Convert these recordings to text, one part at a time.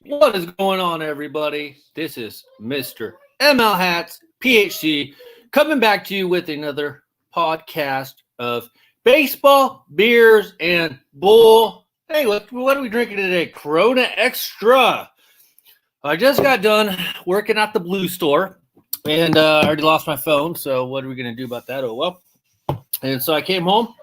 What is going on, everybody? This is Mr. ML Hats, PhD, coming back to you with another podcast of baseball, beers, and bull. Hey, what are we drinking today? Corona Extra. I just got done working at the Blue Store, and I already lost my phone, so what are we going to do about that? Oh, well. And so I came home,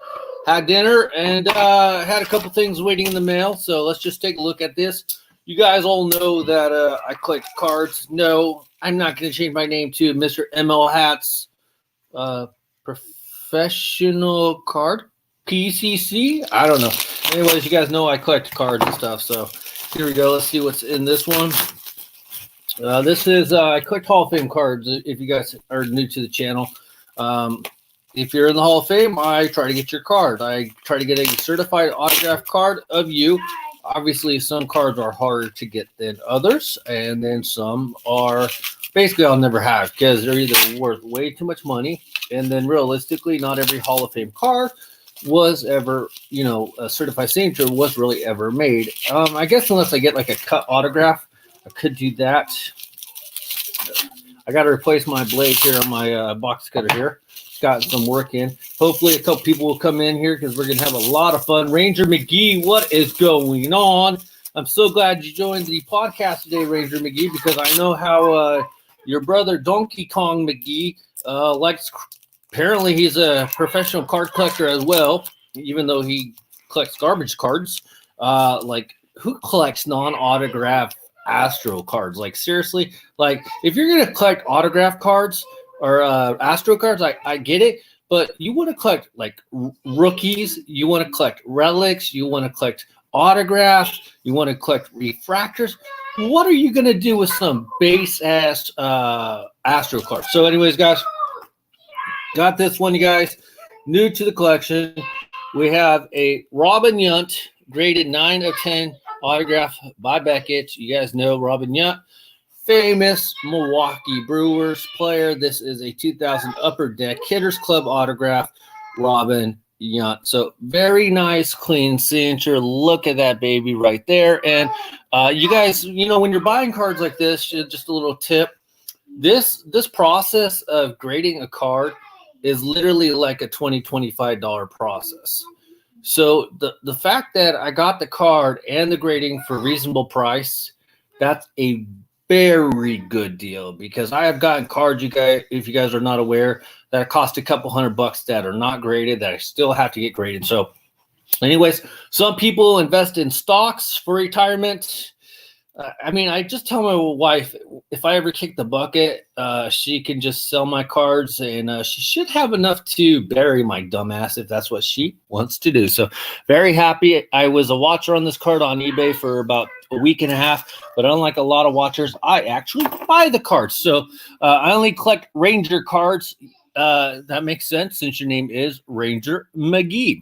had dinner, and had a couple things waiting in the mail, so let's just take a look at this. You guys all know that I collect cards. No, I'm not going to change my name to Mr. ML Hats Professional Card, PCC. I don't know. Anyways, you guys know I collect cards and stuff. So here we go. Let's see what's in this one. This is I collect Hall of Fame cards. If you guys are new to the channel, if you're in the Hall of Fame, I try to get your card. I try to get a certified autographed card of you. Obviously, some cards are harder to get than others, and then some are basically I'll never have because they're either worth way too much money, and then realistically, not every Hall of Fame card was ever, a certified signature was really ever made. I guess unless I get like a cut autograph, I could do that. I got to replace my blade here on my box cutter here. Got some work in. Hopefully a couple people will come in here because we're going to have a lot of fun. Ranger McGee, what is going on? I'm so glad you joined the podcast today, Ranger McGee, because I know how your brother Donkey Kong McGee likes. Apparently he's a professional card collector as well, even though he collects garbage cards. Like, who collects non-autographed Astro cards? Like, seriously? Like, if you're going to collect autograph cards or Astro cards, I get it, but you want to collect like rookies, you want to collect relics, you want to collect autographs, you want to collect refractors. What are you going to do with some base ass Astro cards? So anyways, guys, got this one, you guys, new to the collection. We have a Robin Yount graded 9 of 10 autograph by Beckett. You guys know Robin Yount, famous Milwaukee Brewers player. This is a 2000 Upper Deck Hitters Club autograph, Robin Yount. So very nice, clean signature. Look at that baby right there. And you guys, when you're buying cards like this, just a little tip. This process of grading a card is literally like a $20, $25 process. So the fact that I got the card and the grading for a reasonable price, that's a very good deal, because I have gotten cards, you guys, if you guys are not aware, that cost a couple $100 that are not graded, that I still have to get graded. So anyways, some people invest in stocks for retirement. I just tell my wife, if I ever kick the bucket, she can just sell my cards, and she should have enough to bury my dumbass if that's what she wants to do. So very happy. I was a watcher on this card on eBay for about a week and a half, but unlike a lot of watchers, I actually buy the cards. So I only collect Ranger cards. That makes sense since your name is Ranger McGee.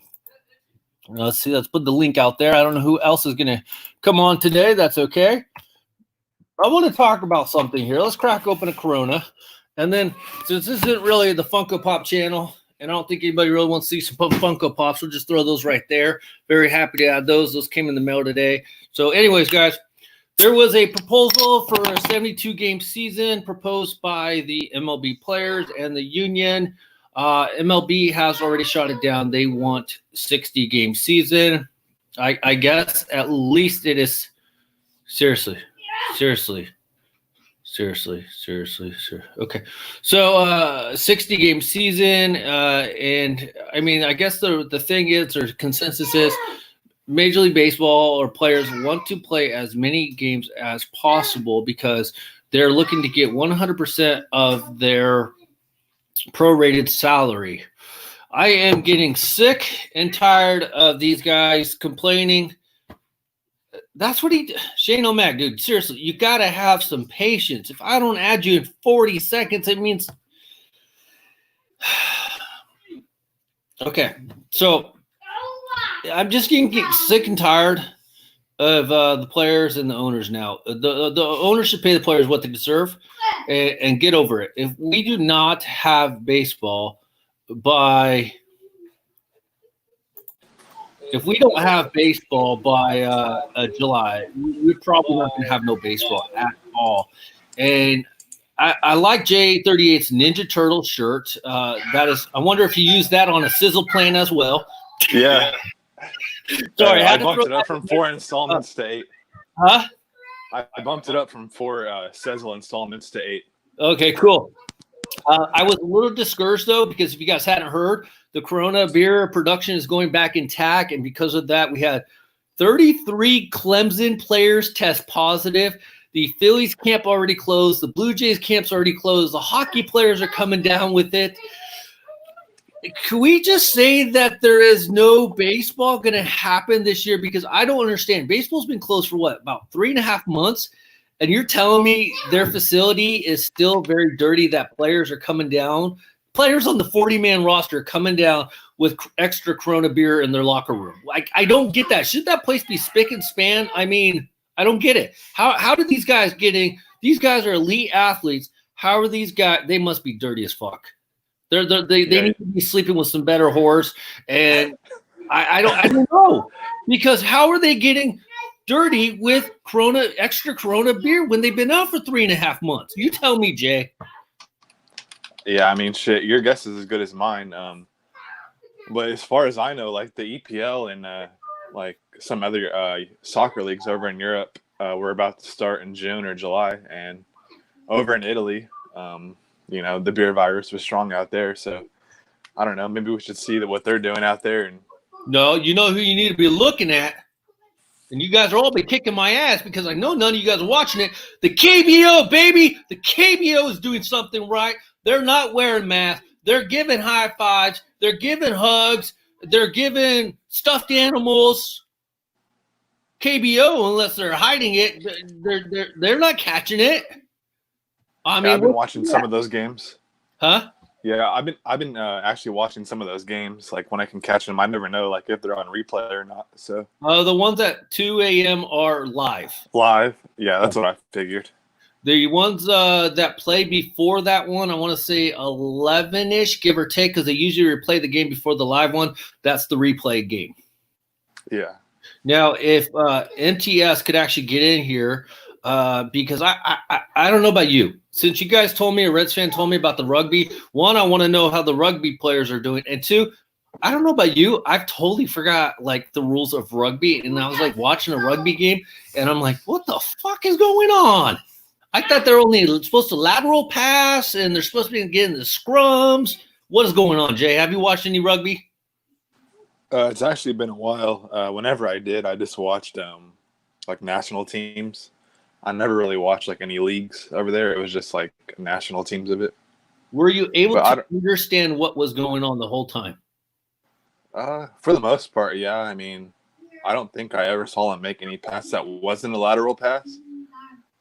Let's see. Let's put the link out there. I don't know who else is going to come on today. That's okay. I want to talk about something here. Let's crack open a Corona. And then, since this isn't really the Funko Pop channel, and I don't think anybody really wants to see some Funko Pops, we'll just throw those right there. Very happy to add those. Those came in the mail today. So anyways, guys, there was a proposal for a 72-game season proposed by the MLB players and the union. MLB has already shot it down. They want 60-game season. I guess at least it is seriously. Okay. So 60-game season. And I guess the thing is, or consensus is, Major League Baseball or players want to play as many games as possible because they're looking to get 100% of their prorated salary. I am getting sick and tired of these guys complaining. That's what Shane O'Mac, dude, seriously, you got to have some patience. If I don't add you in 40 seconds, it means. Okay, so I'm just getting sick and tired of the players and the owners now. The owners should pay the players what they deserve and get over it. If we do not have baseball by if we don't have baseball by July, we're probably not going to have no baseball at all. And I like J38's Ninja Turtle shirt. That is, I wonder if you use that on a sizzle plan as well. Yeah. Sorry, I bumped it up from 4 installments to 8. Huh? I bumped it up from 4 sizzle installments to 8. Okay, cool. I was a little discouraged, though, because if you guys hadn't heard, the Corona beer production is going back intact. And because of that, we had 33 Clemson players test positive. The Phillies camp already closed. The Blue Jays camp's already closed. The hockey players are coming down with it. Can we just say that there is no baseball going to happen this year? Because I don't understand. Baseball's been closed for what, about 3.5 months? And you're telling me their facility is still very dirty, that players are coming down. Players on the 40-man roster are coming down with extra Corona beer in their locker room. Like, I don't get that. Should that place be spick and span? I mean, I don't get it. How did these guys these guys are elite athletes. How are these guys? They must be dirty as fuck. They need to be sleeping with some better whores. And I don't know. Because how are they getting dirty with extra Corona beer when they've been out for 3.5 months? You tell me, Jay. Yeah, I mean, shit, your guess is as good as mine. But as far as I know, like the EPL and like some other soccer leagues over in Europe were about to start in June or July. And over in Italy, the beer virus was strong out there. So I don't know. Maybe we should see what they're doing out there. And no, you know who you need to be looking at? And you guys are all been kicking my ass because I know none of you guys are watching it. The KBO, baby. The KBO is doing something right. They're not wearing masks. They're giving high fives. They're giving hugs. They're giving stuffed animals. KBO, unless they're hiding it, they're not catching it. I mean, I've been watching some of those games. Huh? Yeah, I've been actually watching some of those games. Like when I can catch them, I never know like if they're on replay or not. So the ones at 2 a.m. are live. Live, yeah, that's what I figured. The ones that play before that one, I want to say 11-ish, give or take, because they usually replay the game before the live one. That's the replay game. Yeah. Now, if MTS could actually get in here, because I don't know about you. Since you guys told me, a Reds fan told me about the rugby, one, I want to know how the rugby players are doing. And two, I don't know about you. I've totally forgot like the rules of rugby. And I was like watching a rugby game and I'm like, what the fuck is going on? I thought they're only supposed to lateral pass and they're supposed to be getting the scrums. What is going on, Jay? Have you watched any rugby? It's actually been a while. Whenever I did, I just watched like national teams. I never really watched like any leagues over there. It was just like national teams of it. Were you able to understand what was going on the whole time? For the most part, yeah. I mean, I don't think I ever saw him make any pass that wasn't a lateral pass.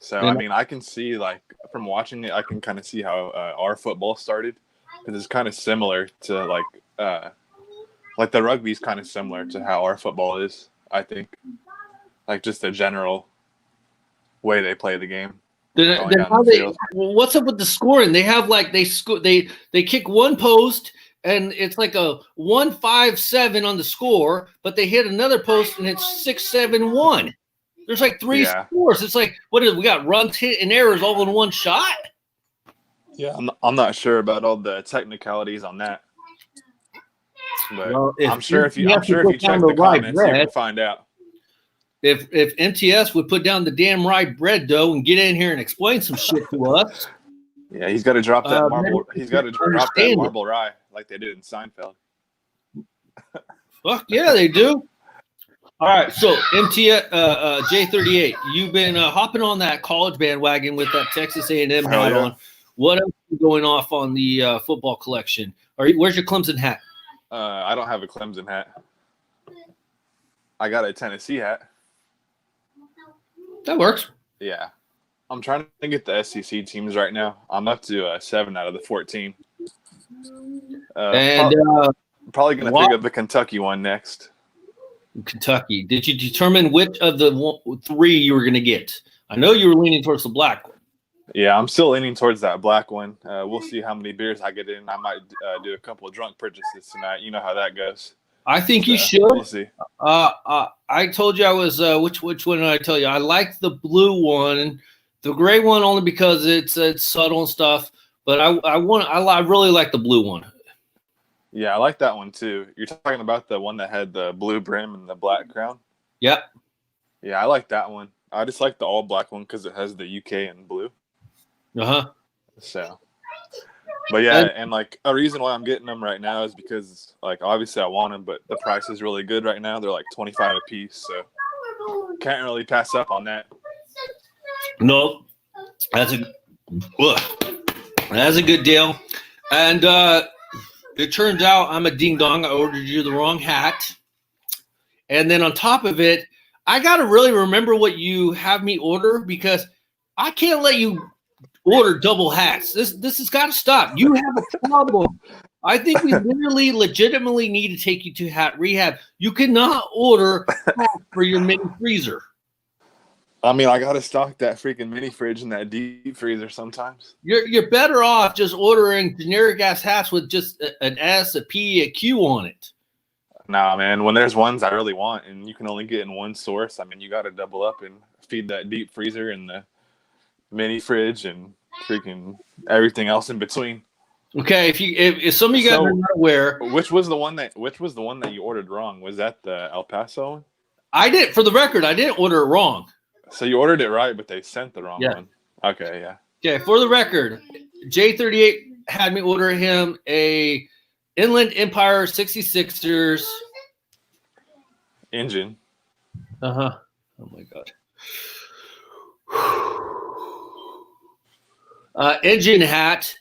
So, I mean, I can see like from watching it, I can kind of see how our football started because it's kind of similar to like the rugby is kind of similar to how our football is. I think, like just the general way they play the game. What's up with the scoring? They have like they kick one post and it's like a 1-5-7 on the score, but they hit another post and it's 6-7-1. There's like three scores. It's like we got runs, hit, and errors all in one shot. Yeah, I'm not sure about all the technicalities on that, but well, I'm sure if you check the comments, you can find out. If MTS would put down the damn rye bread dough and get in here and explain some shit to us. Yeah, he's got to drop that marble. He's got to drop that marble rye like they did in Seinfeld. Fuck yeah, they do. All right, so MTS, J38, you've been hopping on that college bandwagon with that Texas A&M hat on. What else is going off on the football collection? Where's your Clemson hat? I don't have a Clemson hat. I got a Tennessee hat. That works. Yeah. I'm trying to get the SEC teams right now. I'm up to 7 out of the 14. Probably going to pick up the Kentucky one next. Kentucky. Did you determine which of the 3 you were going to get? I know you were leaning towards the black one. Yeah, I'm still leaning towards that black one. We'll see how many beers I get in. I might do a couple of drunk purchases tonight. You know how that goes. I think you So, should. we'll see. I told you I was which one did I tell you? I like the blue one, the gray one only because it's subtle and stuff. But I really like the blue one. Yeah, I like that one too. You're talking about the one that had the blue brim and the black crown? Yep. Yeah, I like that one. I just like the all black one because it has the UK in blue. Uh-huh. So, but yeah, and like a reason why I'm getting them right now is because like obviously I want them, but the price is really good right now. They're like 25 a piece, so can't really pass up on that. No, that's a good deal. And it turns out I'm a ding dong. I ordered you the wrong hat. And then on top of it, I got to really remember what you have me order because I can't let you order double hats. This has got to stop. You have a problem. I think we literally legitimately need to take you to hat rehab. You cannot order hats for your mini freezer. I mean, I gotta stock that freaking mini fridge and that deep freezer sometimes. You're better off just ordering generic ass hats with just an S, a P, a Q on it. Nah, man. When there's ones I really want and you can only get in one source, I mean, you got to double up and feed that deep freezer and the mini fridge and freaking everything else in between. Okay, if some of you guys are not aware, which was the one that you ordered wrong? Was that the El Paso one? I did. For the record, I didn't order it wrong. So you ordered it right, but they sent the wrong one. Okay, yeah. Okay, for the record, J38 had me order him a Inland Empire 66ers engine. Oh my god. Engine hat,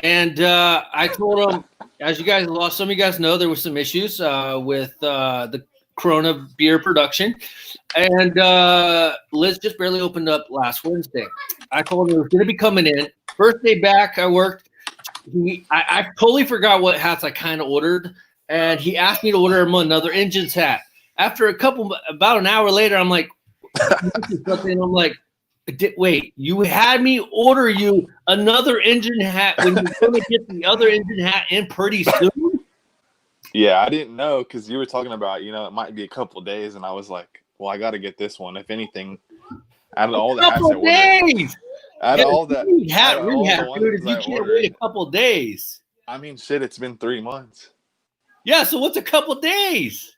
and I told him, as you guys lost, some of you guys know there were some issues with the Corona beer production, and Liz just barely opened up last Wednesday. I told him it was going to be coming in. First day back, I worked. I totally forgot what hats I kind of ordered, and he asked me to order him another Engines hat. After about an hour later, I'm like, wait, you had me order you another engine hat when you're going to get the other engine hat in pretty soon? Yeah, I didn't know because you were talking about, it might be a couple of days, and I was like, well, I got to get this one. If anything, out of all the hats I ordered, out of all the dude, if you can't wait a couple of days. I mean, shit, it's been 3 months. Yeah, so what's a couple of days?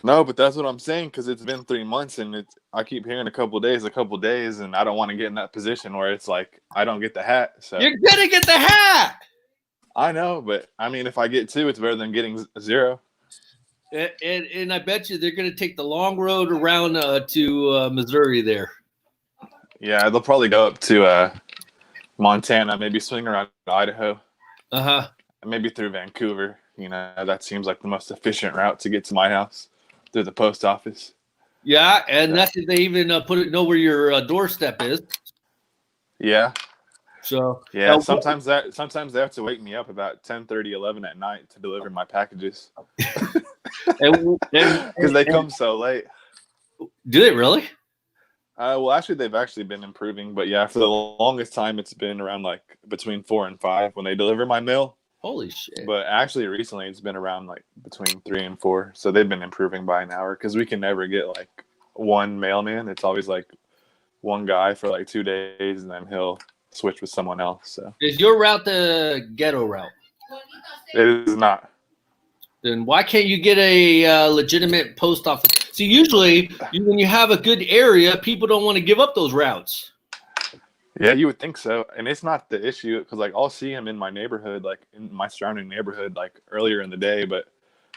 No, but that's what I'm saying because it's been 3 months, and I keep hearing a couple of days, and I don't want to get in that position where it's like I don't get the hat. So you're gonna get the hat. I know, but I mean, if I get 2, it's better than getting 0. And I bet you they're going to take the long road around to Missouri there. Yeah, they'll probably go up to Montana, maybe swing around Idaho. Maybe through Vancouver. That seems like the most efficient route to get to my house through the post office. Yeah, and that's if they even know where your doorstep is. Yeah. So yeah, sometimes they have to wake me up about 10:30, 11 at night to deliver my packages because they come so late. Do they really? Well, actually, they've actually been improving, but yeah, for the longest time, it's been around like between 4 and 5 when they deliver my mail. Holy shit! But actually, recently, it's been around like between 3 and 4, so they've been improving by an hour because we can never get like one mailman. It's always like one guy for like 2 days, and then he'll switch with someone else. So is your route the ghetto route? It is not. Then why can't you get a legitimate post office? See, usually when you have a good area, people don't want to give up those routes. Yeah, you would think so. And it's not the issue because like I'll see them in my neighborhood, like in my surrounding neighborhood, like earlier in the day. But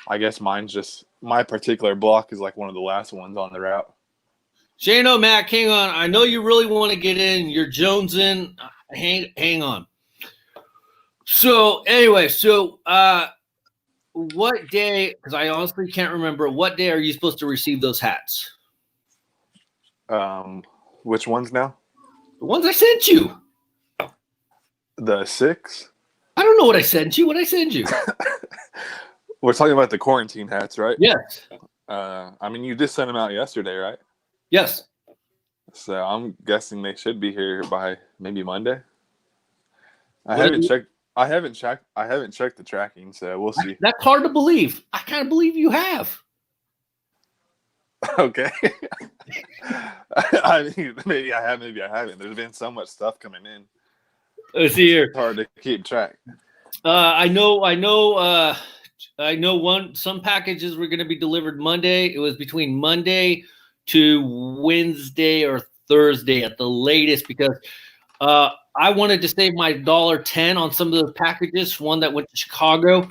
I guess mine's just my particular block is like one of the last ones on the route. Shane O'Mac, hang on. I know you really want to get in. You're jonesing. Hang on. So anyway, what day? Because I honestly can't remember. What day are you supposed to receive those hats? Which ones now? The ones I sent you. The 6? I don't know what I sent you. What I send you? We're talking about the quarantine hats, right? Yes. I mean, you just sent them out yesterday, right? Yes. So I'm guessing they should be here by maybe Monday. I haven't checked. I haven't checked the tracking, so we'll see. That's hard to believe. I kind of believe you have. Okay. I mean, maybe I have, maybe I haven't. There's been so much stuff coming in. Let's see here. It's hard to keep track. I know. Some packages were going to be delivered Monday. It was between Monday to Wednesday or Thursday at the latest because I wanted to save my $1.10 on some of those packages. One that went to Chicago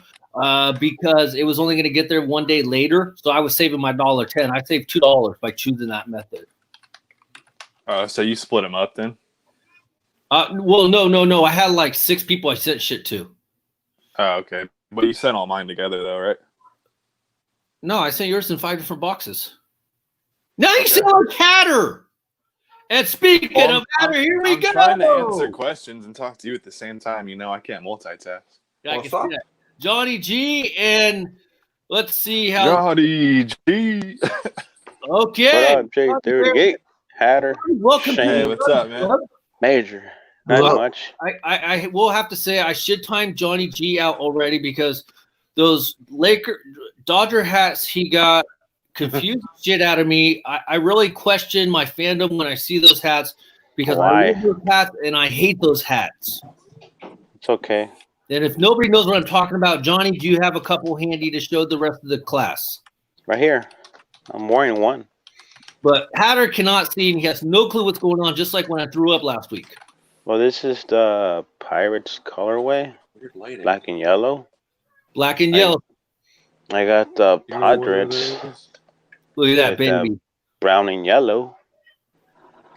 because it was only going to get there one day later. So I was saving my $1.10. I saved $2 by choosing that method. So you split them up then? Well, no. I had like 6 people I sent shit to. Oh, okay. But you sent all mine together though, right? No, I sent yours in 5 different boxes. Now you sound Hatter. And speaking of Hatter, here we go. I'm trying to answer questions and talk to you at the same time. You know, I can't multitask. Yeah, I can see that. Johnny G, and let's see how. Johnny G. Okay. What up, J38? Hatter. Welcome. Hey, what's up, man? Major. Not much. I will have to say I should time Johnny G out already because those Dodger hats he got confused shit out of me. I really question my fandom when I see those hats because I love those hats and I hate those hats. It's okay. And if nobody knows what I'm talking about, Johnny, do you have a couple handy to show the rest of the class? Right here. I'm wearing one. But Hatter cannot see and he has no clue what's going on, just like when I threw up last week. Well, this is the Pirates colorway. Black and yellow. Black and yellow. I got the Padres. Look at that, baby. Brown and yellow.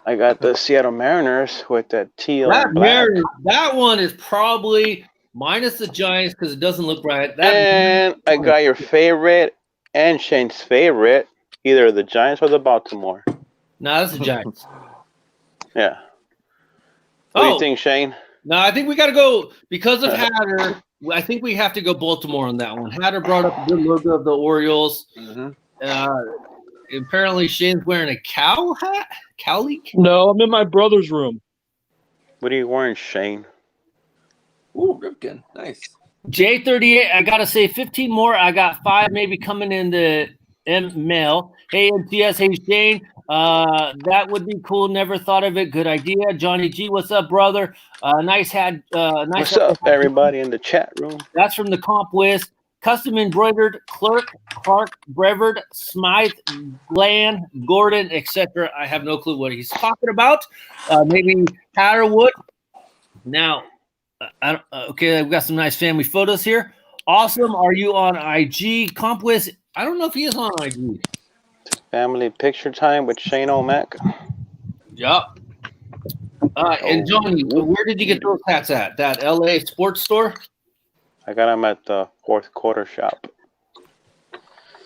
I got the Seattle Mariners with that teal and black. Mariners, that one is probably minus the Giants because it doesn't look right. And I got your favorite and Shane's favorite, either the Giants or the Baltimore. No, that's the Giants. Yeah. What do you think, Shane? No, I think we got to go because of Hatter. I think we have to go Baltimore on that one. Hatter brought up a good logo of the Orioles. Mm-hmm. Apparently, Shane's wearing a cow hat. Cow leak? No, I'm in my brother's room. What are you wearing, Shane? Ooh, Ripken. Nice. J38, I got to say 15 more. I got 5 maybe coming in the mail. Hey, MTS. Hey, Shane. That would be cool. Never thought of it. Good idea. Johnny G, what's up, brother? Nice hat. What's up, everybody in the chat room? That's from the comp list. Custom embroidered Clark, Brevard, Smythe, Glenn, Gordon, etc. I have no clue what he's talking about. Maybe Hatterwood. Now, okay, I've got some nice family photos here. Awesome. Are you on IG? Comp list. I don't know if he is on IG. Family picture time with Shane O'Mac. Yup. And Johnny, where did you get those hats at? That LA sports store? I got them at the fourth quarter shop.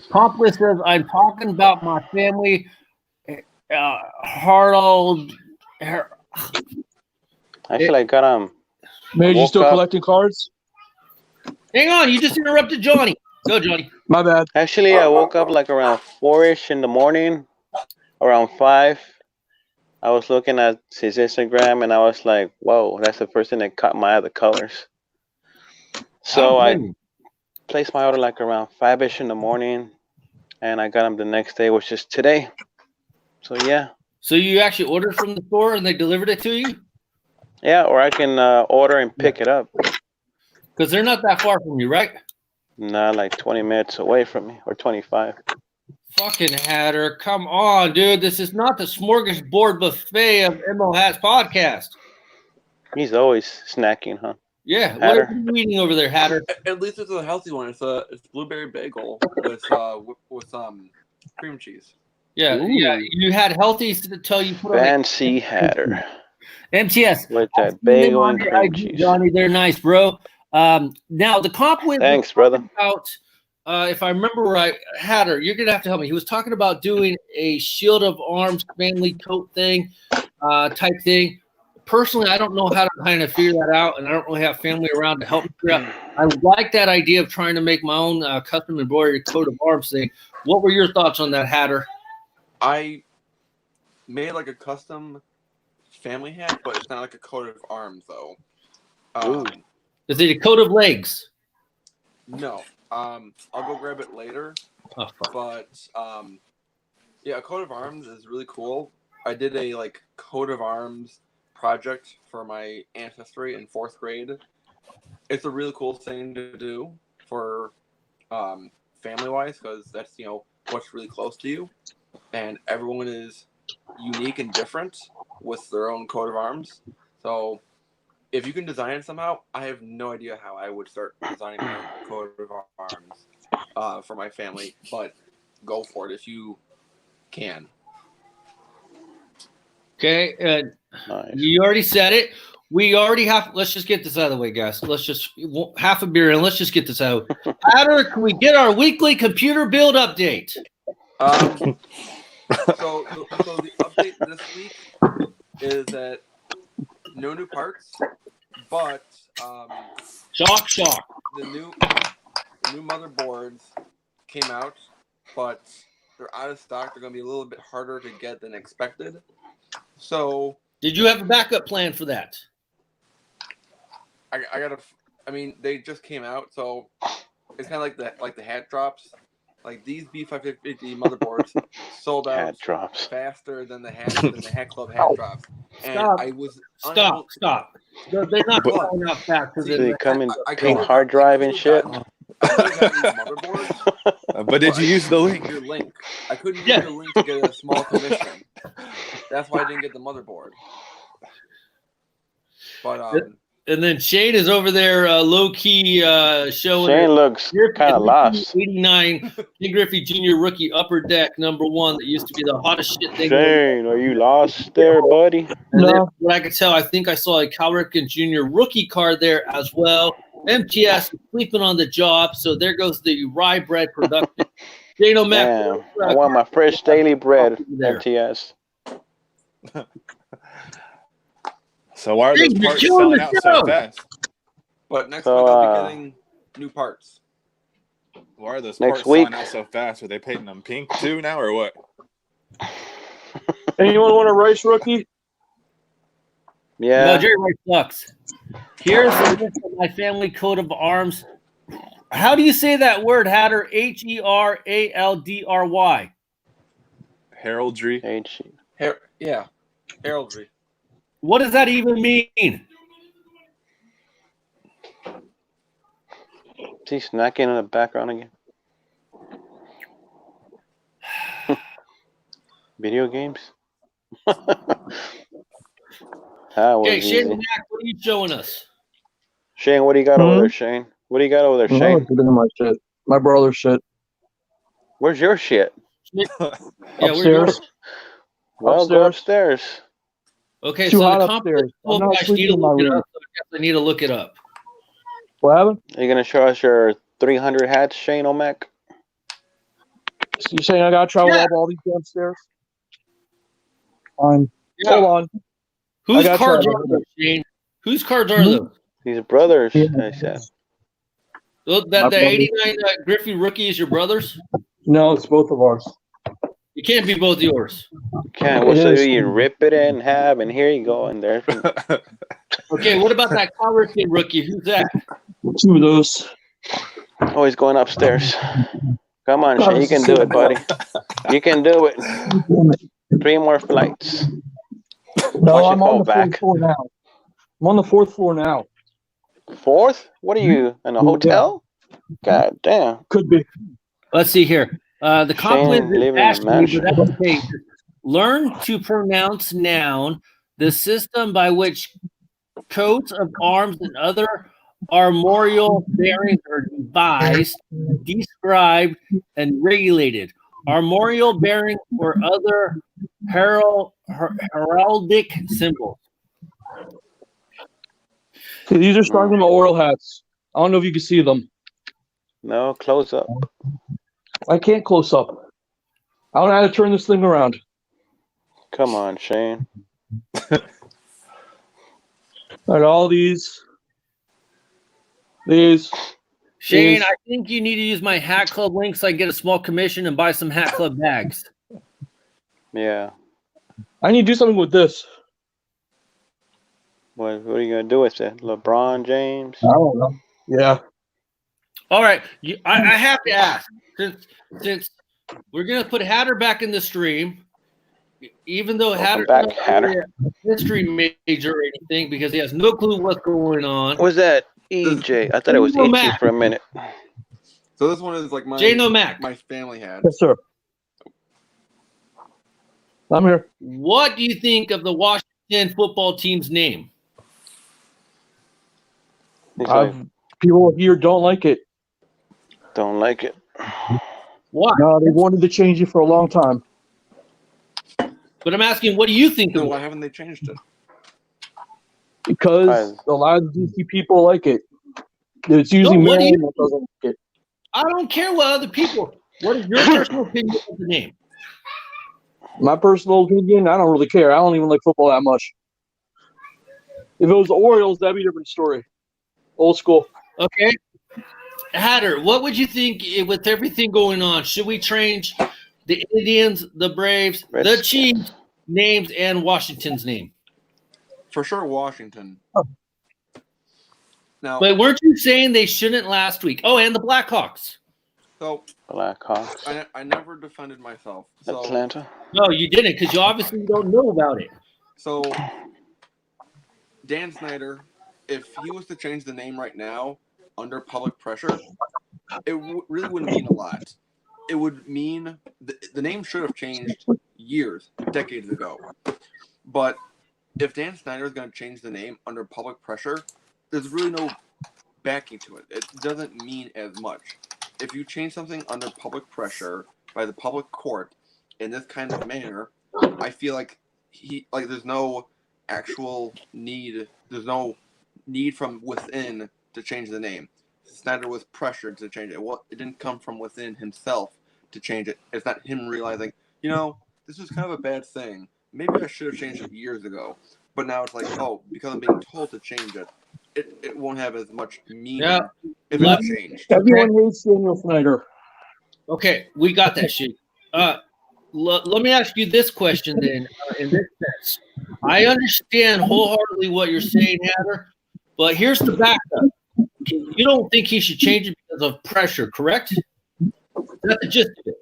Comp list says, I'm talking about my family. Actually, I got them. Major, you still collecting cards? Hang on, you just interrupted Johnny. Go, Johnny. My bad. Actually, I woke up like around 4-ish in the morning, around 5. I was looking at his Instagram, and I was like, whoa, that's the first thing that caught my eye, the colors. So I placed my order like around 5-ish in the morning, and I got them the next day, which is today. So, yeah. So you actually ordered from the store, and they delivered it to you? Yeah, or I can order and pick it up. Because they're not that far from you, right? Nah, like 20 minutes away from me, or 25. Fucking Hatter, come on, dude. This is not the smorgasbord buffet of ML Hats podcast. He's always snacking, huh? Yeah, Hatter. what are you eating over there, Hatter? At least it's a healthy one. It's blueberry bagel with cream cheese. Yeah, Ooh. yeah. You had healthy until you put Fancy Hatter. MTS. With that bagel and cream cheese. Johnny, they're nice, bro. Now the comp win. Thanks, brother. About, if I remember right, Hatter, you're gonna have to help me. He was talking about doing a Shield of Arms family coat thing, type thing. Personally, I don't know how to kind of figure that out, and I don't really have family around to help me figure out. I like that idea of trying to make my own custom embroidered coat of arms thing. What were your thoughts on that, Hatter? I made like a custom family hat, but it's not like a coat of arms though. Is it a coat of legs? No. I'll go grab it later. Oh, fuck. But yeah, a coat of arms is really cool. I did a coat of arms project for my ancestry in 4th grade. It's a really cool thing to do for family wise, because that's what's really close to you, and everyone is unique and different with their own coat of arms. So if you can design it somehow, I have no idea how I would start designing my coat of arms for my family, but go for it if you can. Okay. Nice. You already said it. We already have. Let's just get this out of the way, guys. Let's just half a beer and let's just get this out. Hatter, can we get our weekly computer build update? So the update this week is that no new parts, but Shock. the new motherboards came out, but they're out of stock. They're going to be a little bit harder to get than expected. So, Did you have a backup plan for that? they just came out, so it's kind of like the hat drops. Like these B550 motherboards sold out Hat drops. faster than the Hat Club hat drops. And Stop. I was Stop. They're not going out fast. They come in I pink could've- hard drive and shit. I could have gotten these motherboards. But did you use the I link? couldn't use your link. I couldn't use your link to get a small commission. That's why I didn't get the motherboard. But And then Shane is over there low key showing. Shane looks kind of lost. 89 King Griffey Jr. rookie upper deck #1 that used to be the hottest shit thing. Shane, are you lost there, buddy? And then, No. what I could tell, I think I saw a Cal Ripken Jr. rookie card there as well. MTS is sleeping on the job, so there goes the rye bread production. Shane O'Mac. Damn, I want my fresh daily bread, There. MTS. So why are those You're parts killing selling the out show. so fast? But next So, week I'll be getting new parts. Why are those Next parts week. selling out so fast? Are they painting them pink too now, or what? Anyone want a rice rookie? Yeah. No, Jerry Rice sucks. Here's the list of my family coat of arms. How do you say that word, Hatter? HERALDRY. Heraldry. H. Heraldry. What does that even mean? Is he snacking in the background again? Video games? That was Okay, Shane easy. O'Mac, what are you showing us? Shane, what do you got over there, Shane? What do you got over there, No, Shane? it's my shit. My brother's shit. Where's your shit? Yeah, where's Upstairs. yours? Well, go upstairs. Okay, Too so hot the upstairs. complex I'm not I need to sleeping in my look it room. up. So I guess I need to look it up. What happened? Are you going to show us your 300 hats, Shane O'Mac? So you saying I gotta travel Yeah. up all these damn stairs? Fine. Yeah. Hold on. Whose got cards you. are those, Shane? Whose cards are Hmm? those? These brothers, Yeah. I said. The My 89 Griffey rookie is your brother's? No, it's both of ours. It can't be both yours. Can't. Well, It so is. you rip it in half, and here you go, and there's Okay, what about that Cal Ripken rookie? Who's that? Two of those. oh, he's going upstairs. Come on, Shane, you can do it, buddy. You can do it. 3 more flights. No, Watch it I'm fall on the back. 4th floor now. I'm on the 4th floor now. 4th? What are you in a hotel? God damn. Could be. Let's see here. The compliment living is in a Ashley, mansion. but that's okay. Learn to pronounce noun, the system by which coats of arms and other armorial bearings are devised, described, and regulated. Armorial bearings or other heraldic symbols. See, these are starting from oral hats. I don't know if you can see them. No, close up. I can't close up. I don't know how to turn this thing around. Come on, Shane. And all these. These. Shane, Is- I think you need to use my Hat Club link so I can get a small commission and buy some Hat Club bags. Yeah. I need to do something with this. What are you gonna do with it? LeBron James? I don't know. Yeah. All right, I have to ask since we're gonna put Hatter back in the stream, even though Welcome Hatter's back, not Hatter. really a history major or anything because he has no clue what's going on. Was that EJ? I thought it was No, ET Matt. for a minute. So this one is like Jay No Mac. my family had. Yes, sir. I'm here. What do you think of the Washington football team's name? He's like, People here don't like it. don't like it. Why? No, they wanted to change it for a long time. But I'm asking, what do you think Then of why it? haven't they changed it? Because a lot of DC people like it. It's usually No, what do Maryland you- that doesn't like it. I don't care what other people. What is your personal opinion of the name? My personal opinion, I don't really care. I don't even like football that much. If it was the Orioles, that'd be a different story. Old school. Okay. Hatter, what would you think with everything going on? Should we change the Indians, the Braves, the Redskins. Chiefs names, and Washington's name? For sure, Washington. Now, But weren't you saying they shouldn't last week? Oh, and the Blackhawks. so Blackhawks. I never defended myself. So Atlanta. No, you didn't because you obviously don't know about it. So, Dan Snyder, if he was to change the name right now under public pressure, it really wouldn't mean a lot. It would mean the name should have changed years, decades ago. But if Dan Snyder is going to change the name under public pressure, there's really no backing to it. It doesn't mean as much. If you change something under public pressure by the public court in this kind of manner, I feel like there's no actual need. There's no need from within to change the name. Snyder was pressured to change it. Well, it didn't come from within himself to change it. It's not him realizing, this is kind of a bad thing. Maybe I should have changed it years ago. But now it's like, because I'm being told to change it, it won't have as much meaning if it's changed. Everyone hates Daniel Snyder. Okay, we got that shit. Let me ask you this question then. In this sense, I understand wholeheartedly what you're saying, Hatter, but here's the backup. You don't think he should change it because of pressure, correct? That's the gist of it.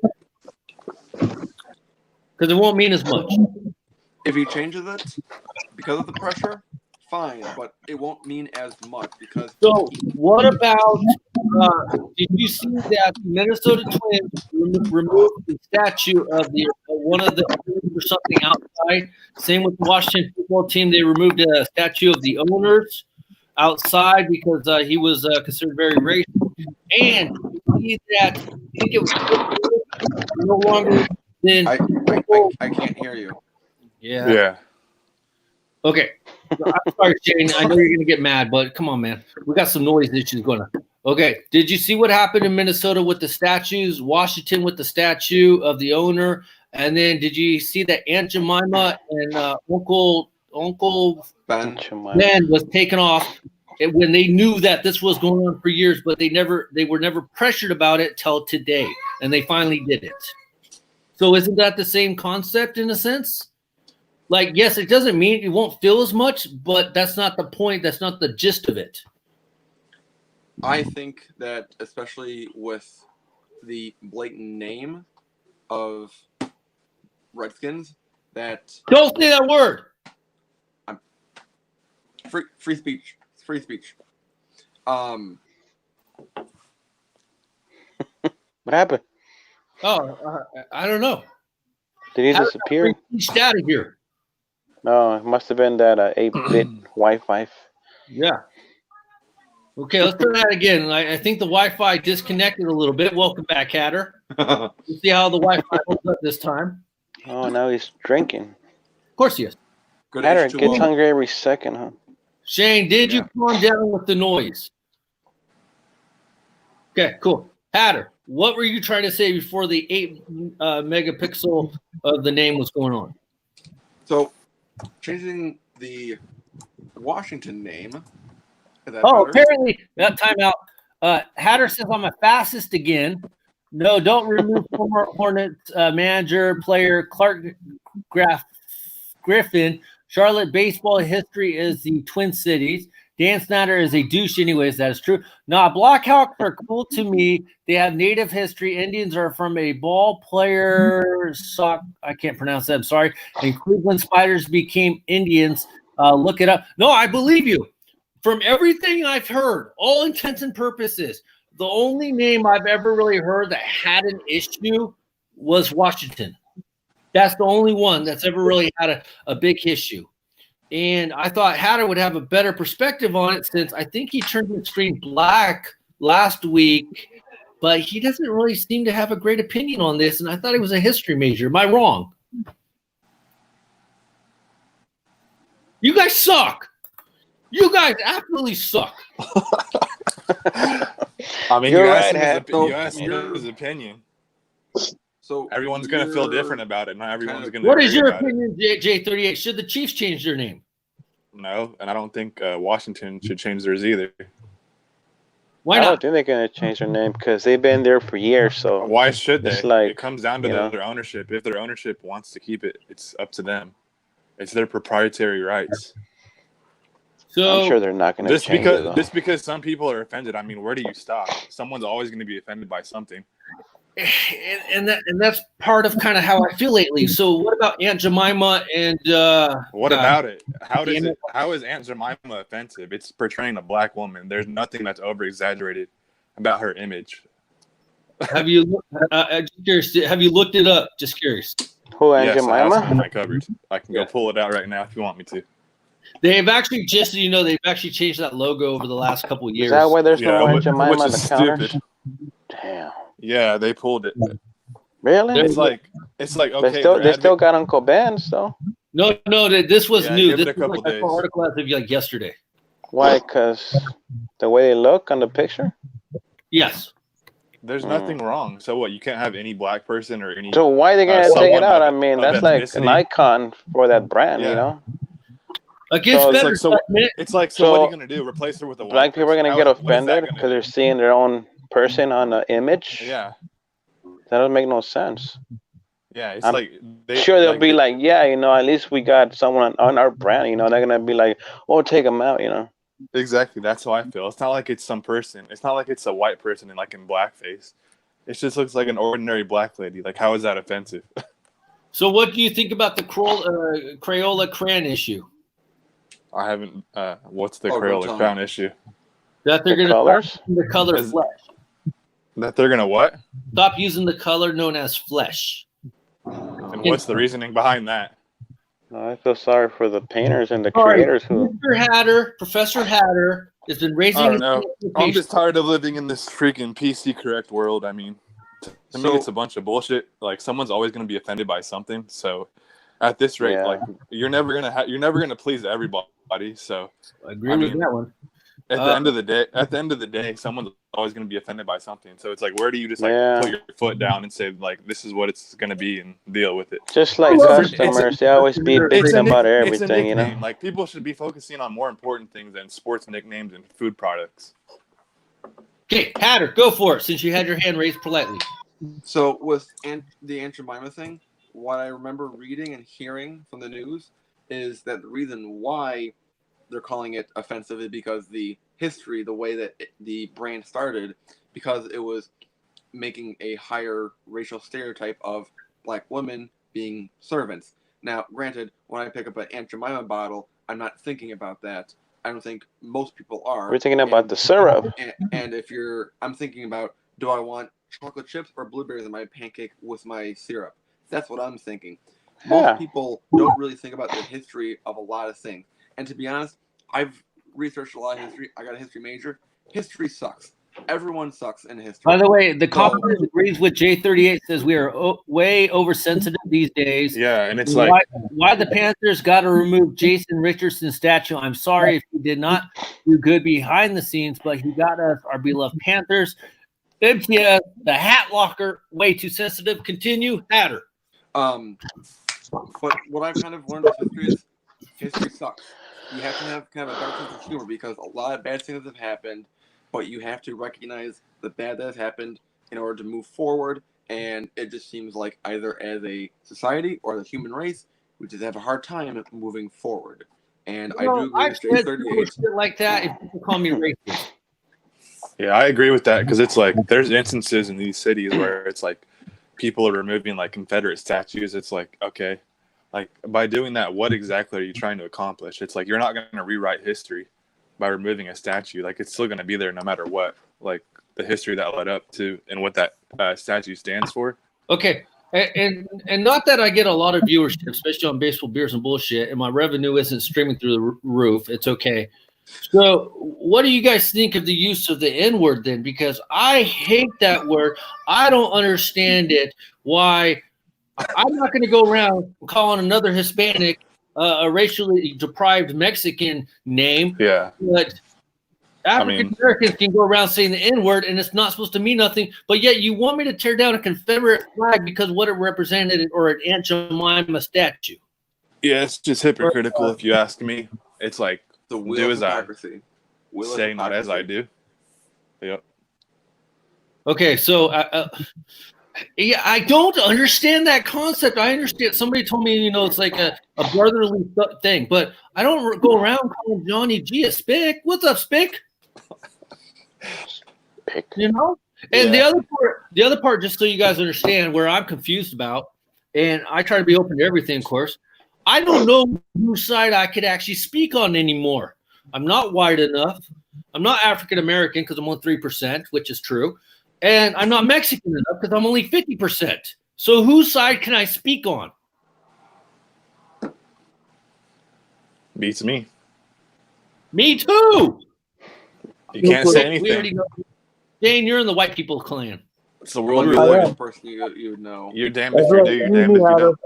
Because it won't mean as much. If he changes it because of the pressure, fine, but it won't mean as much because. So, what about? Did you see that the Minnesota Twins removed the statue of one of the owners or something outside? Same with the Washington football team; they removed a statue of the owners outside because he was considered very racist. And you see that I think it was no longer than. I can't hear you. Yeah. Okay. I'm sorry, Shane. I know you're going to get mad, but come on, man. We got some noise issues going on. Okay. Did you see what happened in Minnesota with the statues? Washington with the statue of the owner. And then did you see that Aunt Jemima and Uncle Ben was taken off when they knew that this was going on for years, but they were never pressured about it till today. And they finally did it. So isn't that the same concept in a sense? Like, yes, it doesn't mean it won't feel as much, but that's not the point. That's not the gist of it. I think that especially with the blatant name of Redskins, that Don't say that word. free speech. What happened? Oh, I don't know. Did he disappear? Reached out of here. No, it must have been that 8-bit Wi-Fi. Yeah. Okay, let's try that again. I think the Wi-Fi disconnected a little bit. Welcome back, Hatter. Let's see how the Wi-Fi holds up this time. Oh, now he's drinking. Of course he is. Good Hatter H2O. gets hungry every second, huh? Shane, did you calm down with the noise? Okay, cool. Hatter, what were you trying to say before the 8 megapixel of the name was going on? So, changing the Washington name. Is that Oh, better? apparently that timeout. Hatter says I'm a fastest again. No, don't remove former Hornets manager player Clark Griffin Charlotte baseball history is the Twin Cities. Dan Snyder is a douche anyways. That is true. Nah, Blackhawks are cool to me. They have native history. Indians are from a ball player sock. I can't pronounce that. I'm sorry. And Cleveland Spiders became Indians. Look it up. No, I believe you. From everything I've heard, all intents and purposes, the only name I've ever really heard that had an issue was Washington. That's the only one that's ever really had a big issue. And I thought Hatter would have a better perspective on it since I think he turned the screen black last week, but he doesn't really seem to have a great opinion on this. And I thought he was a history major. Am I wrong? You guys suck. You guys absolutely suck. I mean, You're you right, asked Hap. him his, his opinion. So Everyone's going to feel different about it. Not everyone's going to. What is your opinion, J38? Should the Chiefs change their name? No, and I don't think Washington should change theirs either. Why I not? don't think they're gonna change their name because they've been there for years. So Why should they? It's like, it comes down to you know. their ownership. If their ownership wants to keep it, it's up to them. It's their proprietary rights. So I'm sure they're not gonna Just change it. Though. because some people are offended, I mean, where do you stop? Someone's always going to be offended by something. and that's part of kind of how I feel lately. So what about Aunt Jemima and What about it? How damn it. how is Aunt Jemima offensive? It's portraying a black woman. There's nothing that's over exaggerated about her image. have you just curious, have you looked it up? Just curious. Who, Aunt Yes, I have some in Jemima? my cupboard. I can go pull it out right now if you want me to. They've actually just so you know they've actually changed that logo over the last couple of years. Is that why there's Yeah, no Aunt which Jemima on is the counter? stupid. Damn. Yeah, they pulled it. Really? It's like okay. They still got Uncle Ben's though. No, this was Yeah, new. give it This a was couple like an days. article as of like yesterday. Why? Because the way they look on the picture. Yes. There's nothing wrong. So what? You can't have any black person or any. So why are they gonna take someone it out? of- I mean, of that's like an ethnicity. icon for that brand, Yeah. you know. Like it's So it's better. like, so- doesn't it? It's like, so So what are you gonna do? Replace her with a white Black people are person? gonna How- get what is that offended gonna because do? they're seeing their own person on the image. Yeah, That doesn't make no sense. yeah. It's I'm like Sure, they'll be like, yeah, you know, at least we got someone on our brand. You know, they're gonna be like, oh, take them out. You know. exactly. That's how I feel. It's not like it's some person. It's not like it's a white person in blackface. It just looks like an ordinary black lady. Like, how is that offensive? So what do you think about the Crayola crayon issue? I haven't. What's the Oh, Crayola Tom. crown issue? That they're The going to colors? the color Is- flesh. That they're gonna what? Stop using the color known as flesh. And what's the reasoning behind that? I feel sorry for the painters and the Sorry, creators who. Mr. Hatter, Professor Hatter, has been raising. I don't his know. hand I'm just tired of living in this freaking PC correct world. I mean, to me, So- it's a bunch of bullshit. Like, someone's always going to be offended by something. So, at this rate, Yeah. like, you're never gonna please everybody. So, I agree I with mean, that one. at the end of the day, someone's always going to be offended by something. So it's like, where do you just Yeah. put your foot down and say like, this is what it's going to be and deal with it? Just like Well, customers, they always be it's bitching about It's a everything, you know. nickname. Like, people should be focusing on more important things than sports nicknames and food products. Okay, Hatter, go for it. Since you had your hand raised politely. So with the Aunt Jemima thing, what I remember reading and hearing from the news is that the reason why they're calling it offensive is because the history, the way that the brand started, because it was making a higher racial stereotype of black women being servants. Now, granted, when I pick up an Aunt Jemima bottle, I'm not thinking about that. I don't think most people are. We're thinking about the syrup. And if I'm thinking about, do I want chocolate chips or blueberries in my pancake with my syrup? That's what I'm thinking. Most Yeah. people don't really think about the history of a lot of things. And to be honest, I've researched a lot of history. I got a history major. History sucks. Everyone sucks in history. By the way, the comment agrees with J38. Says we are way oversensitive these days. Yeah, and it's like, Why the Panthers got to remove Jason Richardson's statue? I'm sorry if he did not do good behind the scenes, but he got us our beloved Panthers. MTS, the hat locker, way too sensitive. Continue, Hatter. But what I've kind of learned with history is history sucks. You have to have kind of a dark sense of humor because a lot of bad things have happened, but you have to recognize the bad that has happened in order to move forward. And it just seems like either as a society or as a human race, we just have a hard time moving forward. And I No, do agree I've with J said 38. shit like that if people call me racist. Yeah, I agree with that because it's like there's instances in these cities where it's like people are removing like Confederate statues. It's like, okay, like by doing that, what exactly are you trying to accomplish? It's like you're not going to rewrite history by removing a statue. Like it's still going to be there no matter what. Like the history that led up to and what that statue stands for. Okay. And not that I get a lot of viewership, especially on baseball, beers, and bullshit, and my revenue isn't streaming through the roof. It's okay. So, what do you guys think of the use of the N word then? Because I hate that word. I don't understand it. Why? I'm not going to go around calling another Hispanic a racially deprived Mexican name. Yeah. But African Americans can go around saying the N word, and it's not supposed to mean nothing. But yet, you want me to tear down a Confederate flag because what it represented, or an Aunt Jemima statue? Yeah, it's just hypocritical if you ask me. It's like The wheel do of as I hypocrisy. Wheel of say, not as I hypocrisy. do. Yep. Okay, so yeah, I don't understand that concept. I understand. Somebody told me, it's like a brotherly thing, but I don't go around calling Johnny G a spick. What's up, spick? And Yeah. the other part, just so you guys understand where I'm confused about, and I try to be open to everything, of course. I don't know whose side I could actually speak on anymore. I'm not white enough. I'm not African American because I'm on 3%, which is true. And I'm not Mexican enough because I'm only 50%. So whose side can I speak on? Beats me. Me too. You can't say We already anything. know. Dane, you're in the white people clan. It's the I'm world the we live in. lowest person you would know. You're damned if you do, you're damned if you don't.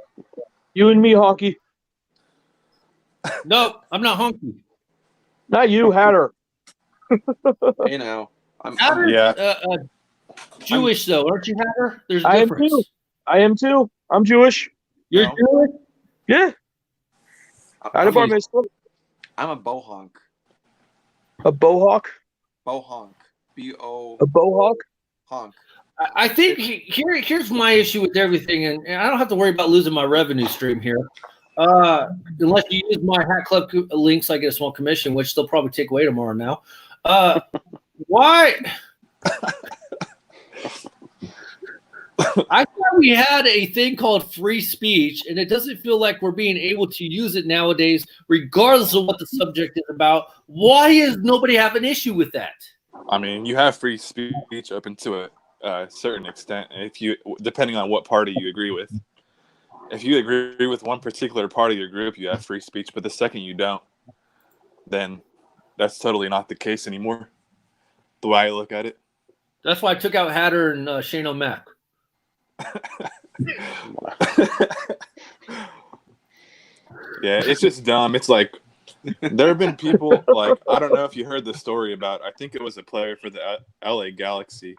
You and me, Honky. No, I'm not honky. Not you, Hatter. Hey now. Hatter's, Yeah. Jewish though, aren't you, Hatter? There's a I am difference. too. I am too. I'm Jewish. You're No. Jewish? Yeah. Out of our mitzvah. I'm a bohonk. A bohawk. Bohonk. B-O. A bohawk. Honk. I think here's my issue with everything, and I don't have to worry about losing my revenue stream here. Unless you use my Hat Club links, I get a small commission, which they'll probably take away tomorrow now. Why? I thought we had a thing called free speech, and it doesn't feel like we're being able to use it nowadays, regardless of what the subject is about. Why does nobody have an issue with that? I mean, you have free speech up to a certain extent, if you, depending on what party you agree with. If you agree with one particular party or group, you have free speech. But the second you don't, then that's totally not the case anymore. The way I look at it. That's why I took out Hatter and Shane O'Mac. Yeah, it's just dumb. It's like there have been people like, I don't know if you heard the story about, I think it was a player for the LA Galaxy.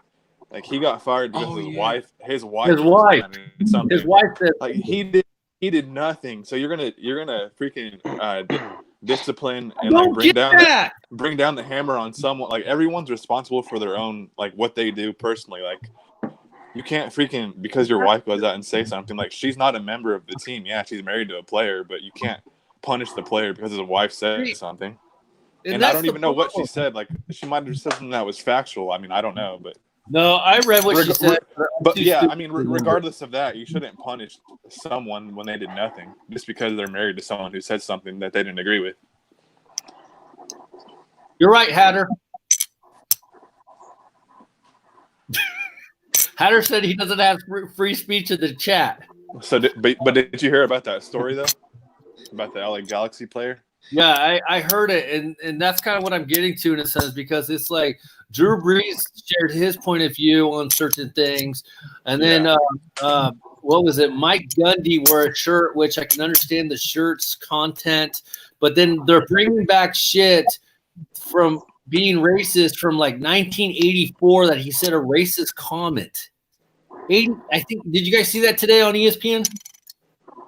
Like he got fired because his wife His wife said, like he did nothing. So you're gonna freaking discipline and like bring down the hammer on someone. Like everyone's responsible for their own, like what they do personally. Like you can't freaking, because your wife goes out and say something, like she's not a member of the team. Yeah, she's married to a player, but you can't punish the player because his wife said something. And I don't even know what she said. Like she might have said something that was factual. I mean, I don't know, but no, I read what she said. But yeah, I mean, regardless of that, you shouldn't punish someone when they did nothing just because they're married to someone who said something that they didn't agree with. You're right, Hatter. Hatter said he doesn't have free speech in the chat. So, but did you hear about that story though? About the LA Galaxy player? Yeah, I heard it, and that's kind of what I'm getting to in a sense, because it's like Drew Brees shared his point of view on certain things, and then what was it? Mike Gundy wore a shirt, which I can understand the shirt's content, but then they're bringing back shit from being racist from like 1984 that he said a racist comment. I think. Did you guys see that today on ESPN?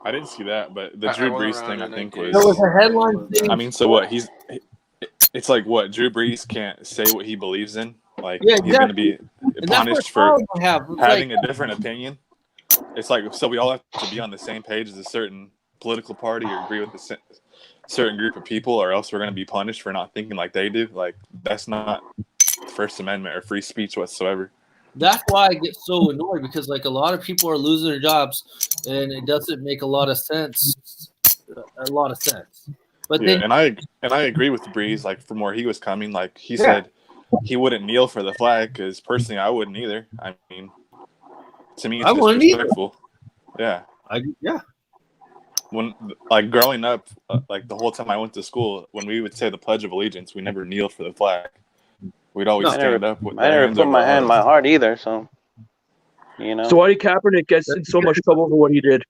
I didn't see that, but the Drew Brees thing, I think, was. There was a headline thing. I mean, so what? It's like what? Drew Brees can't say what he believes in. Like yeah, he's going to be punished for having a different opinion. It's like, so we all have to be on the same page as a certain political party or agree with a certain group of people, or else we're going to be punished for not thinking like they do. Like, that's not the First Amendment or free speech whatsoever. That's why I get so annoyed, because like a lot of people are losing their jobs, and it doesn't make a lot of sense. But Yeah, then and I agree with Breeze. Like, from where he was coming, like he said, he wouldn't kneel for the flag, because personally I wouldn't either. I mean, to me, it's I wouldn't either. disrespectful. Yeah. Yeah. When, like, growing up, like the whole time I went to school, when we would say the Pledge of Allegiance, we never kneeled for the flag. We'd always stand up with I never put my hand in my heart either. So, you know. So why did Kaepernick get in so much trouble for what he did?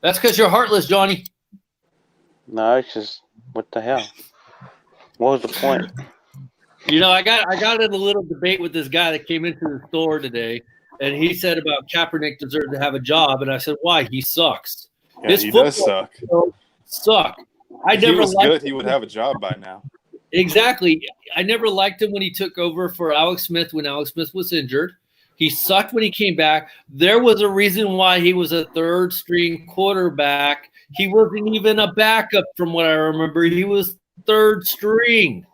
That's because you're heartless, Johnny. No, it's just, what the hell? What was the point? You know, I got in a little debate with this guy that came into the store today, and he said about Kaepernick deserved to have a job, and I said, why? He sucks. Yeah, he does suck. Suck. If he was good, he would have a job by now. Exactly. I never liked him when he took over for Alex Smith when Alex Smith was injured. He sucked when he came back. There was a reason why he was a third-string quarterback. He wasn't even a backup from what I remember. He was third string.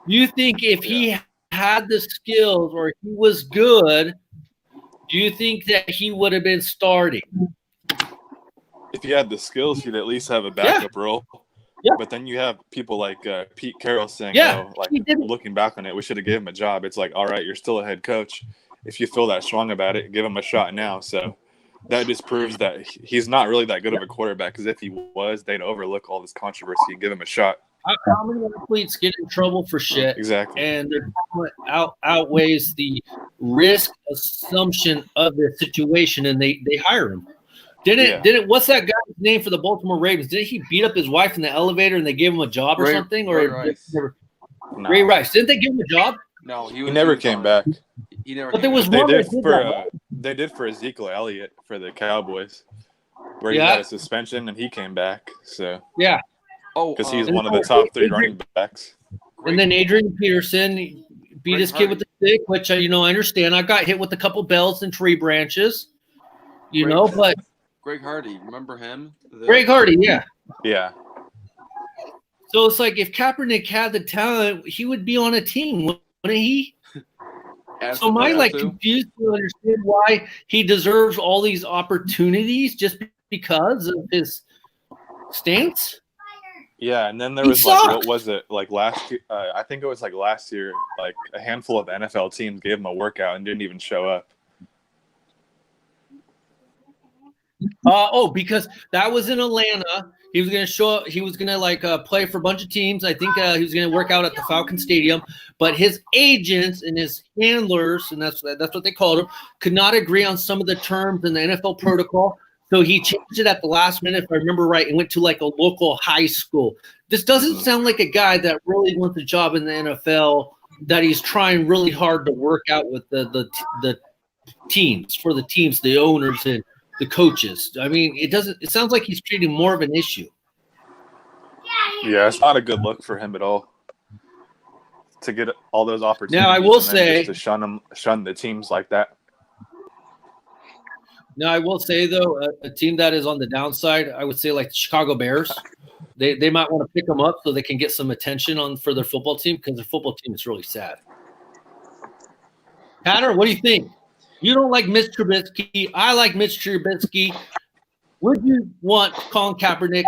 You think if he had the skills or he was good, do you think that he would have been starting? If he had the skills, he'd at least have a backup role. Yeah. But then you have people like Pete Carroll saying, looking back on it, we should have given him a job. It's like, all right, you're still a head coach. If you feel that strong about it, give him a shot now. So that just proves that he's not really that good of a quarterback, because if he was, they'd overlook all this controversy and give him a shot. How many athletes get in trouble for shit? Exactly. And their talent outweighs the risk assumption of the situation, and they hire him. Didn't what's that guy's name for the Baltimore Ravens? Didn't he beat up his wife in the elevator and they gave him a job or something? Ray Rice. Ray Rice. Didn't they give him a job? No, he never came back. He never. But there was they one. did for Ezekiel Elliott for the Cowboys, where he had a suspension and he came back. So yeah. Because he's one of the top 3 running backs. And then Adrian Peterson beat his kid with the stick, which I understand. I got hit with a couple bells and tree branches, but Greg Hardy, remember him? Greg Hardy, yeah. Yeah. So it's like if Kaepernick had the talent, he would be on a team, wouldn't he? So am I confused to understand why he deserves all these opportunities just because of his stance? Yeah, and then there was what was it, last year? I think it was last year, a handful of NFL teams gave him a workout and didn't even show up. Because that was in Atlanta. He was going to show up. He was going to play for a bunch of teams. I think he was going to work out at the Falcon Stadium, but his agents and his handlers, and that's what they called him, could not agree on some of the terms in the NFL protocol. So he changed it at the last minute, if I remember right, and went to a local high school. This doesn't sound like a guy that really wants a job in the NFL, that he's trying really hard to work out with the teams, the owners, and the coaches. I mean, it sounds like he's treating more of an issue. Yeah, it's not a good look for him at all to get all those opportunities. Now, I will say, just to shun the teams like that. Now, I will say, though, a team that is on the downside, I would say the Chicago Bears, they might want to pick them up so they can get some attention for their football team, because their football team is really sad. Hatter, what do you think? You don't like Mitch Trubisky. I like Mitch Trubisky. Would you want Colin Kaepernick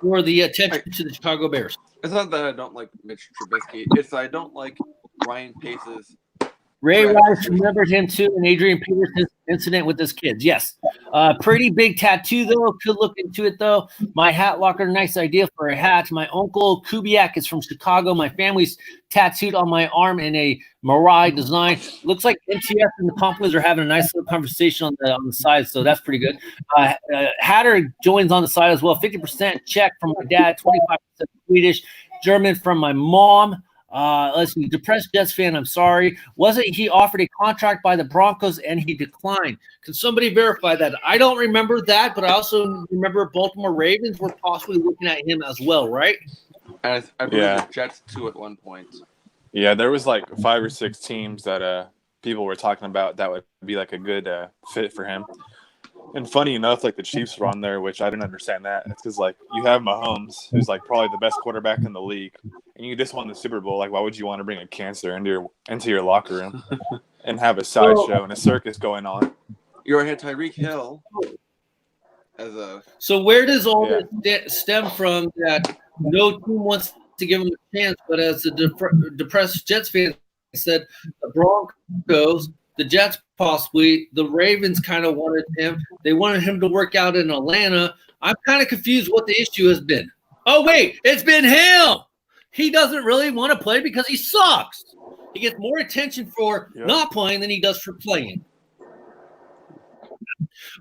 for the attention to the Chicago Bears? It's not that I don't like Mitch Trubisky. It's that I don't like Ryan Pace's. Ray Rice remembered him too, and Adrian Peterson's incident with his kids. Yes. Pretty big tattoo, though. Could look into it, though. My hat locker, nice idea for a hat. My uncle Kubiak is from Chicago. My family's tattooed on my arm in a Mirai design. Looks like MTF and the Compliments are having a nice little conversation on the side, so that's pretty good. Hatter joins on the side as well. 50% Czech from my dad, 25% Swedish, German from my mom. Let's see, depressed Jets fan, I'm sorry. Wasn't he offered a contract by the Broncos and he declined? Can somebody verify that? I don't remember that, but I also remember Baltimore Ravens were possibly looking at him as well, right? I believe the Jets too at one point. Yeah, there was 5 or 6 teams that people were talking about that would be a good fit for him. And funny enough, like the Chiefs were on there, which I didn't understand that. It's because like you have Mahomes, who's like probably the best quarterback in the league, and you just won the Super Bowl. Like, why would you want to bring a cancer into your locker room and have a sideshow and a circus going on? You already had Tyreek Hill as a. So where does all this stem from? That no team wants to give him a chance, but as the depressed Jets fan said, the Broncos, the Jets possibly, the Ravens kind of wanted him. They wanted him to work out in Atlanta. I'm kind of confused what the issue has been. Oh, wait, it's been him. He doesn't really want to play because he sucks. He gets more attention for not playing than he does for playing.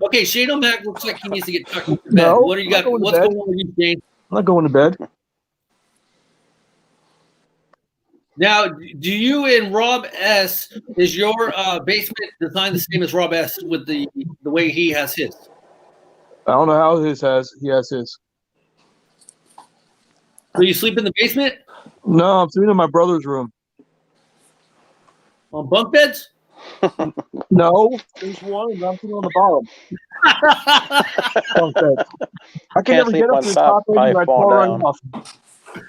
Okay, Shane O'Mac looks like he needs to get tucked into bed. No, What do you got? What's going on with you, Shane? I'm not going to bed. Now, do you and Rob S. is your basement designed the same as Rob S. with the way he has his? I don't know how he has his. So you sleep in the basement No, I'm sleeping in my brother's room. on bunk beds? No, there's one, and I'm sitting on the bottom. Bunk bed. I can never sleep get up on to the top, top end. probably I'd fall fall right down. off.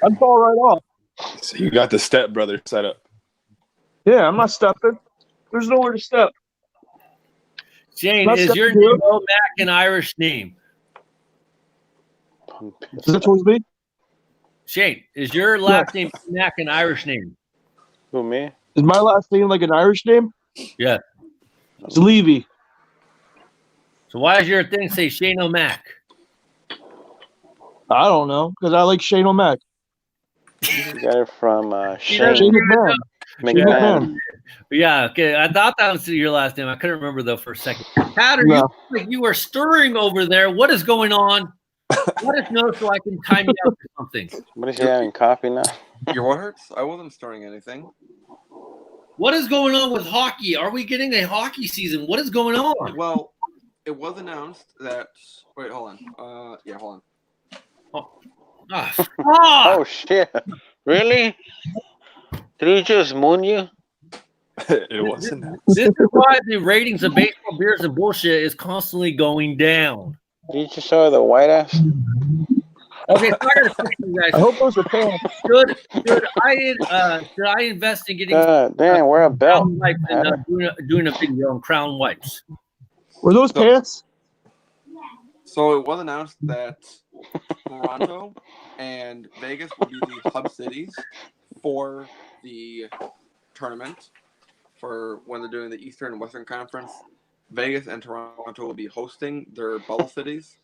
I'd fall right off. So you got the stepbrother set up. Yeah, I'm not stepping. There's nowhere to step. Shane, Not is your stepping, name dude. O'Mac an Irish name? Is that towards me? Shane, is your last name O'Mac an Irish name? Who, me? Is my last name like an Irish name? Yeah. It's Levy. So why does your thing say Shane O'Mac? I don't know, because I like Shane O'Mac. You got it from Shane Shane McMahon. McMahon. Yeah, okay. I thought that was your last name. I couldn't remember though for a second. Hatter, No. you look like you were stirring over there. What is going on? Let us know so I can time you out for something. What is he having, coffee now? Your what hurts? I wasn't starting anything. What is going on with hockey? Are we getting a hockey season? What is going on? Well, it was announced that. Wait, hold on. Yeah, hold on. Ah, Oh, shit. Really? Did he just moon you? It wasn't. this is why the ratings of baseball, beers, and bullshit is constantly going down. Did you just show the white ass? Okay, so I got a question, you I guys. hope those are pants. Should I invest in getting God damn, wear a belt. Crown Wipes and doing a video on Crown Wipes? Were those pants? So it was announced that Toronto and Vegas will be the hub cities for the tournament. For when they're doing the Eastern and Western Conference, Vegas and Toronto will be hosting their bubble cities.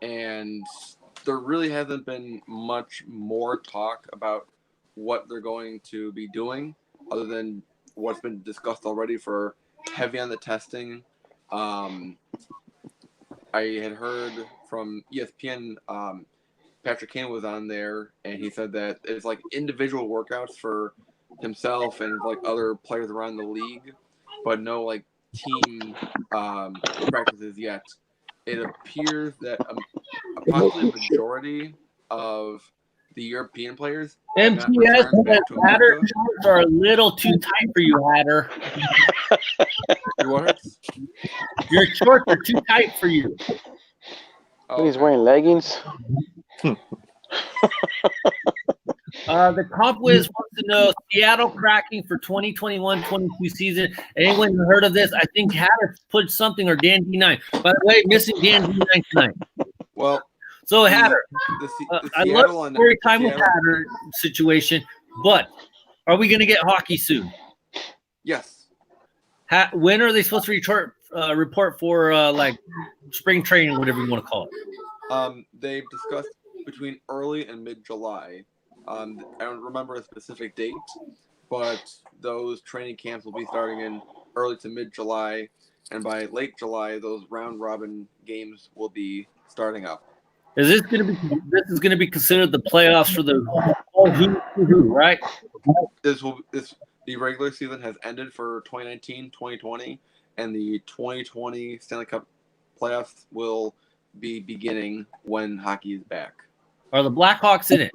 And there really hasn't been much more talk about what they're going to be doing, other than what's been discussed already for heavy on the testing. I had heard from ESPN, Patrick Kane was on there, and he said that it's like individual workouts for himself and like other players around the league, but no like team practices yet. It appears that possibly a majority of the European players have not MTS returned back to Hatter America. shorts are a little too tight for you, Hatter. Your what hurts? Your shorts are too tight for you. Oh, He's okay. wearing leggings. The Comp Wiz wants to know Seattle cracking for 2021-22 season. Anyone heard of this? I think Hatter put something or Dan D9. By the way, missing Dan D9 tonight. Well, So Hatter, the I love Seattle the and story time with Seattle- Hatter situation, but are we going to get hockey soon? Yes. When are they supposed to report for like spring training, whatever you want to call it? They've discussed between early and mid-July. I don't remember a specific date, but those training camps will be starting in early to mid-July, and by late July, those round-robin games will be starting up. Is this going to be considered the playoffs for the who, right? The regular season has ended for 2019-2020, and the 2020 Stanley Cup playoffs will be beginning when hockey is back. Are the Blackhawks in it?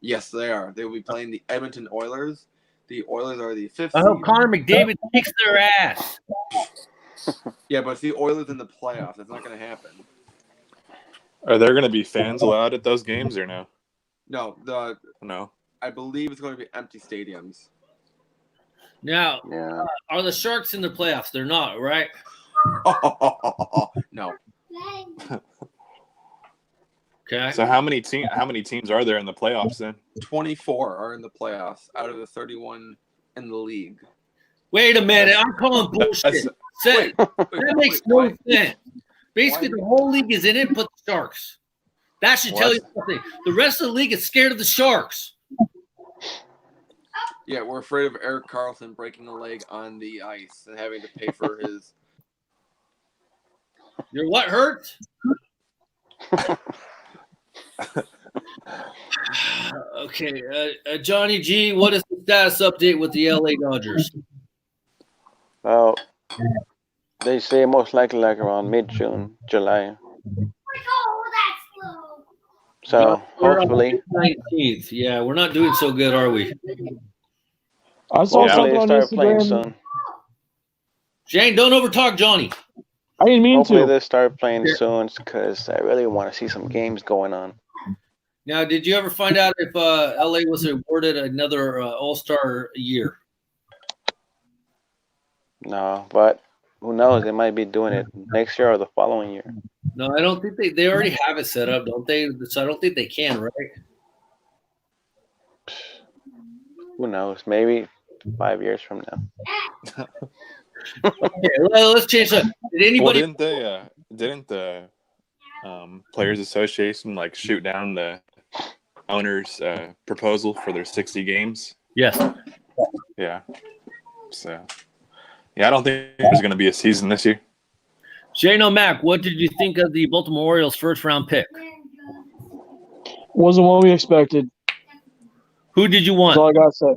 Yes, they are. They will be playing the Edmonton Oilers. The Oilers are the fifth I hope seed. Connor McDavid kicks their ass. Yeah, but it's the Oilers in the playoffs. That's not going to happen. Are there going to be fans allowed at those games or no? No, No. I believe it's going to be empty stadiums. Now, Yeah. are the Sharks in the playoffs? They're not, right? No. Okay. So how many teams are there in the playoffs then? 24 are in the playoffs out of the 31 in the league. Wait a minute. I'm calling bullshit. That's- That makes no why? sense. Basically, Why? the whole league is in it, but the Sharks. That should tell you something. The rest of the league is scared of the Sharks. Yeah, we're afraid of Eric Carlson breaking a leg on the ice and having to pay for his. Your what hurts? Okay, Johnny G, what is the status update with the LA Dodgers? Well, they say most likely like around mid-June, July. So We're on hopefully, 19th. Yeah, we're not doing so good, are we? I saw hopefully something they on start playing Instagram. soon. Shane, don't overtalk Johnny. I didn't mean Hopefully to. they start playing soon because I really want to see some games going on. Now, did you ever find out if LA was awarded another All-Star year? No, but who knows? They might be doing it next year or the following year. No, I don't think they already have it set up, don't they? So I don't think they can, right? Who knows? Maybe 5 years from now. Okay, let's change that. Did Well, anybody? didn't the Players Association like shoot down the owners' proposal for their 60 games? Yes. Yeah. So, yeah, I don't think there's going to be a season this year. Shane O'Mac, what did you think of the Baltimore Orioles' first-round pick? Wasn't what we expected. Who did you That's all want? I gotta say.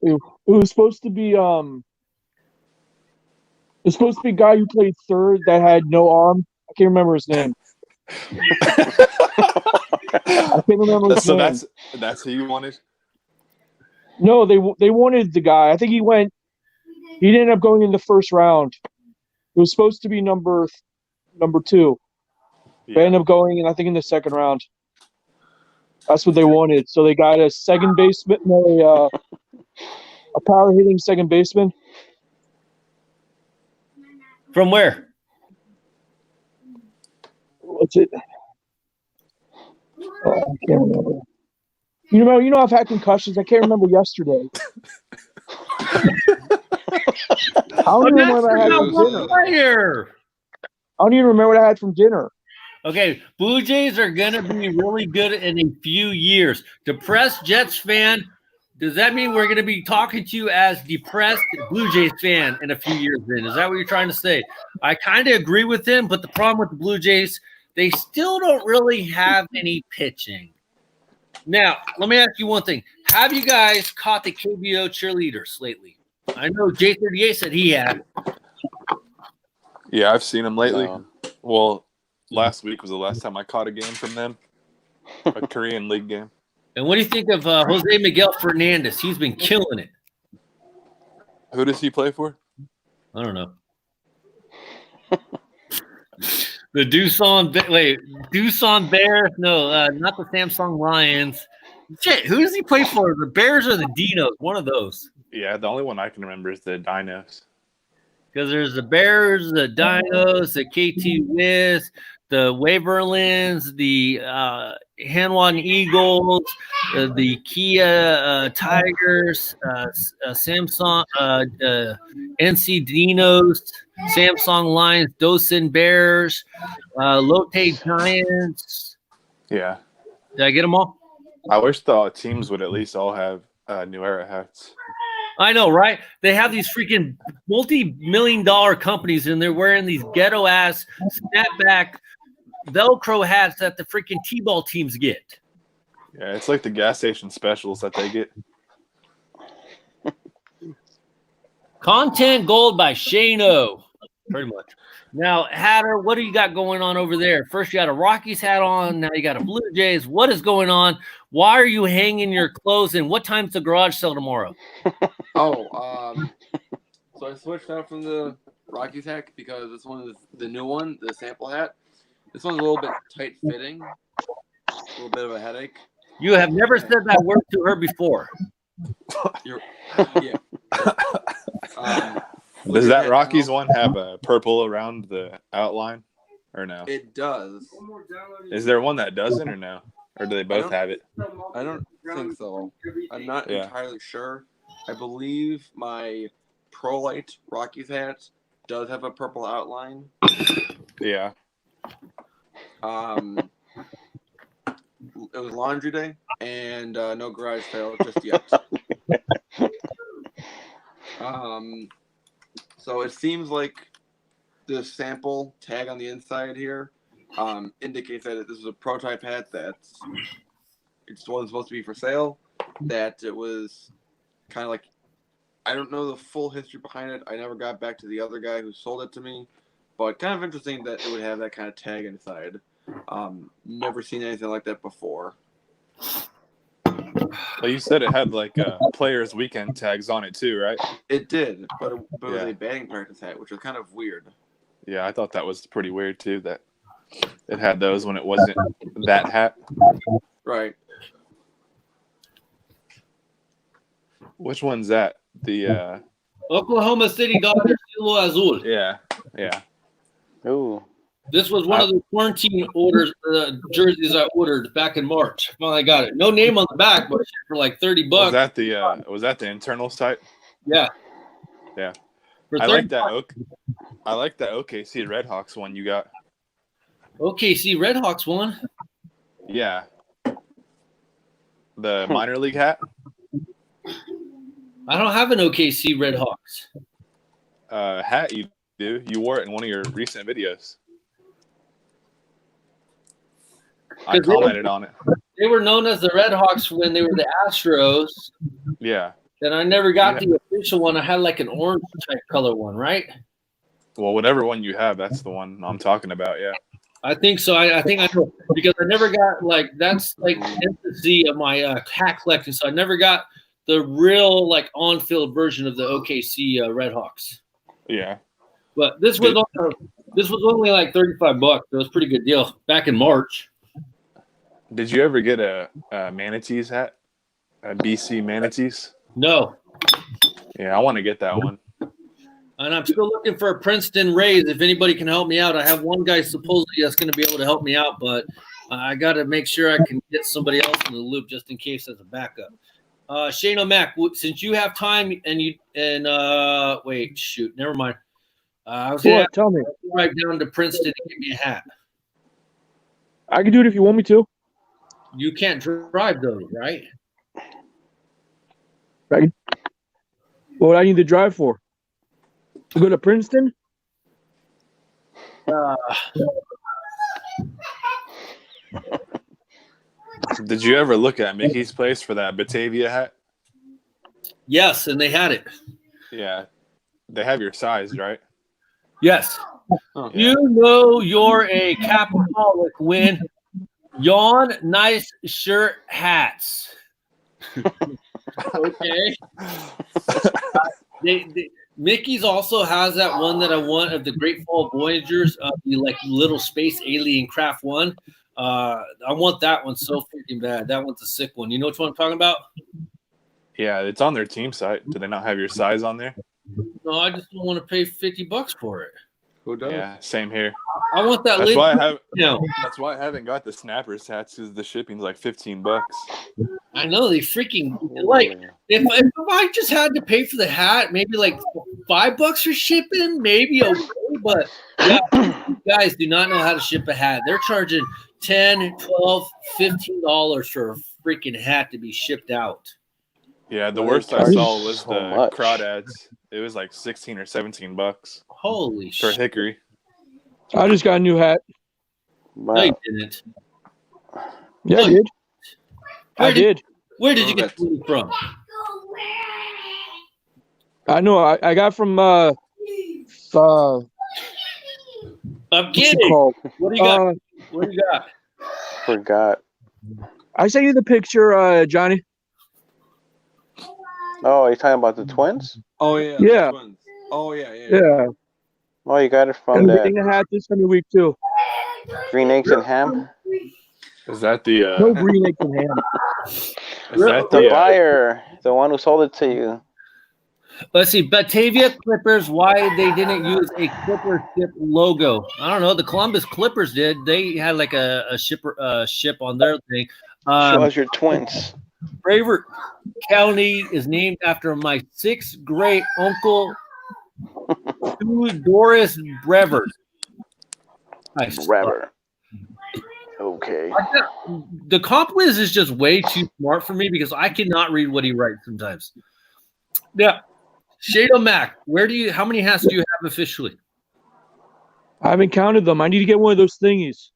It was supposed to be it's supposed to be a guy who played third that had no arm. I can't remember his name. I can't remember his So name. that's who you wanted? No, they wanted the guy. I think he ended up going in the first round. It was supposed to be number 2. They ended up going in, I think, in the second round. That's what they wanted. So they got a second baseman, a power hitting second baseman. From where? What's it? Oh, I can't remember. You know, I've had concussions. I can't remember yesterday. I don't even remember what I had for dinner. Player. I don't even remember what I had from dinner. Okay, Blue Jays are going to be really good in a few years. Depressed Jets fan, does that mean we're going to be talking to you as depressed Blue Jays fan in a few years then? Is that what you're trying to say? I kind of agree with him, but the problem with the Blue Jays, they still don't really have any pitching. Now, let me ask you one thing. Have you guys caught the KBO cheerleaders lately? I know J38 said he had. Yeah, I've seen them lately. No. Well, last week was the last time I caught a game from them, a Korean League game. And what do you think of Jose Miguel Fernandez? He's been killing it. Who does he play for? I don't know. The Doosan Bears? No, not the Samsung Lions. Shit, who does he play for? The Bears or the Dinos? One of those. Yeah, the only one I can remember is the Dinos. Because there's the Bears, the Dinos, the KT Wiz, the Waverlands, the Hanwha Eagles, the Kia Tigers, Samsung, NC Dinos, Samsung Lions, Dosen Bears, Lotte Giants. Yeah. Did I get them all? I wish the teams would at least all have New Era hats. I know, right? They have these freaking multi-million-dollar companies, and they're wearing these ghetto-ass snapback Velcro hats that the freaking T-ball teams get. Yeah, it's like the gas station specials that they get. Content Gold by Shano. Pretty much. Now, Hatter, what do you got going on over there? First, you got a Rockies hat on. Now you got a Blue Jays. What is going on? Why are you hanging your clothes? And what time's the garage sale tomorrow? So I switched out from the Rocky's hat because this one is the new one, the sample hat. This one's a little bit tight fitting, a little bit of a headache. You have never said that word to her before. Yeah. Does that Rockies one have a purple around the outline, or no? It does. Is there one that doesn't, or no? Or do they both have it? I don't think so. I'm not entirely sure. I believe my Pro Light Rockies hat does have a purple outline. Yeah. It was laundry day, and no garage sale just yet. So it seems like the sample tag on the inside here indicates that this is a prototype hat it's one supposed to be for sale. That it was kind of like, I don't know the full history behind it. I never got back to the other guy who sold it to me, but kind of interesting that it would have that kind of tag inside. Never seen anything like that before. Well, you said it had like players' weekend tags on it too, right? It did, but it was a batting practice hat, which was kind of weird. Yeah, I thought that was pretty weird too, that it had those when it wasn't that hat. Right. Which one's that? The Oklahoma City Dodgers Estilo Azul. yeah. Ooh. This was one of the quarantine orders jerseys I ordered back in March. Finally got it. No name on the back, but for like $30. Was that the internals type? Yeah. Yeah. For I like that. I like that OKC Redhawks one you got. OKC Redhawks one. Yeah. The minor league hat. I don't have an OKC Redhawks. Hat you do. You wore it in one of your recent videos. I commented on it. They were known as the Redhawks when they were the Astros. Yeah. And I never got the official one. I had like an orange type color one, right? Well, whatever one you have, that's the one I'm talking about. Yeah. I think so. I think I know because I never got that's like emphasis of my hat collecting. So I never got the real like on-field version of the OKC Redhawks. Yeah. But this was only like $35. It was a pretty good deal back in March. Did you ever get a Manatees hat? A BC Manatees? No. Yeah, I want to get that one. And I'm still looking for a Princeton Rays. If anybody can help me out, I have one guy supposedly that's going to be able to help me out, but I got to make sure I can get somebody else in the loop just in case as a backup. Shane O'Mac, since you have time wait, shoot, never mind. I was going to tell me. Right down to Princeton and get me a hat. I can do it if you want me to. You can't drive though, right? Right. What I need to drive for? To go to Princeton? Did you ever look at Mickey's place for that Batavia hat? Yes, and they had it. Yeah. They have your size, right? Yes. Oh, You know you're a capaholic when yawn nice shirt hats. Okay. Mickey's also has that one that I want of the Great Fall Voyagers, the like little space alien craft one. I want that one so freaking bad. That one's a sick one. You know which one I'm talking about? Yeah, it's on their team site. Do they not have your size on there? No, I just don't want to pay $50 for it. Who does? Yeah, same here. I want that. That's why I have. No. That's why I haven't got the snappers hats because the shipping's like $15. I know they freaking like. If I just had to pay for the hat, maybe like $5 for shipping, maybe okay. But yeah, you guys do not know how to ship a hat. They're charging $10, $12, $15 for a freaking hat to be shipped out. Yeah, the Well, worst they I charge saw was so the much. crawdads. It was like $16 or $17 Holy for shit! Hickory. I just got a new hat. No, Wow. you didn't. Yeah, I did. I did. Where did you get the money from? I know. I got from I'm what's it kidding. called? What do you got? What do you got? Forgot. I sent you the picture, Johnny. Oh, you're talking about the twins? Oh yeah. Yeah. Twins. Oh yeah. Yeah. Oh, you got it from I'm the getting a hat this coming week too. Green Eggs and Ham. Is that the No green eggs and ham. is that The the buyer, the one who sold it to you. Let's see, Batavia Clippers. Why they didn't use a Clipper ship logo? I don't know. The Columbus Clippers did. They had like a ship on their thing. Show us your twins. Brevard County is named after my sixth great uncle, Doris Brevard. Nice. Rubber. Okay. The comp whiz is just way too smart for me because I cannot read what he writes sometimes. Yeah. Shado Mac, how many hats do you have officially? I haven't counted them. I need to get one of those thingies.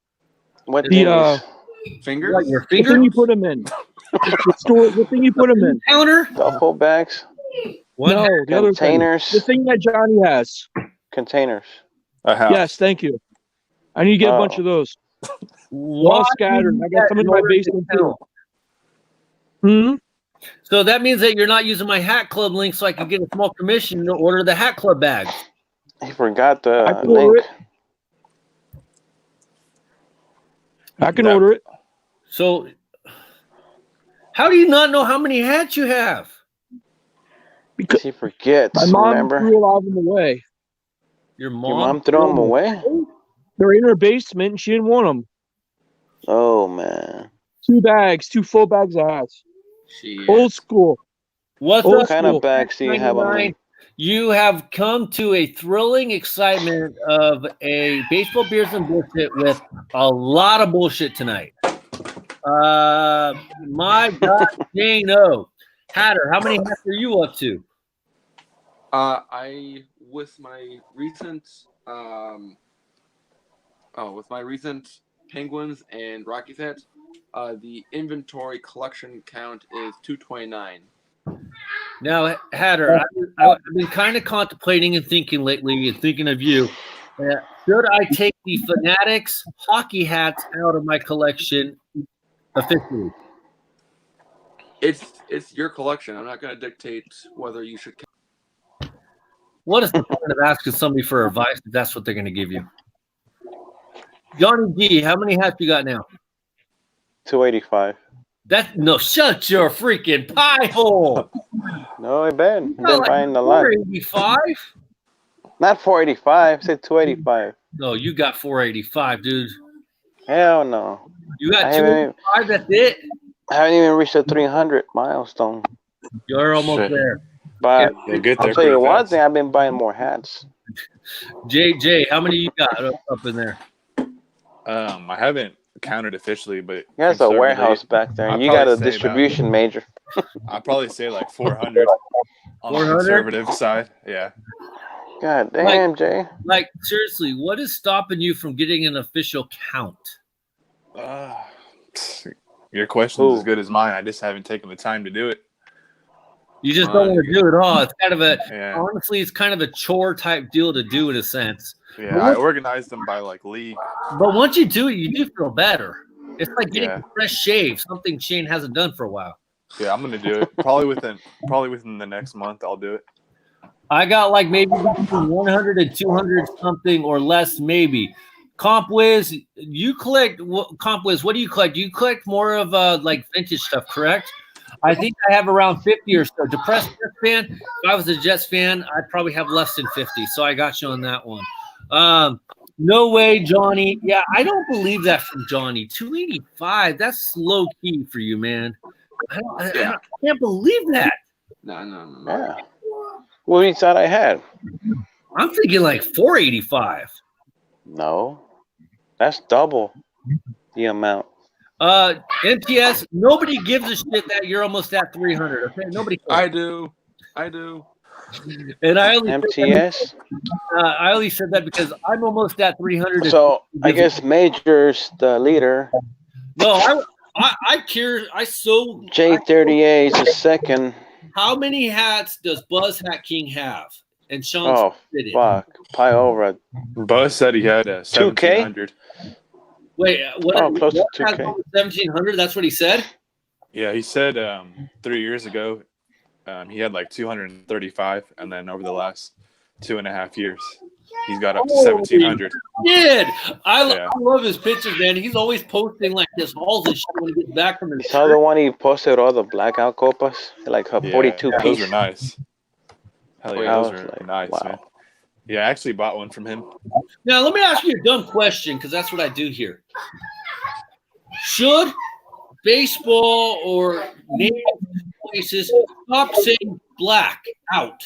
What The Fingers? What, your the finger thing you put them in. The thing you put them in. counter? duffel bags, One No, hat. the other thing. containers, The thing that Johnny has. containers. a house? Yes, thank you. I need to get a bunch of those. They're all Why scattered. I do got some in that my order to basement too. count? Hmm. So that means that you're not using my hat club link so I can get a small commission to order the hat club bags. He forgot I the can order link. it. I can That- order it. So how do you not know how many hats you have? Because He forgets. my mom Remember, threw a lot of them away. Your your mom threw them away. They're in her basement and she didn't want them. Oh man, 2 bags, 2 full bags of hats. She Old school. What's Old what up, kind school. of bags do you have them in? 99? You have come to a thrilling excitement of a baseball beers and bullshit with a lot of bullshit tonight. My God, Jane-O. Hatter, how many hats are you up to? I with my recent Penguins and Rockies hats, the inventory collection count is 229. Now, Hatter, I've been kind of contemplating and thinking lately and thinking of you. Should I take the Fanatics hockey hats out of my collection officially? It's your collection. I'm not going to dictate whether you should. What is the point of asking somebody for advice if that's what they're going to give you? Johnny G, how many hats you got now? 285. No, shut your freaking pie hole. No, I've been Not buying a lot. 485? Not 485. I said 285. No, you got 485, dude. Hell no. You got I haven't, 285, that's it? I haven't even reached the 300 milestone. You're almost Shit. there. But Yeah, get I'll there tell you pretty one fast. thing. I've been buying more hats. JJ, how many you got up in there? I haven't counted officially, but There's a conservatively, warehouse back there. I'd You got probably a say distribution major. I'd probably say like 400 on the 400? conservative side. Yeah. God damn, Jay. Like, seriously, what is stopping you from getting an official count? Your question's Who? as good as mine. I just haven't taken the time to do it. You just don't want to do it all. It's kind of Yeah. honestly, it's kind of a chore type deal to do in a sense. Yeah, I organized them by like league. But once you do it, you do feel better. It's like getting Yeah. a fresh shave, something Shane hasn't done for a while. Yeah, I'm gonna do it. Probably within the next month. I'll do it. I got like maybe between 100 and 200 something or less, maybe. CompWiz, you collect CompWiz. What do you collect? You collect more of like vintage stuff, correct? I think I have around 50 or so. Depressed Jets fan. If I was a Jets fan, I'd probably have less than 50. So I got you on that one. No way, Johnny. Yeah, I don't believe that from Johnny. 285. That's low key for you, man. I can't believe that. No. Yeah. What you thought I had? I'm thinking like 485. No. That's double the amount. MTS, nobody gives a shit that you're almost at 300. Okay, nobody cares. I do. And I only MTS. I only said that because I'm almost at 300. So I guess Major's the leader. No, I care. J38 is the second. How many hats does Buzz Hat King have? And Sean Oh, did it. fuck. Pie over. Buzz said he had 1,700. Wait, what? Oh, close to what has 2K. over 1,700? That's what he said. Yeah, he said 3 years ago he had like 235, and then over the last 2.5 years He's got up to 1,700. Did I Yeah. love his pictures, man. He's always posting like his hauls and shit when he gets back from You his saw the one he posted all the blackout copas, like a 42 Yeah, piece. those are nice. Hell Oh, yeah, yeah. those I was are like, nice, wow. man. Yeah, I actually bought one from him. Now, let me ask you a dumb question because that's what I do here. Should baseball or native places stop saying black out?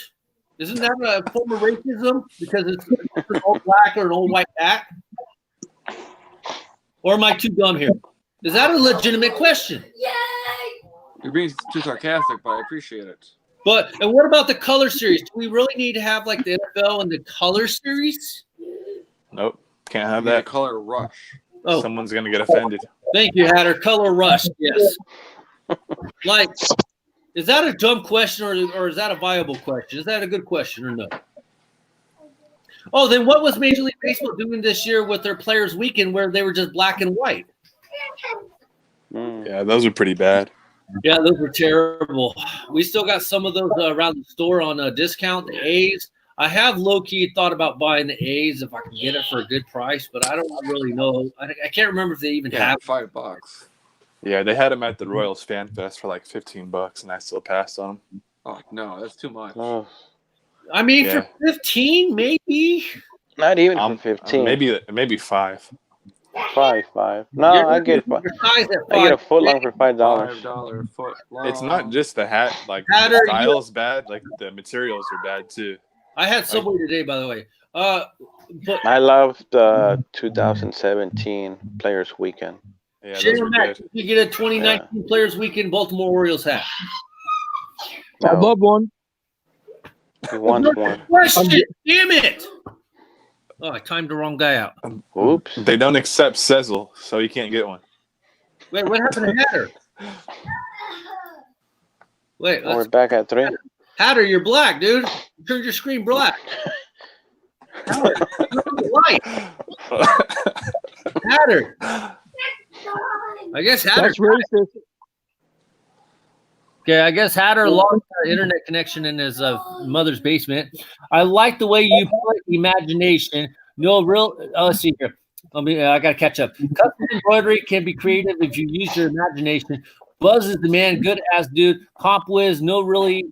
Isn't that a form of racism because it's an old black or an old white hat? Or am I too dumb here? Is that a legitimate question? You're being too sarcastic, but I appreciate it. And what about the color series? Do we really need to have like the NFL and the color series? Nope, can't have You need a that. color rush. Oh, Someone's gonna get offended. thank you, Hatter. Color rush, yes. Like, is that a dumb question or is that a viable question? Is that a good question or no? Oh, then what was Major League Baseball doing this year with their Players Weekend where they were just black and white? Yeah, those are pretty bad. Yeah, those were terrible. We still got some of those around the store on a discount, the A's. I have low-key thought about buying the A's if I can get it for a good price, but I don't really know. I can't remember if they even Yeah, have $5. Yeah, they had them at the Royals Fan Fest for like $15, and I still passed on them. Oh no, that's too much. Oh, I mean, Yeah. for 15, maybe. not even for 15. Maybe 5. Five. No, I get your size at I get a 5. foot long for $5. $5 foot long. It's not just the hat. Like Hat the or style's bad. Like the materials are bad too. I had Subway today, by the way. But I love the 2017 Players Weekend. Yeah, those Shane are Mack, good. you get a 2019 Players Weekend Baltimore Orioles hat. I No, love one. he wants one. Question, damn it! Oh, I timed the wrong guy out. Oops. They don't accept Sezzle, so you can't get one. Wait, what happened to Hatter? Wait, We're back at 3. Hatter, you're black, dude. You turned your screen black. Hatter, Hatter. I guess Hatter. That's racist. Okay, I guess Hatter lost the internet connection in his mother's basement. I like the way you put imagination. No real. Let's see here. I got to catch up. Custom embroidery can be creative if you use your imagination. Buzz is the man. Good ass dude. Comp whiz. No really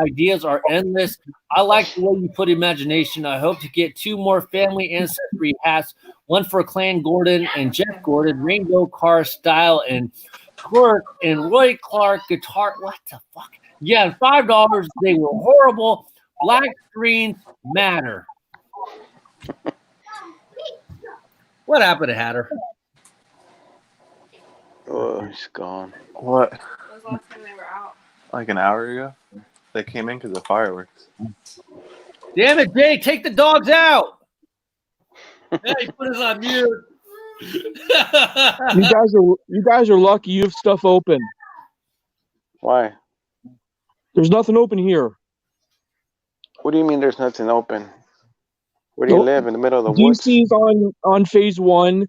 ideas are endless. I like the way you put imagination. I hope to get 2 more family ancestry hats. One for Clan Gordon and Jeff Gordon. Rainbow car style and Clark and Roy Clark guitar. What the fuck? Yeah, $5. They were horrible. Black screens matter. What happened to Hatter? Oh, he's gone. What? That was the last time they were out. Like an hour ago? They came in because of fireworks. Damn it, Jay! Take the dogs out. Hey, put us on mute. You guys are lucky you have stuff open. Why? There's nothing open here. What do you mean there's nothing open? Where do you Nope. live? In the middle of the woods? DC's on phase 1,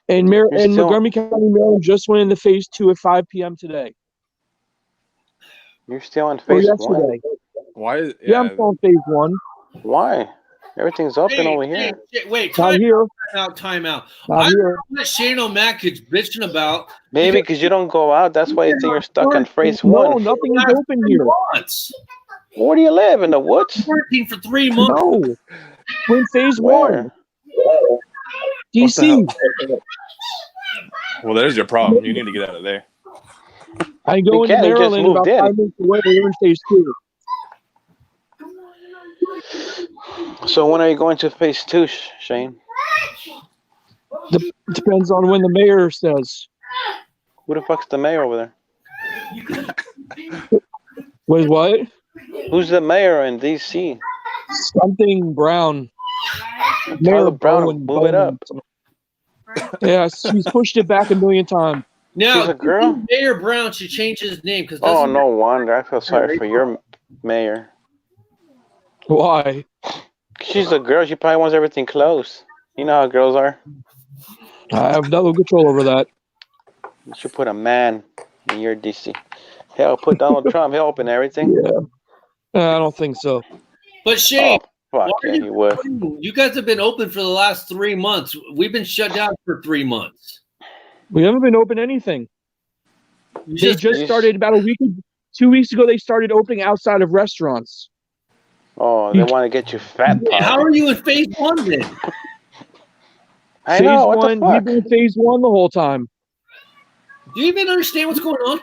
and still- Montgomery County, Maryland just went into phase 2 at 5 p.m. today. You're still on Or phase 1? yesterday. Why? Yeah, I'm still on phase 1. Why? Everything's open Hey, over here. wait, Not here. time out. Not I here. don't know what Shane O'Mac is bitching about. Maybe because you don't go out. That's why you think you're stuck on phase No, 1. nothing is open here. Months. Where do you live? In the woods? Working for 3 months. No. We're in phase Where? 1. DC. Well, there's your problem. You need to get out of there. I go We into can't, we just Maryland moved about in. 5 minutes away. We're in phase 2. So when are you going to phase 2, Shane? Depends on when the mayor says. Who the fuck's the mayor over there? Wait, what? Who's the mayor in D.C.? Something Brown. Tyler Brown, move it up. Yeah, she's pushed it back a million times. Now, She's a girl? Mayor Brown should change his name because Oh, no wonder. I feel sorry for your mayor. Why? She's a girl. She probably wants everything closed. You know how girls are. I have no control over that. You should put a man in your D.C. Hell, put Donald Trump. He'll open everything. Yeah. I don't think so. But Shane, Fuck Why yeah, are he would. You guys have been open for the last 3 months. We've been shut down for 3 months. We haven't been open anything. You They just started about 2 weeks ago. They started opening outside of restaurants. Oh, they want to get you fat, How Paul. are you in phase 1 then? I Phase know, what one, the we've fuck? been in phase 1 the whole time. Do you even understand what's going on?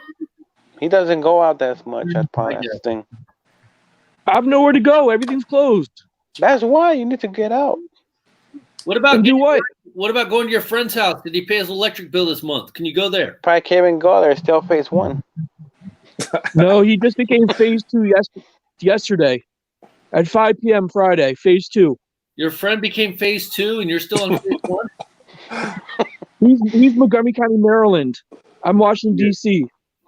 He doesn't go out that much, that's I probably guess. the thing. I have nowhere to go. Everything's closed. That's why you need to get out. What about And do what? What about going to your friend's house? Did he pay his electric bill this month? Can you go there? Probably can't even go there, it's still phase 1. No, he just became phase 2 yesterday at 5 p.m. Friday. Phase 2. Your friend became phase 2 and you're still in phase 1? He's Montgomery County, Maryland. I'm Washington D.C.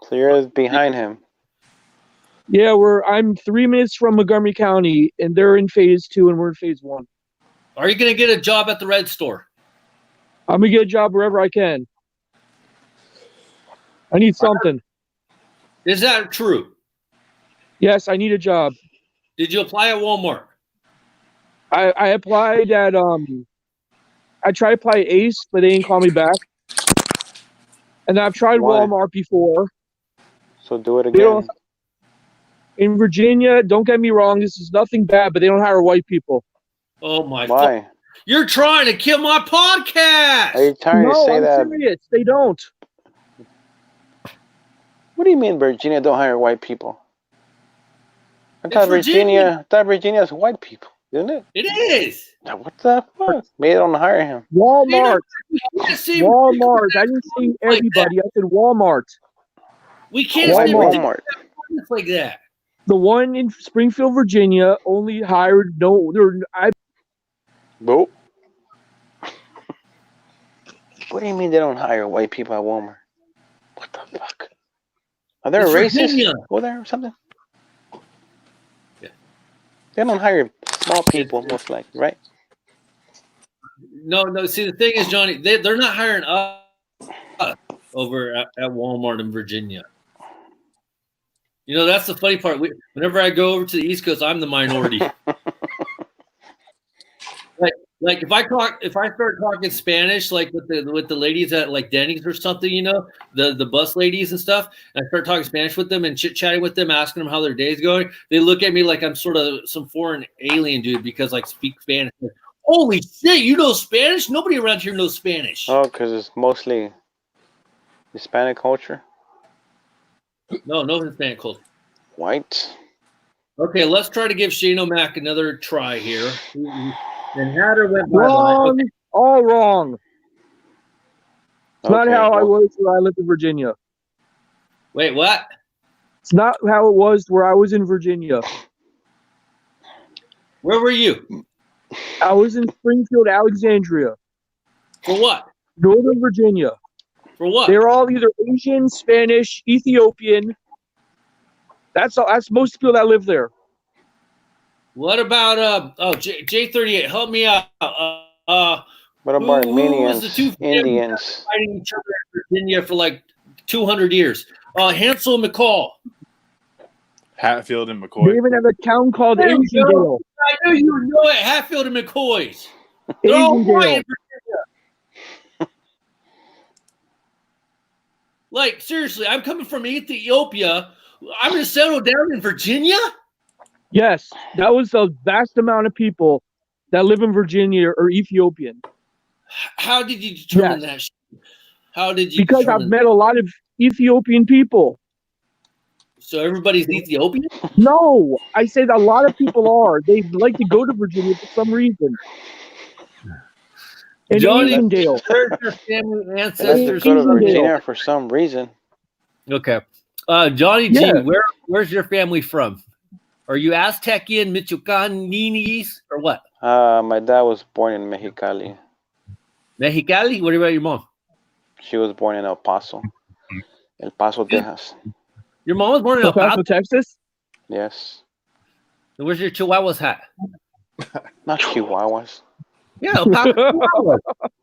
So you're behind him. Yeah, I'm 3 minutes from Montgomery County, and they're in phase 2, and we're in phase 1. Are you going to get a job at the Red Store? I'm gonna get a job wherever I can. I need something. Is that true? Yes, I need a job. Did you apply at Walmart? I applied at I tried to apply at Ace, but they didn't call me back. And I've tried Why? Walmart before. So do it They again. don't, in Virginia, don't get me wrong, this is nothing bad, but they don't hire white people. Oh my! Why? You're trying to kill my podcast. Are you trying to No, say I'm that? serious. They don't. What do you mean Virginia don't hire white people? I It's thought Virginia. Virginia's white people, isn't it? It is. Now, what the fuck? Maybe they don't hire him. Walmart. We can't say Walmart. I didn't say everybody. I said Walmart. We can't Why say Walmart? ridiculous like that. The one in Springfield, Virginia, only hired Nope. What do you mean they don't hire white people at Walmart? What the fuck? Are there It's racists Virginia. over there or something? Yeah. They don't hire small people, most likely, right? No. See, the thing is, Johnny, they're not hiring us over at Walmart in Virginia. You know, that's the funny part. Whenever I go over to the East Coast, I'm the minority. Like if I start talking Spanish, like with the ladies at like Denny's or something, you know, the bus ladies and stuff, and I start talking Spanish with them and chit chatting with them, asking them how their day's going, they look at me like I'm sort of some foreign alien dude because I speak Spanish. Like, holy shit, you know Spanish? Nobody around here knows Spanish. Oh, because it's mostly Hispanic culture. No Hispanic culture. White. Okay, let's try to give Shane O'Mac another try here. And Hatter went bye-bye. wrong. Okay. All wrong. It's not Okay, how I well, was where I lived in Virginia. Wait, what? It's not how it was where I was in Virginia. Where were you? I was in Springfield, Alexandria, For what? Northern Virginia. For what? They're all either Asian, Spanish, Ethiopian. That's all. That's most people that live there. What about J38? Help me out. what about who was Armenians, the two families Indians? fighting each other in Virginia for like 200 years? Hansel and McCall. Hatfield and They McCoy. even have a town called There you Asiandale. I knew you would know it. Hatfield and McCoy's. They're all white Asiandale. in Virginia. Like seriously, I'm coming from Ethiopia. I'm going to settle down in Virginia. Yes, that was a vast amount of people that live in Virginia or Ethiopian. How did you determine Yes. that? How did you Because I've determine met a lot of Ethiopian people. So everybody's Ethiopian? No, I said a lot of people are. They like to go to Virginia for some reason. And Johnny, Asiandale. where's your family They like to ancestors? go to Asiandale. Virginia for some reason. Okay. Johnny G, Yeah. where's your family from? Are you Aztecian, Michoacaninese, or what? My dad was born in Mexicali. Mexicali? What about your mom? She was born in El Paso, Texas. Your mom was born in El El Paso? Paso, Texas? Yes. Where's your Chihuahua's hat? Not Chihuahuas. Yeah, El Paso. Chihuahua.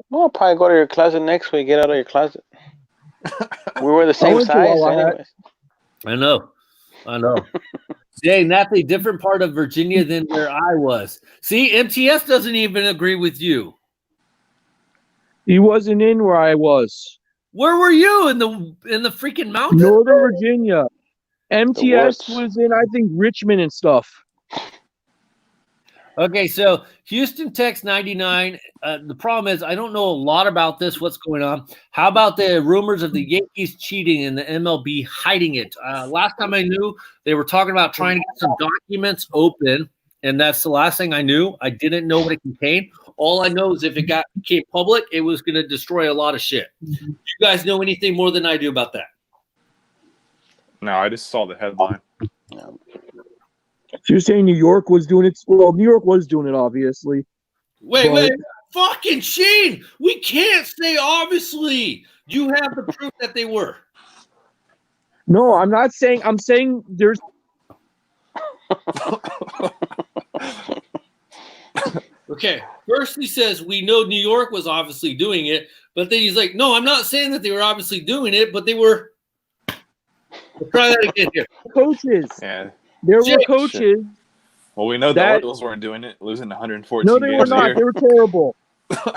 Well, I'll probably go to your closet next week. Get out of your closet. We were the same went to size, Chihuahua hat. anyways. I know. Dang, that's a different part of Virginia than where I was. See, MTS doesn't even agree with you. He wasn't in where I was. Where were you in the freaking mountains? Northern Virginia. MTS woods. was in, I think, Richmond and stuff. Okay, so Houston Tex 99. The problem is I don't know a lot about this. What's going on? How about the rumors of the Yankees cheating and the MLB hiding it? Last time I knew, they were talking about trying to get some documents open, and that's the last thing I knew. I didn't know what it contained. All I know is if it became public, it was going to destroy a lot of shit. Do you guys know anything more than I do about that? No, I just saw the headline. So you're saying New York was doing it? Well, New York was doing it, obviously. Wait. Fucking Shane, we can't say obviously. You have the proof that they were. No, I'm not saying. I'm saying there's. Okay, first he says we know New York was obviously doing it, but then he's like, no, I'm not saying that they were obviously doing it, but they were. We'll try that again here. Coaches. Yeah. There were Shit. coaches. Well, we know the That- Orioles weren't doing it, losing 114 No, they were games a not. year. They were terrible.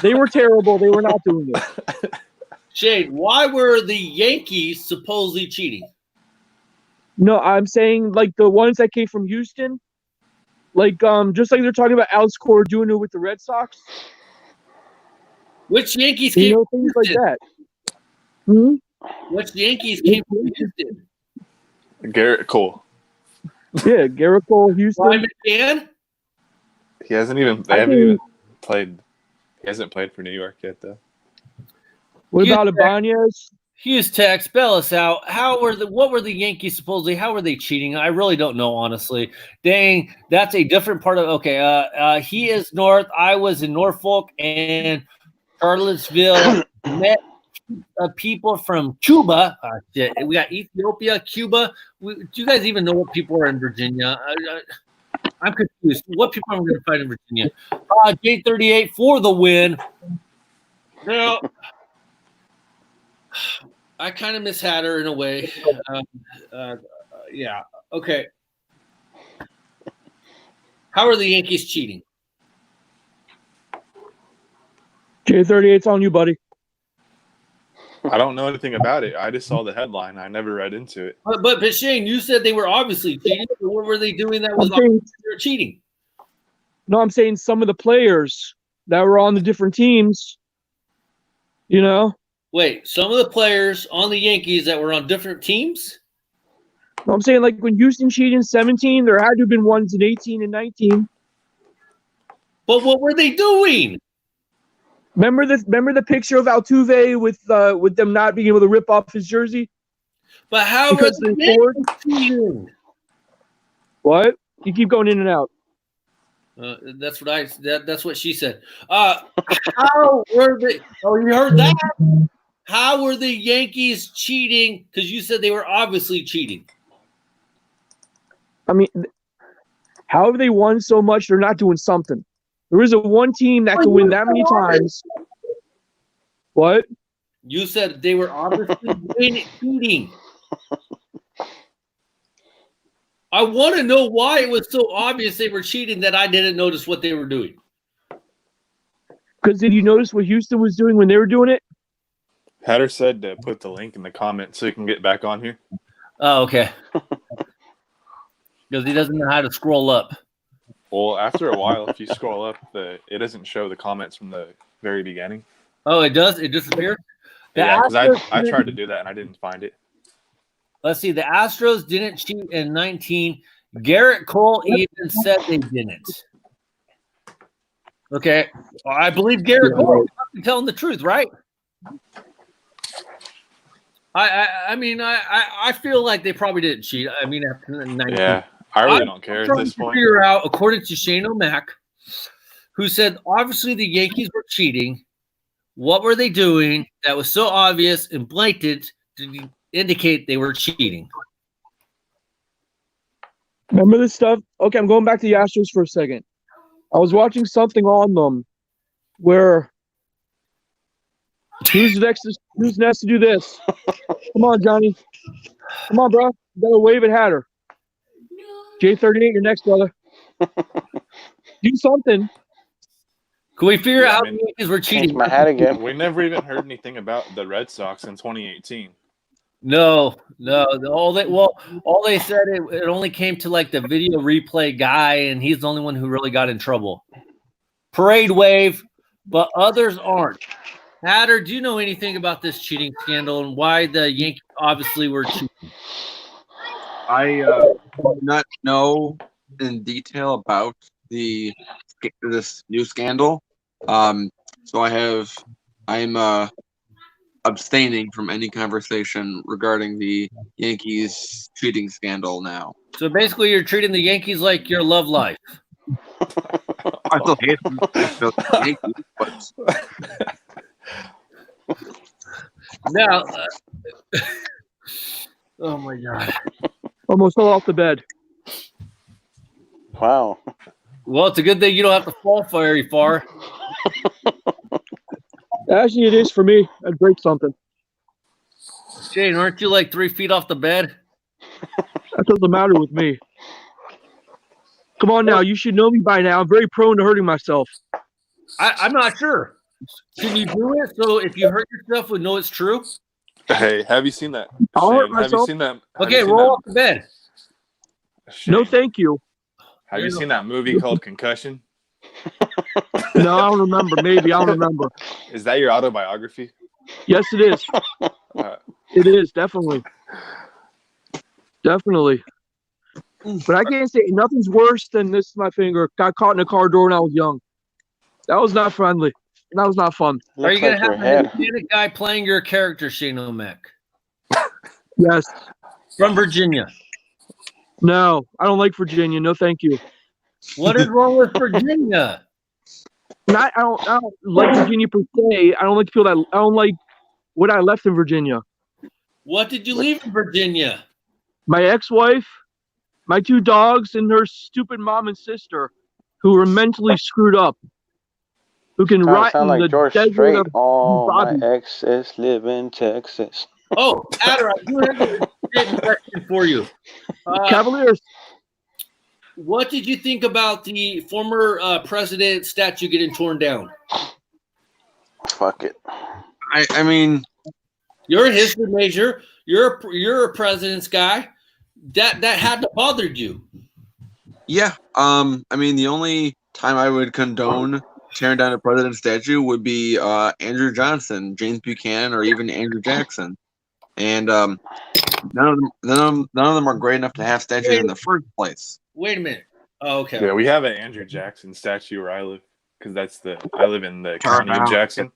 They were terrible. They were not doing it. Shane, why were the Yankees supposedly cheating? No, I'm saying like the ones that came from Houston, like just like they're talking about Alex Cora doing it with the Red Sox. Which Yankees You came know, from things like Houston? that. Hmm? Which Yankees came from Houston? Garrett Cole. Yeah, Garrett Cole, Houston. Ryan McCann? He hasn't even. They I haven't think- even played. He hasn't played for New York yet, though. What Houston. about Ibanez? Hughes Tech, spell us out. What were the Yankees supposedly? How were they cheating? I really don't know, honestly. Dang, that's a different part of. Okay, he is North. I was in Norfolk and Charlottesville. Met people from Cuba. Shit. We got Ethiopia, Cuba. Do you guys even know what people are in Virginia? I'm confused. What people am I going to find in Virginia? J38 for the win. Now, I kind of miss Hatter in a way. Yeah. Okay. How are the Yankees cheating? J38's on you, buddy. I don't know anything about it. I just saw the headline. I never read into it. But Shane, you said they were obviously cheating. So what were they doing that was I'm saying- obviously they were cheating? No, I'm saying some of the players that were on the different teams, you know? Wait, some of the players on the Yankees that were on different teams? No, I'm saying like when Houston cheated in 17, there had to have been ones in 18 and 19. But what were they doing? Remember the picture of Altuve with them not being able to rip off his jersey? But how Because were the they scored? Yankees cheating? What? You keep going in and out. That's what she said. How were they? Oh, you heard that? How were the Yankees cheating? Because you said they were obviously cheating. I mean, how have they won so much? They're not doing something. There is a one team that can win that many times. What? You said they were obviously cheating. I want to know why it was so obvious they were cheating that I didn't notice what they were doing. Because did you notice what Houston was doing when they were doing it? Hatter said to put the link in the comments so you can get back on here. Oh, okay. Because he doesn't know how to scroll up. Well, after a while, if you scroll up, it doesn't show the comments from the very beginning. Oh, it does? It disappeared? Yeah, because I tried to do that and I didn't find it. Let's see. The Astros didn't cheat in 19. Garrett Cole even said they didn't. Okay. Well, I believe Garrett Cole is telling the truth, right? I mean, I feel like they probably didn't cheat. I mean, after 19. Yeah, I really don't care at this point. Figure out, according to Shane O'Mac, who said obviously the Yankees were cheating. What were they doing that was so obvious and blatant to indicate they were cheating? Remember this stuff? Okay, I'm going back to the Astros for a second. I was watching something on them where who's next to do this? Come on, Johnny. Come on, bro. You gotta wave at Hatter. J38, you're next, brother. Do something. Can we figure Yeah, out I how mean- the Yankees were Change cheating? my hat again. We never even heard anything about the Red Sox in 2018. No. All they said it only came to like the video replay guy, and he's the only one who really got in trouble. Parade wave, but others aren't. Hatter, do you know anything about this cheating scandal and why the Yankees obviously were cheating? I do not know in detail about this new scandal. So I'm abstaining from any conversation regarding the Yankees cheating scandal now. So basically, you're treating the Yankees like your love life. I still hate the Yankees, but Now, oh my God. Almost fell off the bed. Wow. Well, it's a good thing you don't have to fall very far. Actually, it is for me. I'd break something. Shane, aren't you like 3 feet off the bed? That doesn't matter with me. Come on now. You should know me by now. I'm very prone to hurting myself. I'm not sure. Can you do it so if you hurt yourself, we know it's true? Hey, have you seen that? I'll hurt Shane, have you myself. seen that? Okay, roll off the bed. No, thank you. Have you seen that movie called Concussion? No, I don't remember. Maybe. I don't remember. Is that your autobiography? Yes, it is. Uh, It is, definitely. Definitely. But I can't say nothing's worse than this. My finger got caught in a car door when I was young. That was not friendly. That was not fun. Are you Looks going like to your have head. a Hispanic guy playing your character, Shane O'Mac, Yes. from Virginia? No, I don't like Virginia. No, thank you. What is wrong with Virginia? I don't like Virginia per se. I don't like people that I don't like what I left in Virginia. What did you leave in Virginia? My ex-wife, my 2 dogs, and her stupid mom and sister, who were mentally screwed up, who can Kind of rot sound in like the George desert Strait. of Oh, my Bobby. exes live in Texas. Oh, Adder, I do have a legit question for you. Cavaliers. What did you think about the former president statue getting torn down? Fuck it. I mean, You're a history major. You're a president's guy. That had to bother you. yeah. I mean, the only time I would condone tearing down a president statue would be Andrew Johnson, James Buchanan, or even Andrew Jackson. And none of them are great enough to have statues in the first place. Wait a minute. Oh, okay. yeah, we have an Andrew Jackson statue where I live because I live in the county of Jackson.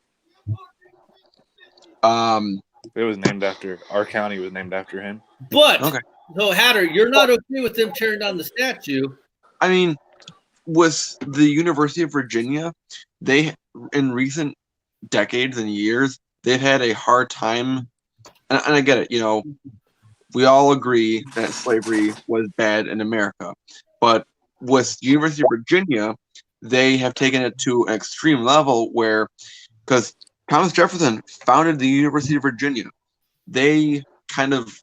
It was named after our county was named after him. But Okay. so Hatter, you're not okay with them tearing down the statue. I mean, with the University of Virginia, they in recent decades and years they've had a hard time, and I get it. You know, we all agree that slavery was bad in America, but with University of Virginia, they have taken it to an extreme level where, because Thomas Jefferson founded the University of Virginia, they kind of,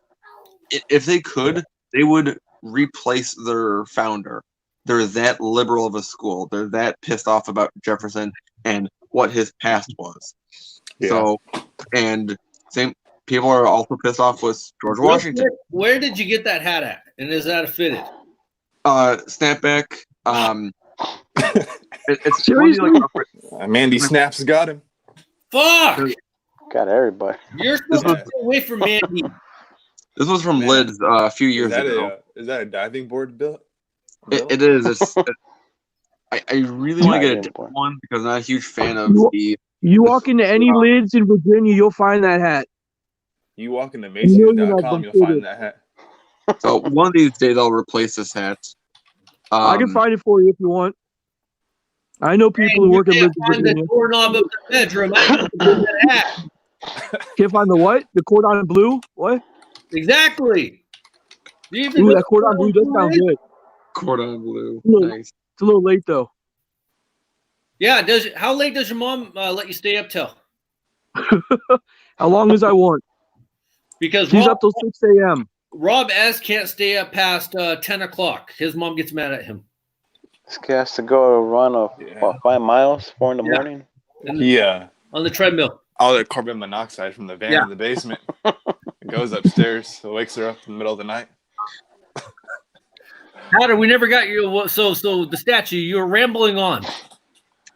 if they could, they would replace their founder. They're that liberal of a school. They're that pissed off about Jefferson and what his past was. Yeah. So, and same people are also pissed off with George Washington. Where did you get that hat at? And is that fitted? Snapback. It's Seriously? Mandy Snaps got him. Fuck! Got everybody. You're supposed to stay away from Mandy. This was from Man. Lids a few Is years that ago. is that a diving board bill? It is. I really want to get a different one because I'm not a huge fan of the. You walk into any lids in Virginia, you'll find that hat. You walk into Million of Macy's.com, them you'll find that hat. So one of these days I'll replace this hat. I can find it for you if you want. I know people who work in You lids can't in find the Virginia. doorknob of the bedroom. I know that hat. Can't find the what? The cordon bleu? What? Exactly. Do you even Ooh, know that cordon bleu does sound is? good. Cordon bleu. Look. Nice. It's a little late though. Yeah. How late does your mom let you stay up till? How long as I want. Because She's up till 6 a.m. Rob S. can't stay up past 10 o'clock. His mom gets mad at him. This guy has to go run of what, 5 miles, 4 in the morning. Yeah. On the treadmill. All the carbon monoxide from the van in the basement. It goes upstairs, so wakes her up in the middle of the night. Hatter, we never got you. So the statue, you were rambling on.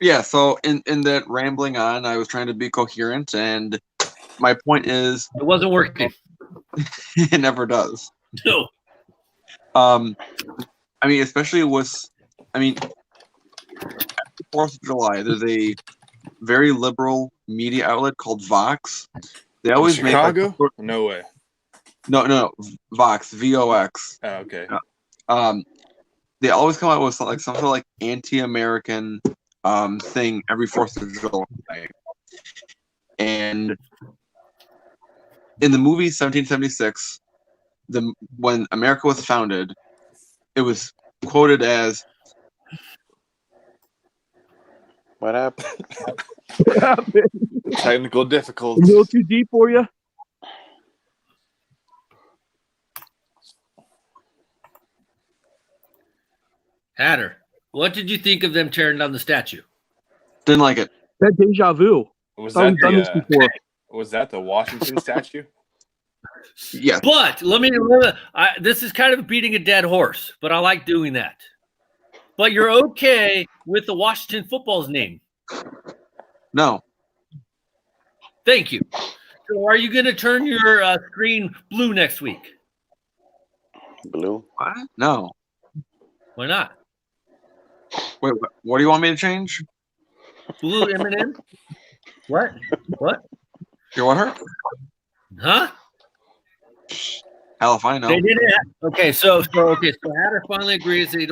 Yeah, so in that rambling on, I was trying to be coherent, and my point is It wasn't working. it never does. No. I mean, especially with, I mean, 4th of July, there's a very liberal media outlet called Vox. They always In Chicago? make No way. no, Vox, VOX. Oh, okay. They always come out with some sort of like anti-American thing every 4th of July. And in the movie 1776, when America was founded, it was quoted as What happened? Technical A difficulties. little too deep for you? Hatter, what did you think of them tearing down the statue? didn't like it. That deja vu. Was Thought that we've done this the before. was that the Washington statue? Yes. But this is kind of beating a dead horse, but I like doing that. But you're okay with the Washington football's name. No. Thank you. So are you going to turn your screen blue next week? Blue. What? No. Why not? Wait, what do you want me to change? Blue M&M? What? What? You want her? Huh? Hell if I know. They didn't. Okay, so Hatter finally agrees he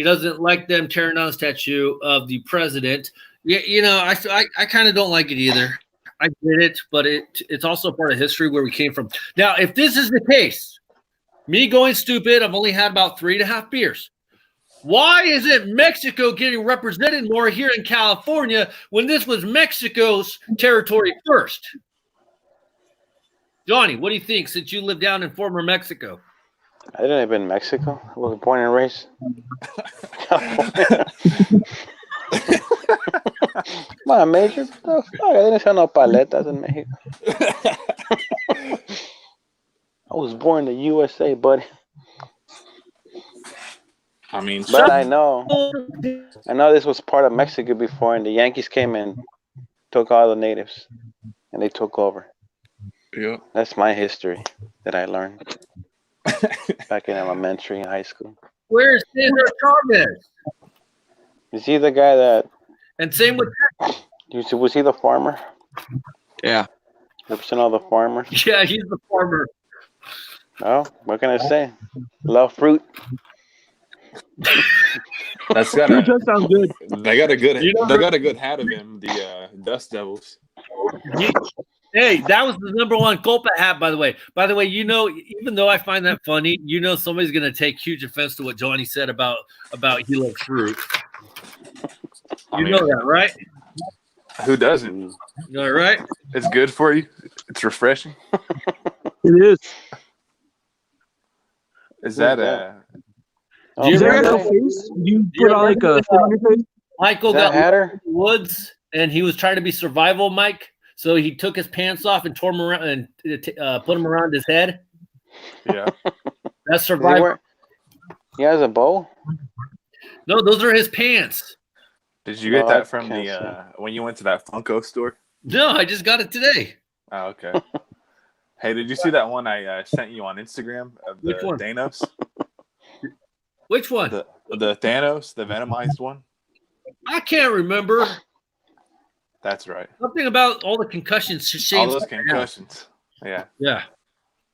doesn't like them tearing down the statue of the president. I kind of don't like it either. I get it, but it's also part of history where we came from. Now, if this is the case, me going stupid, I've only had about 3.5 beers. Why isn't Mexico getting represented more here in California when this was Mexico's territory first? Johnny, what do you think since you live down in former Mexico? I didn't live in Mexico. I was born and raised. Come on, Major. What the fuck? I didn't sell no paletas in Mexico. I was born in the USA, buddy. I mean, But I know this was part of Mexico before, and the Yankees came and took all the natives, and they took over. yeah. That's my history that I learned back in elementary and high school. Where's Cesar Chavez? Is he the guy that And same with was he the farmer? Yeah. Represent all the farmers. yeah, he's the farmer. Oh, what can I say? Love fruit. That's got It does sound good. they got a good You know- they got a good hat of him, the Dust Devils. Hey, that was the #1 Copa hat, by the way. By the way, even though I find that funny, somebody's going to take huge offense to what Johnny said about he loves fruit. You know that, right? Who doesn't? You know that, right? It's good for you. It's refreshing. It is. Is that Oh, You Is that remember- no face? You you put on like remember a thing on your face? Michael Is that got Hatter? lost in the woods, and he was trying to be survival Mike. So he took his pants off and tore them around and put them around his head. yeah? That's survival. He has a bow? No, those are his pants. Did you get Oh, that I from can't the when you went to that Funko store? No, I just got it today. Oh, okay. Hey, did you see that one I sent you on Instagram of the Which one? Thanos? Which one? The Thanos, the Venomized one? I can't remember. That's right. Something about all the concussions. All Shane's those right now. concussions. Yeah. Yeah,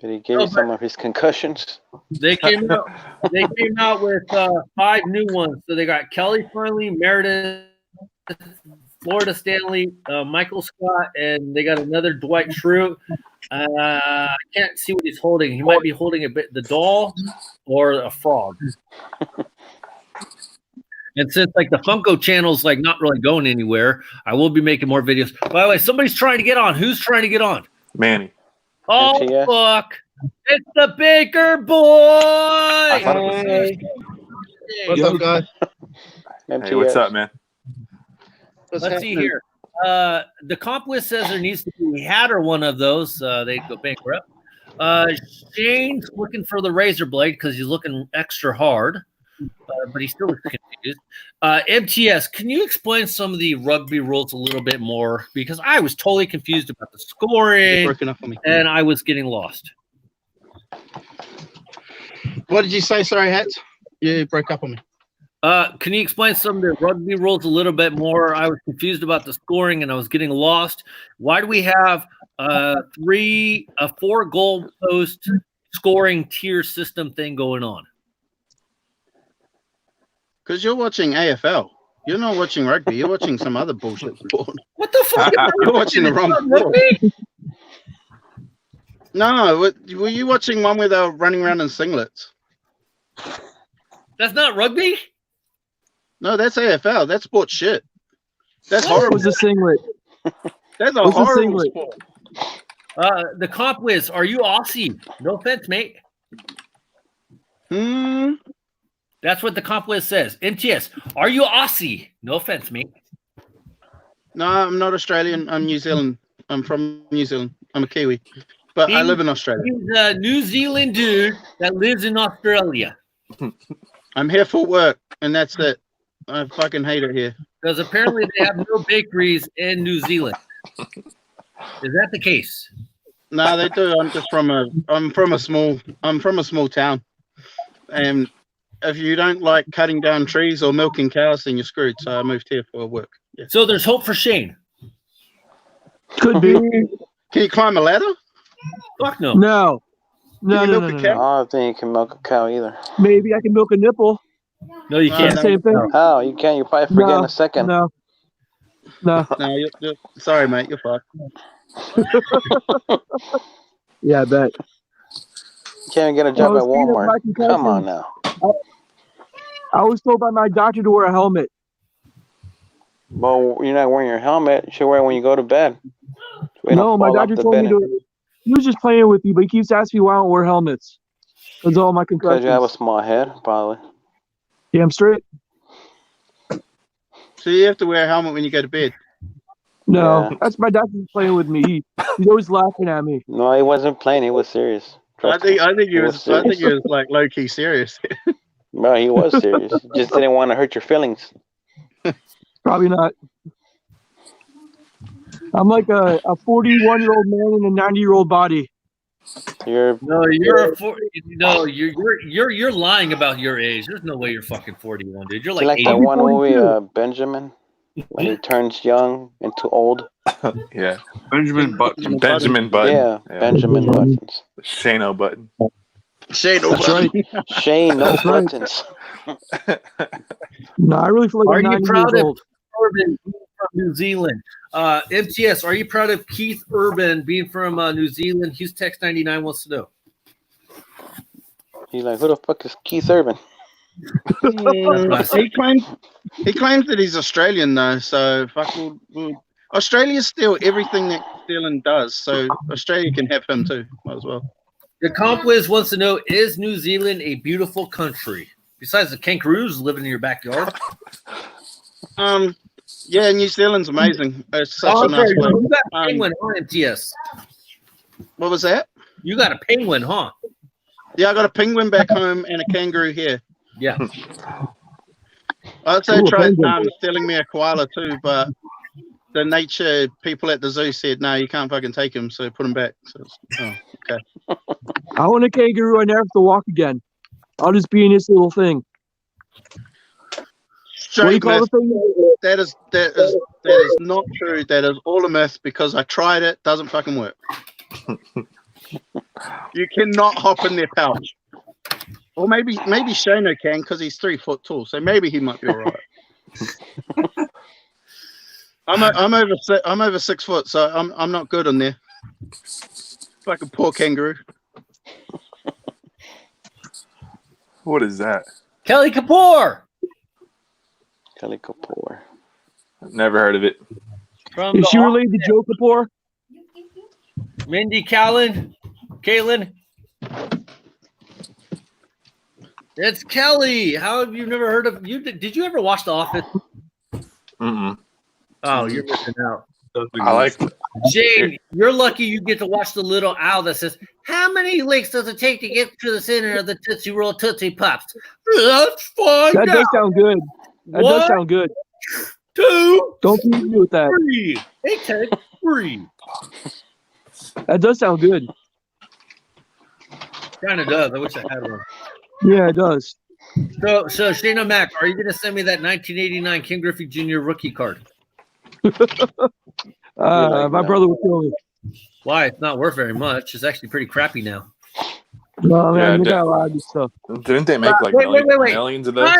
Did he give No, you some of his concussions? they came out. They came out with 5 new ones. So they got Kelly Farley, Meredith, Florida Stanley, Michael Scott, and they got another Dwight Schrute. I can't see what he's holding. He might be holding the doll or a frog. And since the Funko channel's not really going anywhere, I will be making more videos. By the way, somebody's trying to get on. Who's trying to get on? Manny. Oh, MTS. fuck. It's the Baker boy. I thought it was Hey. What's up, guys? MTS. Hey, what's up, man? What's Let's see happening? here. The comp list says there needs to be hat or one of those. They go bankrupt. Shane's looking for the razor blade because he's looking extra hard, but he still looks confused. MTS, can you explain some of the rugby rules a little bit more? Because I was totally confused about the You're scoring, breaking up on me. and I was getting lost. What did you say? Sorry, Hats. You broke up on me. Can you explain some of the rugby rules a little bit more? I was confused about the scoring and I was getting lost. Why do we have a 4 goal post scoring tier system thing going on? Because you're watching AFL. You're not watching rugby. You're watching some other bullshit sport. What the fuck? You're watching the wrong sport. Rugby? No, were you watching one where they were running around in singlets? That's not rugby? No, that's AFL. That's sport shit. That's It horrible. was a singlet. That's a was a horrible singlet. sport. The comp whiz, are you Aussie? No offense, mate. That's what the comp whiz says. MTS, are you Aussie? No offense, mate. No, I'm not Australian. I'm New Zealand. I'm from New Zealand. I'm a Kiwi. But I live in Australia. He's a New Zealand dude that lives in Australia. I'm here for work, and that's it. I fucking hate it here. Because apparently they have no bakeries in New Zealand. Is that the case? No, they do. I'm from a small town. And if you don't like cutting down trees or milking cows, then you're screwed. So I moved here for work. Yeah. So there's hope for Shane. Could be. Can you climb a ladder? Fuck no. No. No, Can you no, milk no, a no, cow? no. I don't think you can milk a cow either. Maybe I can milk a nipple. No, you No, can't. no. Same thing. How? You can't. You probably forget in a second. No. No. No, you're sorry, mate. You're fucked. Yeah, I bet. You can't get a job Well, at speaking of Walmart. my concussions, Come on now. I was told by my doctor to wear a helmet. Well, you're not wearing your helmet. You should wear it when you go to bed. So you No, don't my fall off doctor the told me bed to. He was just playing with me, but he keeps asking me why I don't wear helmets. That's all my because concussions. you have a small head, probably. Damn straight. So you have to wear a helmet when you go to bed. No, Yeah. that's my doctor playing with me. He's always laughing at me. No, he wasn't playing. He was serious. I Trust me. think he was serious. like low key serious. No, he was serious. Just didn't want to hurt your feelings. Probably not. I'm like a 41-year-old man in a 90-year-old body. You're You're lying about your age. There's no way you're fucking 41, dude. You're like, like 80. that one movie, 42. Benjamin, when he turns young into old. Yeah. Benjamin Button. Benjamin Button. Yeah, Benjamin Buttons. Shane O Button. Shade That's right. Shane, no That's right. buttons. No, I really feel like Are I'm you 90 proud years of old. Urban being from New Zealand? MTS, are you proud of Keith Urban being from New Zealand? Hughes Text 99 wants to know. He's like, who the fuck is Keith Urban? he claims that he's Australian though, so fuck. Australia steal everything that New Zealand does, so Australia can have him too, might as well. The comp whiz wants to know, is New Zealand a beautiful country? Besides the kangaroos living in your backyard? Yeah, New Zealand's amazing. It's such a Okay, nice place. you got a penguin, huh, MTS? What was that? You got a penguin, huh? Yeah, I got a penguin back home and a kangaroo here. Yeah. I also Cool, tried penguin. stealing me a koala too, but the nature people at the zoo said, no, you can't fucking take him, so put him back. So, okay. I want a kangaroo. I never have to walk again. I'll just be in this little thing. What do you Straight call myth. the thing? That is not true. That is all a myth because I tried it. Doesn't fucking work. You cannot hop in their pouch. Or maybe Shano can because he's 3 foot tall. So maybe he might be all right. I'm over 6 foot, so I'm not good on there. Like a poor kangaroo. What is that? Kelly Kapoor Kelly Kapoor. Never heard of it. from Is the she related to Joe Kapoor? Mindy Callan. Caitlin. It's Kelly. How have you never heard of you? Did you ever watch The Office? Mm-mm. Oh, you're missing out. I like. Shane, you're lucky you get to watch the little owl that says, "How many licks does it take to get to the center of the Tootsie Roll Tootsie Pops?" Let's find That does out. sound good. That does sound good. 2, Don't keep me with that. 3. It takes 3. That does sound good. Kind of does. I wish I had one. Yeah, it does. So Shane O'Mac, are you going to send me that 1989 Ken Griffey Jr. rookie card? My brother would kill me. Why? It's not worth very much. It's actually pretty crappy now. No, man, Yeah, they got a lot of good stuff. Didn't they make like Wait. millions of those?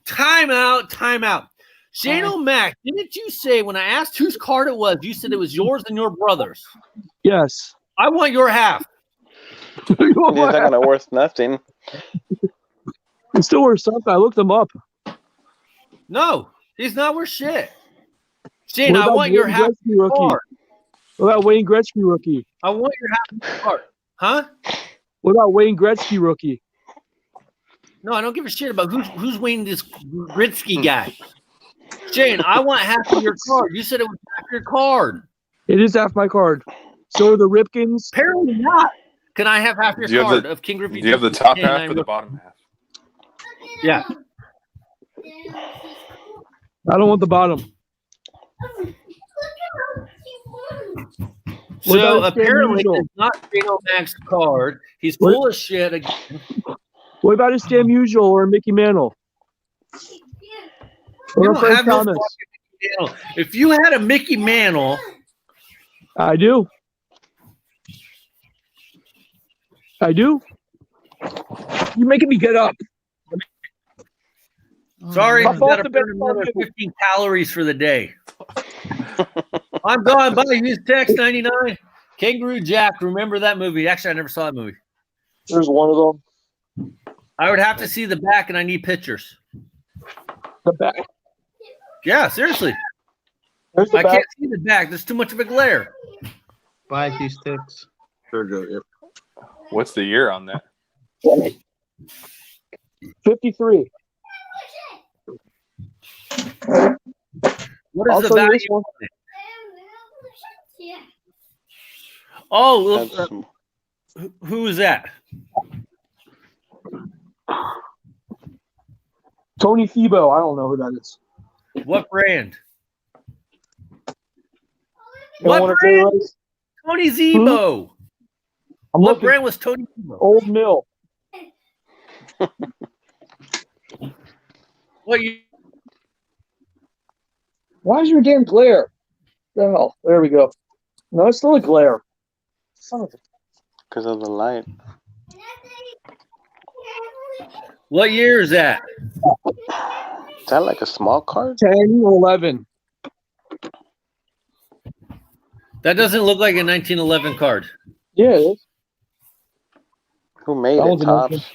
Time out. Shane O'Mac, didn't you say when I asked whose card it was, you said it was yours and your brother's? Yes. I want your half. It's not gonna worth nothing. It's still worth something. I looked them up. No, he's not worth shit. Shane, What I about want your Wayne half Gretzky rookie? card. What about Wayne Gretzky rookie? I want your half card. Huh? What about Wayne Gretzky rookie? No, I don't give a shit about who's Wayne this Gretzky guy. Shane, I want half of your card. You said it was half your card. It is half my card. So are the Ripkins. Apparently not. Can I have half your card of King Griffey? Do you have the top half or the bottom half? Yeah. I don't want the bottom. What So about Stan apparently Musial? it's not Shane O'Mac's card. He's full of shit again. What about a Stan Musial or a Mickey Mantle? You Or a don't Frank have no Thomas? fucking Mickey Mantle. If you had a Mickey Mantle, I do. You're making me get up. sorry, My you fault got to to burn bet another on 15 calories for the day. I'm gone. Bye. Use text 99. Kangaroo Jack. Remember that movie? Actually, I never saw that movie. There's one of them. I would have to see the back, and I need pictures. The back. Yeah, seriously. There's the I back. can't see the back. There's too much of a glare. Buy a few sticks. Sure, Joe. Yep. What's the year on that? 53. What I'll is the show you value? this one. Oh, look, That's- who is that? Tony Thebo. I don't know who that is. What brand? You What want to say brand? right? Tony Zebo. I'm What looking. brand was Tony Zebo? Old Mill. What you? Why is your damn glare? The hell? There we go. No, it's still a glare. Son of a... Because of the light. What year is that? Is that like a small card? 10, 11. That doesn't look like a 1911 card. Yeah, it is. Who made That it? one's a Tops? nice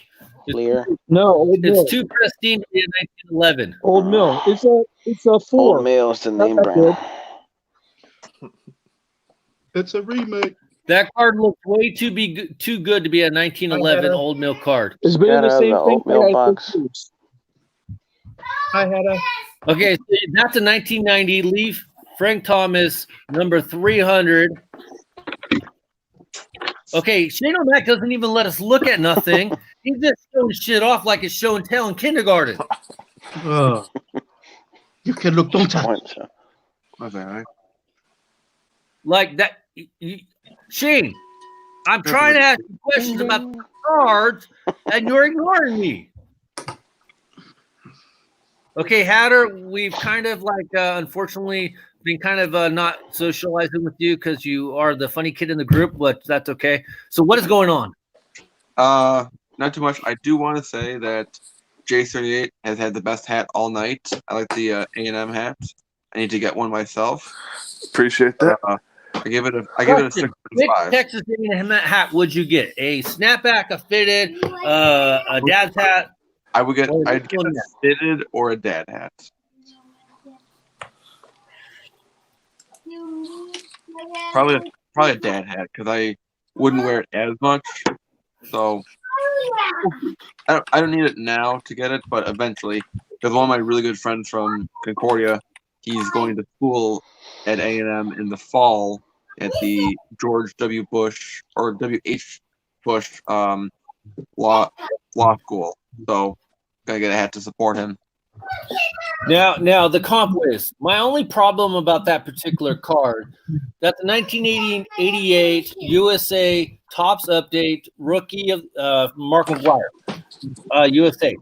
Clear? No, Old Mill. It's too pristine to be a 1911. Old Mill. It's a 4. Old Mill's the name Not that brand. It's a remake. That card looks way too good to be a 1911 Old Mill card. It's been Gotta the have same the thing. oatmeal for box. 6 years. I had a. Okay, so that's a 1990 Leaf Frank Thomas number 300. Okay, Shane O'Mac doesn't even let us look at nothing. He's just showing shit off like it's show and tell in kindergarten. You can look, don't touch. Point, so. My bad. Like that. Shane, I'm trying to ask you questions about the cards, and you're ignoring me. Okay, Hatter, we've kind of unfortunately been kind of not socializing with you because you are the funny kid in the group, but that's okay. So what is going on? Not too much. I do want to say that J38 has had the best hat all night. I like the A&M hat. I need to get one myself. Appreciate that. I give it a Question. Which 6.5. Texas A&M hat would you get? A snapback, a fitted, a dad's hat? I'd get Or a one hat. fitted or a dad hat. Probably a dad hat because wouldn't wear it as much. So I don't need it now to get it, but eventually, because one of my really good friends from Concordia, he's going to school at A&M in the fall at the George W. Bush or W.H. Bush law school. So gotta get a hat to support him. Now the comp whiz. My only problem about that particular card, that's a 1988 USA Topps Update rookie of Mark McGwire, USA.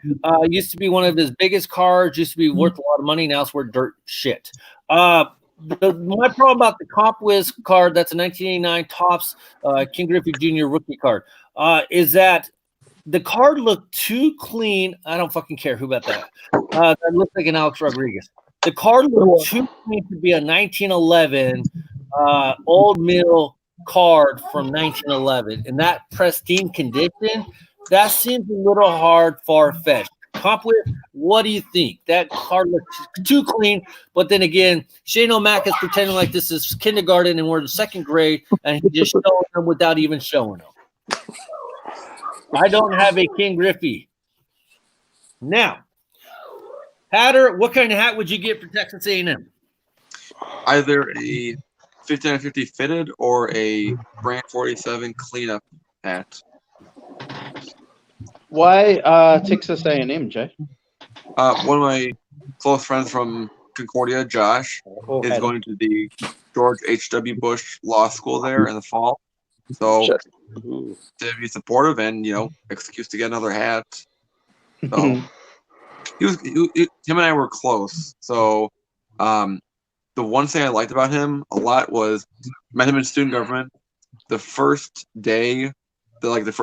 Used to be one of his biggest cards. Used to be worth a lot of money. Now it's worth dirt shit. My problem about the comp whiz card, that's a 1989 Topps King Griffey Jr. rookie card, is that the card looked too clean. I don't fucking care who about that. That looks like an Alex Rodriguez. The card looked too clean to be a 1911 Old Mill card from 1911. In that pristine condition, that seems a little hard, far-fetched. Comp with, what do you think? That card looks too clean, but then again, Shane O'Mac is pretending like this is kindergarten and we're in second grade, and he's just showing them without even showing them. I don't have a King Griffey. Now, Hatter, what kind of hat would you get for Texas A&M? Either a 5950 fitted or a brand 47 cleanup hat. Why Texas A&M, Jay? One of my close friends from Concordia, Josh, is going to the George H.W. Bush Law School there in the fall. So to be supportive and, excuse to get another hat. So him and I were close. So the one thing I liked about him a lot was met him in student government. The first day,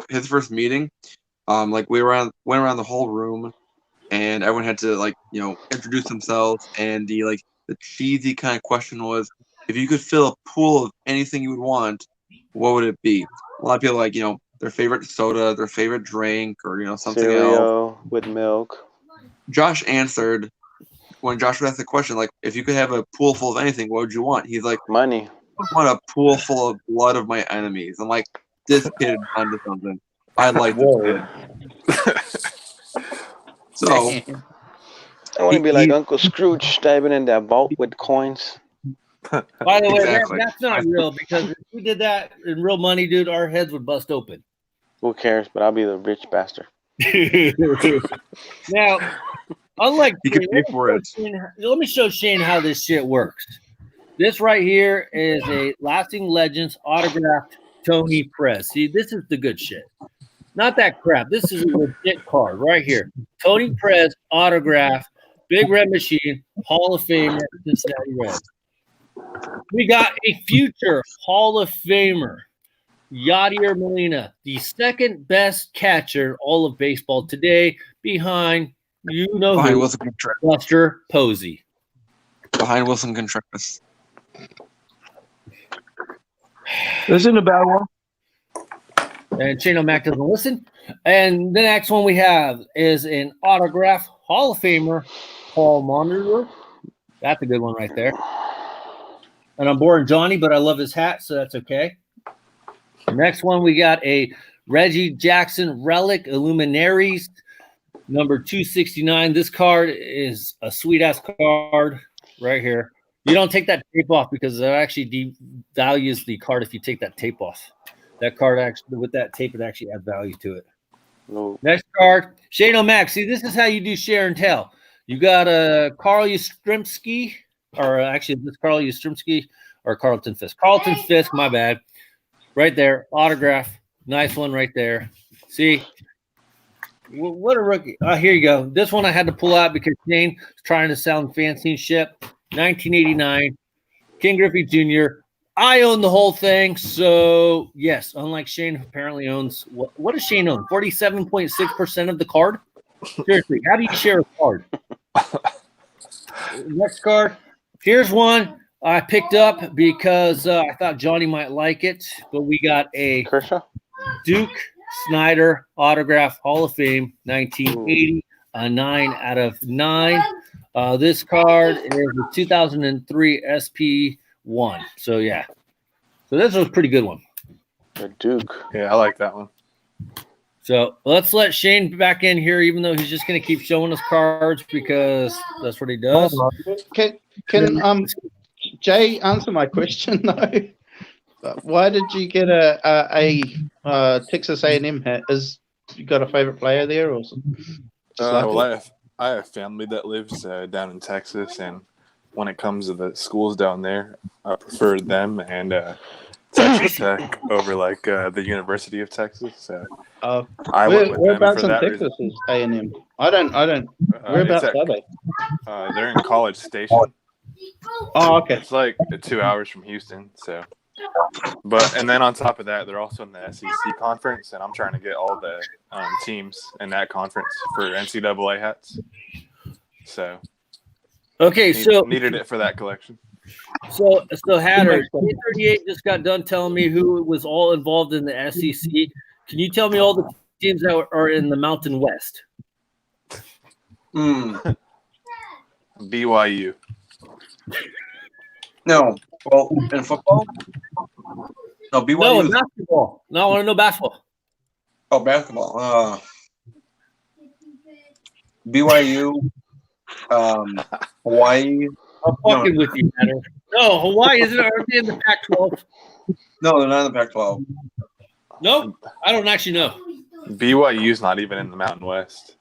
his first meeting, we went around the whole room, and everyone had to introduce themselves. And the cheesy kind of question was, if you could fill a pool of anything you would want, what would it be? A lot of people their favorite soda, their favorite drink, or something cereal else with milk. Josh answered when Josh asked the question, if you could have a pool full of anything, what would you want? He's like, money. I want a pool full of blood of my enemies. I'm like, this kid onto something. I like this kid. So I want to be like Uncle Scrooge diving in that vault with coins. By the way, Exactly. that's not real, because if we did that in real money, dude, our heads would bust open. Who cares? But I'll be the rich bastard. Now, unlike you can pay for it. Let me show Shane how this shit works. This right here is a Lasting Legends autographed Tony Perez. See, this is the good shit. Not that crap. This is a legit card right here. Tony Perez autograph, Big Red Machine, Hall of Famer, Cincinnati Reds. We got a future Hall of Famer, Yadier Molina, the second best catcher in all of baseball today, behind Wilson Contreras. Buster Posey. Behind Wilson Contreras. This isn't a bad one. And Shane O'Mac doesn't listen. And the next one we have is an autograph Hall of Famer, Paul Monitor. That's a good one right there. And I'm boring Johnny, but I love his hat, so that's okay. Next one, we got a Reggie Jackson Relic Illuminaries, number 269. This card is a sweet-ass card right here. You don't take that tape off because it actually devalues the card if you take that tape off. That card actually, with that tape, it actually adds value to it. No. Next card, Shane O'Mac. See, this is how you do share and tell. You got a Carl Yastrzemski, or actually, this Carl Yastrzemski or Carlton Fisk. Carlton Fisk, my bad. Right there, autograph. Nice one right there. See? What a rookie. Here you go. This one I had to pull out because Shane was trying to sound fancy and shit. 1989, King Griffey Jr. I own the whole thing. So, yes, unlike Shane, who apparently owns – what does Shane own? 47.6% of the card? Seriously, how do you share a card? Next card. Here's one I picked up because I thought Johnny might like it. But we got a Kershaw? Duke Snyder autograph Hall of Fame 1980, a 9 out of 9. This card is a 2003 SP1. So, yeah. So this was a pretty good one. The Duke. Yeah, I like that one. So let's let Shane back in here, even though he's just going to keep showing us cards because that's what he does. Can Jay answer my question though? Why did you get a Texas A&M hat? Is you got a favorite player there or something? Just like Well, it? I have family that lives down in Texas, and when it comes to the schools down there, I prefer them and Texas Tech over like the University of Texas. So I went with them whereabouts for in that Texas reason. is A&M? I don't. Whereabouts it's at, are they? they're in College Station. Oh, okay. It's like 2 hours from Houston. So, and then on top of that, they're also in the SEC conference, and I'm trying to get all the teams in that conference for NCAA hats. So, Okay, so needed it for that collection. So Hatter, K38 just got done telling me who was all involved in the SEC. Can you tell me all the teams that are in the Mountain West? BYU. No. Well, in football? No, BYU. No, in basketball. No, I want to know basketball. Oh, basketball. BYU, Hawaii. I'm fucking with you, Hatter. No, Hawaii isn't already in the Pac-12. No, they're not in the Pac-12. No, I don't actually know. BYU's not even in the Mountain West.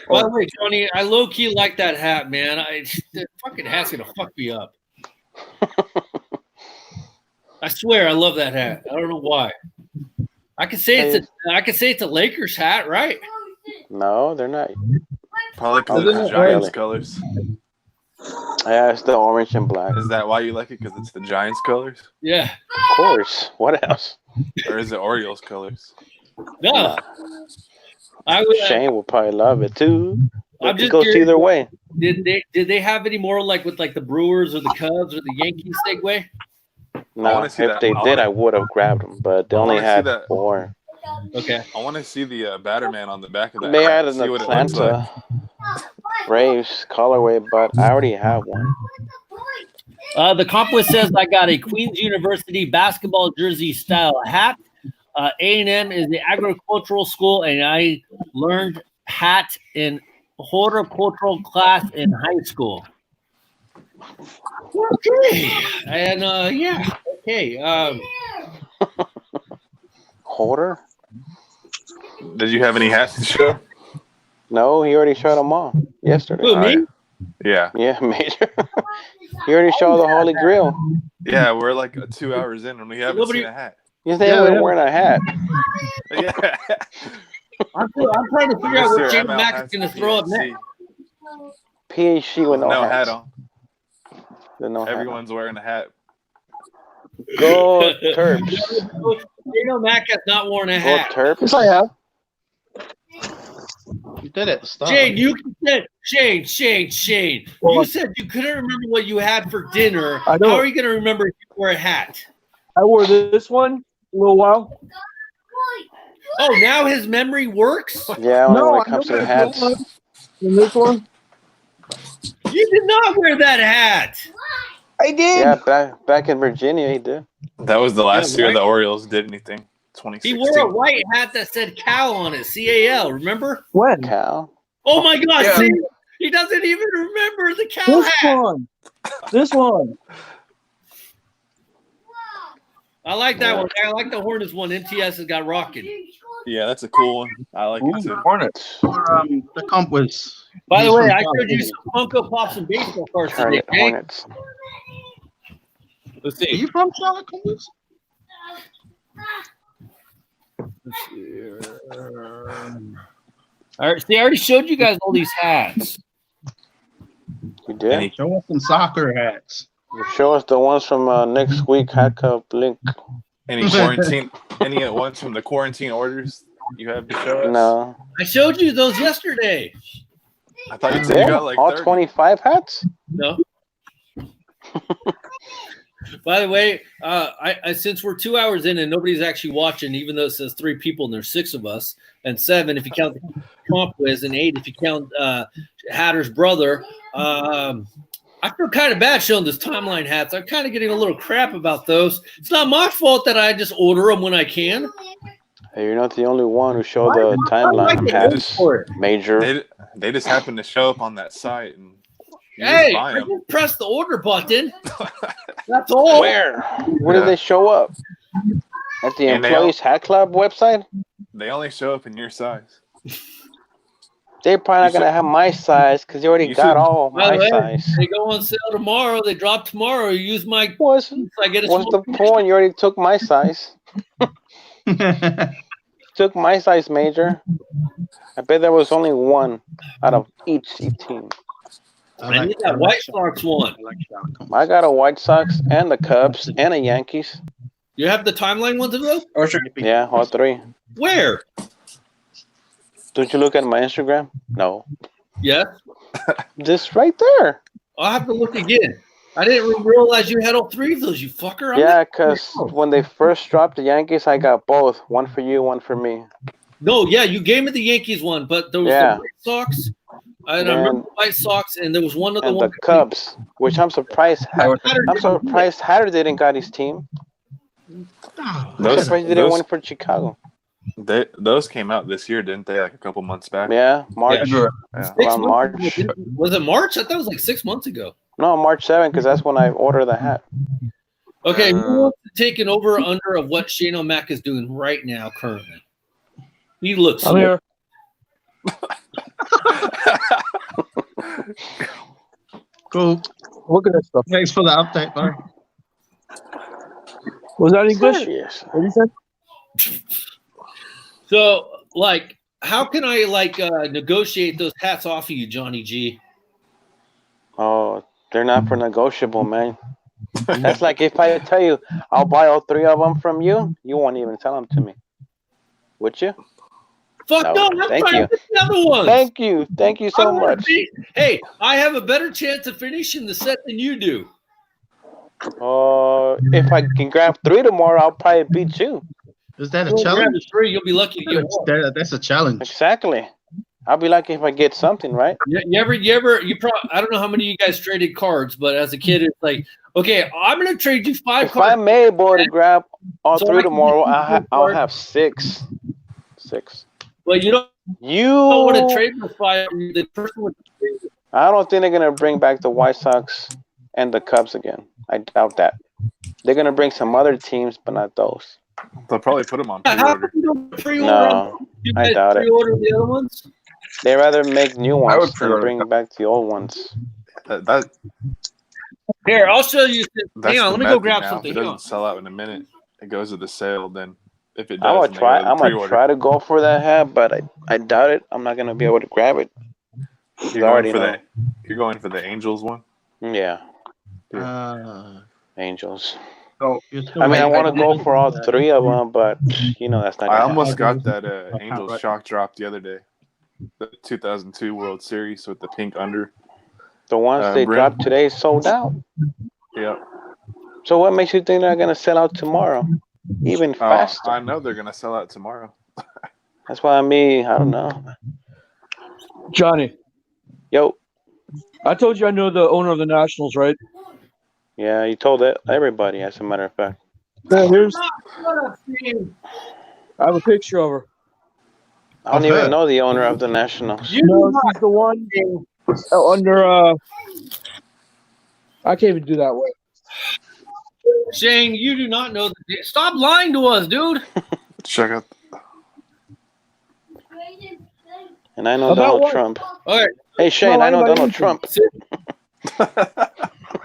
By the way, Johnny, I low-key like that hat, man. The fucking hat's gonna fuck me up. I swear, I love that hat. I don't know why. I could say it's a Lakers hat, right? No, they're not. Probably because it's the Giants colors. Yeah, it's the orange and black. Is that why you like it? Because it's the Giants colors? Yeah. Of course. What else? Or is it Orioles colors? No. Shane will probably love it too. It goes either way. Did they have any more like with like the Brewers or the Cubs or the Yankees segue? No, if they did, I would have grabbed them, but they only had 4. Okay. I want to see the batter man on the back of that. They had an Atlanta Braves colorway, but I already have one. The compliment says I got a Queens University basketball jersey style hat. A&M is the agricultural school, and I learned hat in horticultural class in high school. Okay. And yeah. Okay. Hoarder? Did you have any hats to show? No, he already showed them all yesterday. Who, me? Yeah. Yeah, Major. He already showed the Holy Grail. Yeah, we're like 2 hours in and we haven't seen a hat. You think we're wearing a hat? Yeah. I'm trying to figure out what James Mack is going to throw up next. PhD with no hat on. Everyone's wearing a hat. Go Terps. Mack has not worn a hat. Go Terps. Yes, I have. You did it. Stop. Shane, you said Shane. You said you couldn't remember what you had for dinner. I know. How are you going to remember if you wore a hat? I wore this one a little while. Oh, now his memory works? Yeah, when it comes to hats. And this one? You did not wear that hat. I did. Yeah, back in Virginia, he did. That was the last year the Orioles did anything. 2016. He wore a white hat that said Cal on it, C-A-L, remember? When? Cal. Oh, my God. Yeah. See, he doesn't even remember the Cal hat. This one. I like that one. I like the Hornets one. MTS has got rocking. Yeah, that's a cool one. I like it too. Hornets. The comp was. By the way, I showed you some Funko Pops and baseball cards today. Okay? Hornets. Let's Are see. you from Charlotte, Columbus? All right. See, I already showed you guys all these hats. You did? Show us some soccer hats. Show us the ones from next week, Hat Cup link. Any ones from the quarantine orders you have to show us? No. I showed you those yesterday. I thought you said you got like all 30. 25 hats? No. By the way, I since we're 2 hours in and nobody's actually watching, even though it says 3 people and there's 6 of us, and 7 if you count the comp quiz, and 8 if you count Hatter's brother. I feel kind of bad showing those timeline hats. I'm kind of getting a little crap about those. It's not my fault that I just order them when I can. Hey, you're not the only one who showed Why the do I timeline get hats, hate for it? Major. They just happen to show up on that site, and you Hey, just buy I them. just press the order button. That's all. Where? Where did they show up? At the And they Employees Hat Club website? They only show up in your size. They're probably not You gonna have my size because they already you got should- all By the my way, size. they go on sale tomorrow. They drop tomorrow. You use my. What's I get a what's small the point? You already took my size. Took my size, Major. I bet there was only one out of each team. I need that White Sox one. I got a White Sox and the Cubs and a Yankees. You have the timeline ones of those? Yeah, all three. Where? Don't you look at my Instagram? No. Yes. Just right there. I'll have to look again. I didn't realize you had all three of those, you fucker. Yeah, because when they first dropped the Yankees, I got both. One for you, one for me. No, yeah, you gave me the Yankees one, but there was Yeah. the White Sox. I remember the White Sox, and there was one other And one. the Cubs, which I'm surprised. I'm surprised Hatter didn't got his team. I'm Those surprised he didn't win for Chicago. those came out this year, didn't they? Like a couple months back. Yeah, March. Yeah. Around March. Was it March? I thought it was like 6 months ago. No, March 7th, because that's when I ordered the hat. Okay, who wants to take an over or under of what Shane O'Mac is doing right now, currently? He looks. I'm here. Cool. Look at that stuff. Thanks for the update, bro. Was that English? Serious. What you said? So, like, how can I negotiate those hats off of you, Johnny G? Oh, they're not for negotiable, man. That's like if I tell you I'll buy all three of them from you, you won't even sell them to me. Would you? Fuck no! I'm thank trying you. to get the other ones. Thank you so much. Hey, I have a better chance of finishing the set than you do. If I can grab three tomorrow, I'll probably beat you. Is that a Grab challenge? the three, you'll be lucky to get one. That's a challenge. Exactly. I'll be lucky if I get something, right? You probably, I don't know how many of you guys traded cards, but as a kid, it's like, okay, I'm going to trade you 5 If cards. I'm able to grab all So three I can tomorrow, get I'll cards. have six. But you don't want to trade the 5. The person would trade. I don't think they're gonna bring back the White Sox and the Cubs again. I doubt that. They're gonna bring some other teams, but not those. They'll probably put them on How pre-order. come you don't pre-order? No, You I guys doubt it. pre-order the other ones? They rather make new I would ones than pre-order bring back the old ones. That Here, I'll show you. that's Hang on, the let me mad go thing grab now. something. If Hang it on. doesn't sell out in a minute, it goes to the sale. Then if it I'm does, gonna try. I'm gonna pre-order. try to go for that hat, but I doubt it. I'm not gonna be able to grab it. You're I already going for know. You're going for the Angels one. Yeah, You're Angels. still I mean, I waiting want to for go for all three of them, but that's not. I Gonna almost happen. got that can't Angels write. shock drop the other day. The 2002 World Series with the pink under. The ones they Brim. dropped today sold out. Yep. So what makes you think they're gonna sell out tomorrow? Even faster. I know they're gonna sell out tomorrow. That's why I don't know. Johnny, Yo, I told you I know the owner of the Nationals, right? yeah, you told everybody. As a matter of fact, Yeah, here's. What up, Steve? I have a picture of her. I don't I've even heard. know the owner of the Nationals. You No, she's the one under. I can't even do that way. Shane, you do not know. Stop lying to us, dude. Check out. And I know About Donald what? Trump. All right. Hey Shane, No, I know anybody Donald can. Trump.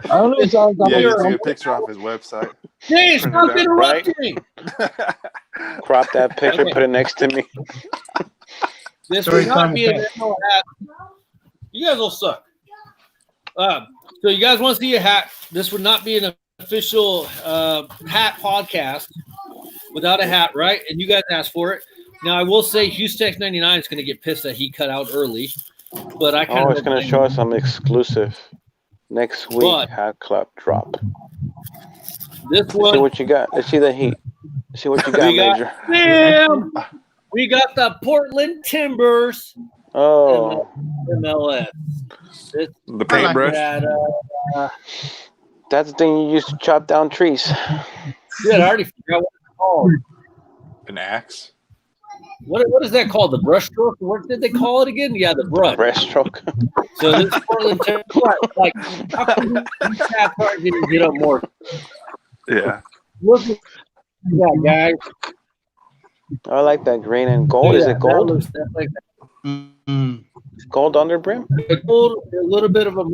I don't know if John's Yeah, you on see a picture off his website. Shane, Print it stop out, interrupting me. Crop that picture, Okay. put it next to me. This Sorry, would not Tom, be an okay. ML hat. You guys will suck. So you guys want to see a hat? This would not be an official hat podcast without a hat, right? And you guys asked for it. Now I will say Houston 99 is going to get pissed that he cut out early, but I kind Oh, of it's gonna show us some exclusive next week. But- Hat Club drop. this Let's see one. what you got. Let's see the heat. See what you got, We got- Major. Bam! We got the Portland Timbers Oh, MLS. This The paintbrush. that, that's the thing you used to chop down trees. dude, I already forgot what it's called. An axe. What is that called? The brush stroke? What did they call it again? Yeah, the brush. Breaststroke. So this is one of them. Like, how come these cats aren't getting hit up more? Yeah. Look at that, guys. I like that green and gold. Is Yeah, it gold? That's like Mm. Gold under brim? a gold, a little bit of a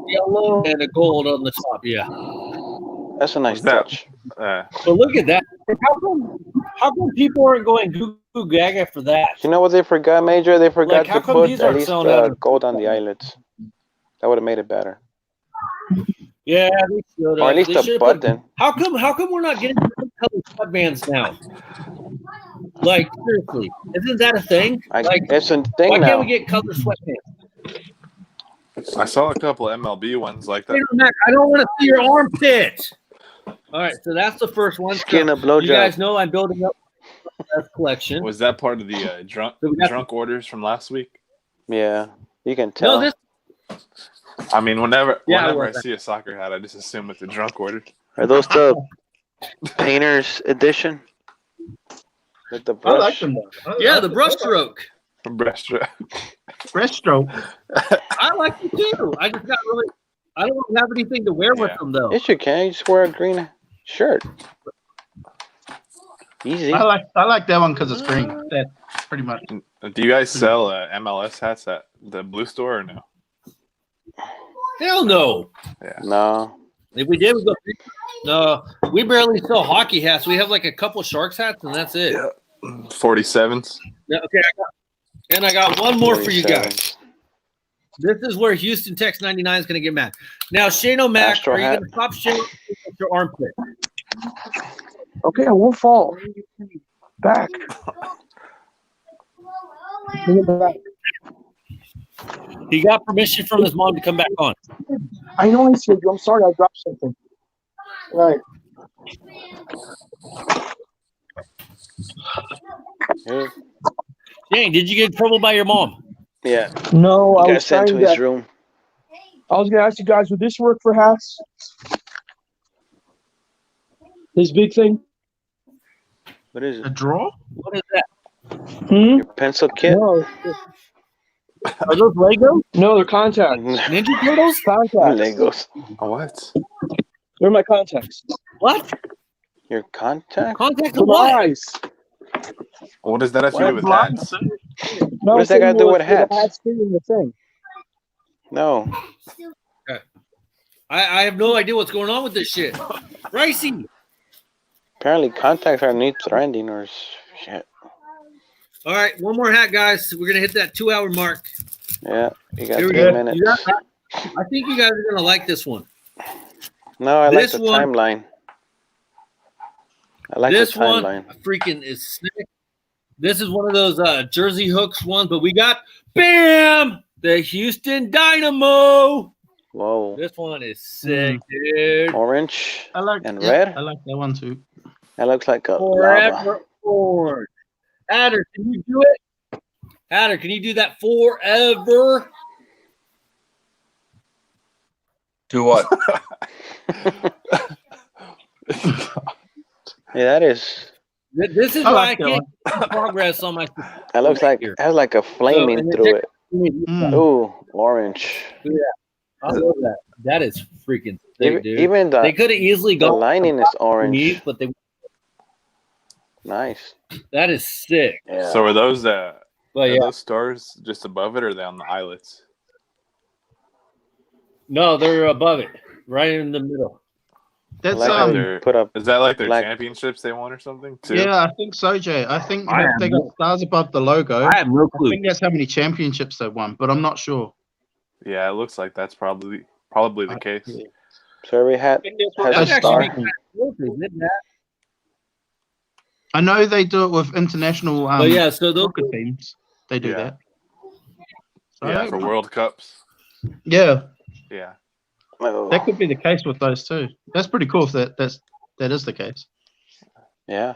yellow, and a gold on the top. Yeah. That's a nice What's that? touch. But look at that. How come people aren't going goo goo gaga for that? You know what they forgot, Major? They forgot Like, how to come put these at aren't least selling out of- gold on the eyelets. That would have made it better. Yeah, they should. Or at least They a should've put- button. How come we're not getting colored sweatbands now? Like, seriously, isn't that a thing? Like, It's a thing why now. can't we get colored sweatbands? I saw a couple of MLB ones like Hey, that. Mac, I don't want to see your armpit. All right, so that's the first one. Skin So a blowjob. you guys know I'm building up a collection. Was that part of the drunk orders from last week? Yeah, you can tell. No, this I mean, whenever Yeah, it I was. see a soccer hat, I just assume it's a drunk order. Are those the painter's edition? With the I brush? like them. Though. yeah, the brushstroke. Breaststroke. Breaststroke. I like it too. I just got really. I don't have anything to wear with Yeah. them though. Yes, you can. You just wear a green shirt. Easy. I like that one because it's green. That's pretty much. Do you guys sell MLS hats at the Blue Store or no? Hell no. No. If we did, we go. No, we barely sell hockey hats. We have like a couple Sharks hats, and that's it. Yeah. 47s. Yeah, okay. I got one more for you 47. guys. This is where Houston Tex 99 is going to get mad. Now, Shane O'Mac, Astro are you hat. going to stop sharing with your armpit? Okay, I won't fall. Back. Bring it back. He got permission from his mom to come back on. I know I said you. I'm sorry, I dropped something. All right. Yeah. Shane, did you get in trouble by your mom? Yeah. No, I You got was sent trying to his to. room. I was gonna ask you guys, would this work for hats? This big thing? What is A it? draw? What is that? Hmm? Your pencil kit? No, Are those Legos? no, they're contacts. Ninja Turtles? Contacts. Legos. What? They're my contacts. What? Your contact? Contacts For of my what? eyes. What does that have to do with Blind, hats? sir. No, What does that got to do with the hats? hats fitting the thing. No. I have no idea what's going on with this shit. Ricey. Apparently contacts are new trending or shit. All right, one more hat, guys. We're going to hit that 2-hour mark. Yeah. You got Here we 3 go. minutes. You got that? I think you guys are going to like this one. No, I like This the one- timeline. I like This the one timeline. freaking is sick. This is one of those Jersey Hooks ones, but we got, bam, the Houston Dynamo. Whoa. This one is sick, dude. Orange I like and yeah, red? I like that one too. That looks like a lava. Forever orange. Adder, can you do it? Adder, can you do that forever? Do what? Yeah, that is. This is I why like I that can't see progress on my. That looks like Here. has like a flaming and through it. Mm. Ooh, orange. I love that. That is freaking sick, dude. Even They the could have easily the gone lining is orange. but they. Nice. That is sick. Yeah. So are those But are yeah, those stars just above it, or are they on the eyelets? no, they're above it, right in the middle. That's like how they put up. Is that like their Black- championships they won or something too? yeah, I think so, Jay. I think I they have got stars above the logo. I have no I clue. think that's how many championships they won, but I'm not sure. Yeah, it looks like that's probably the case. Yeah. So every hat has That's a actually star. kind of cool, isn't that? I know they do it with international But yeah, so those soccer teams. They do Yeah. that. So Yeah, for World Cups. yeah, Yeah. Oh, that could be the case with those too. That's pretty cool if that is the case. yeah.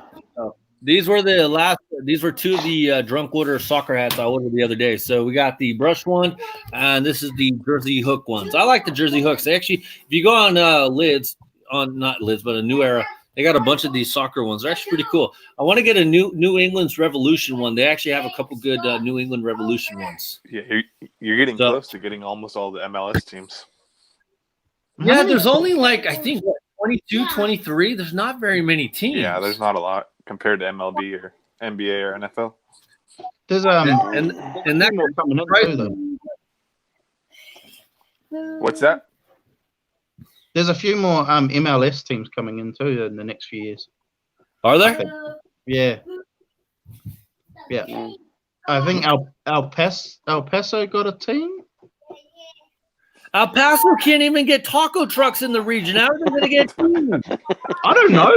These were the last. These were two of the drunk order soccer hats I ordered the other day. So we got the brush one, and this is the Jersey Hook ones. I like the Jersey Hooks. They actually, if you go on Lids, on not Lids, but a New Era, they got a bunch of these soccer ones. They're actually pretty cool. I want to get a New England's Revolution one. They actually have a couple good New England Revolution ones. Yeah, you're getting close to getting almost all the MLS teams. Yeah, there's only like, I think, 22, 23. There's not very many teams. Yeah, there's not a lot compared to MLB or NBA or NFL. There's and that coming in too, though. What's that? There's a few more MLS teams coming in too in the next few years. Are there? Yeah. Yeah. I think El Paso got a team. El Paso can't even get taco trucks in the region. How are they going to get teams? I don't know.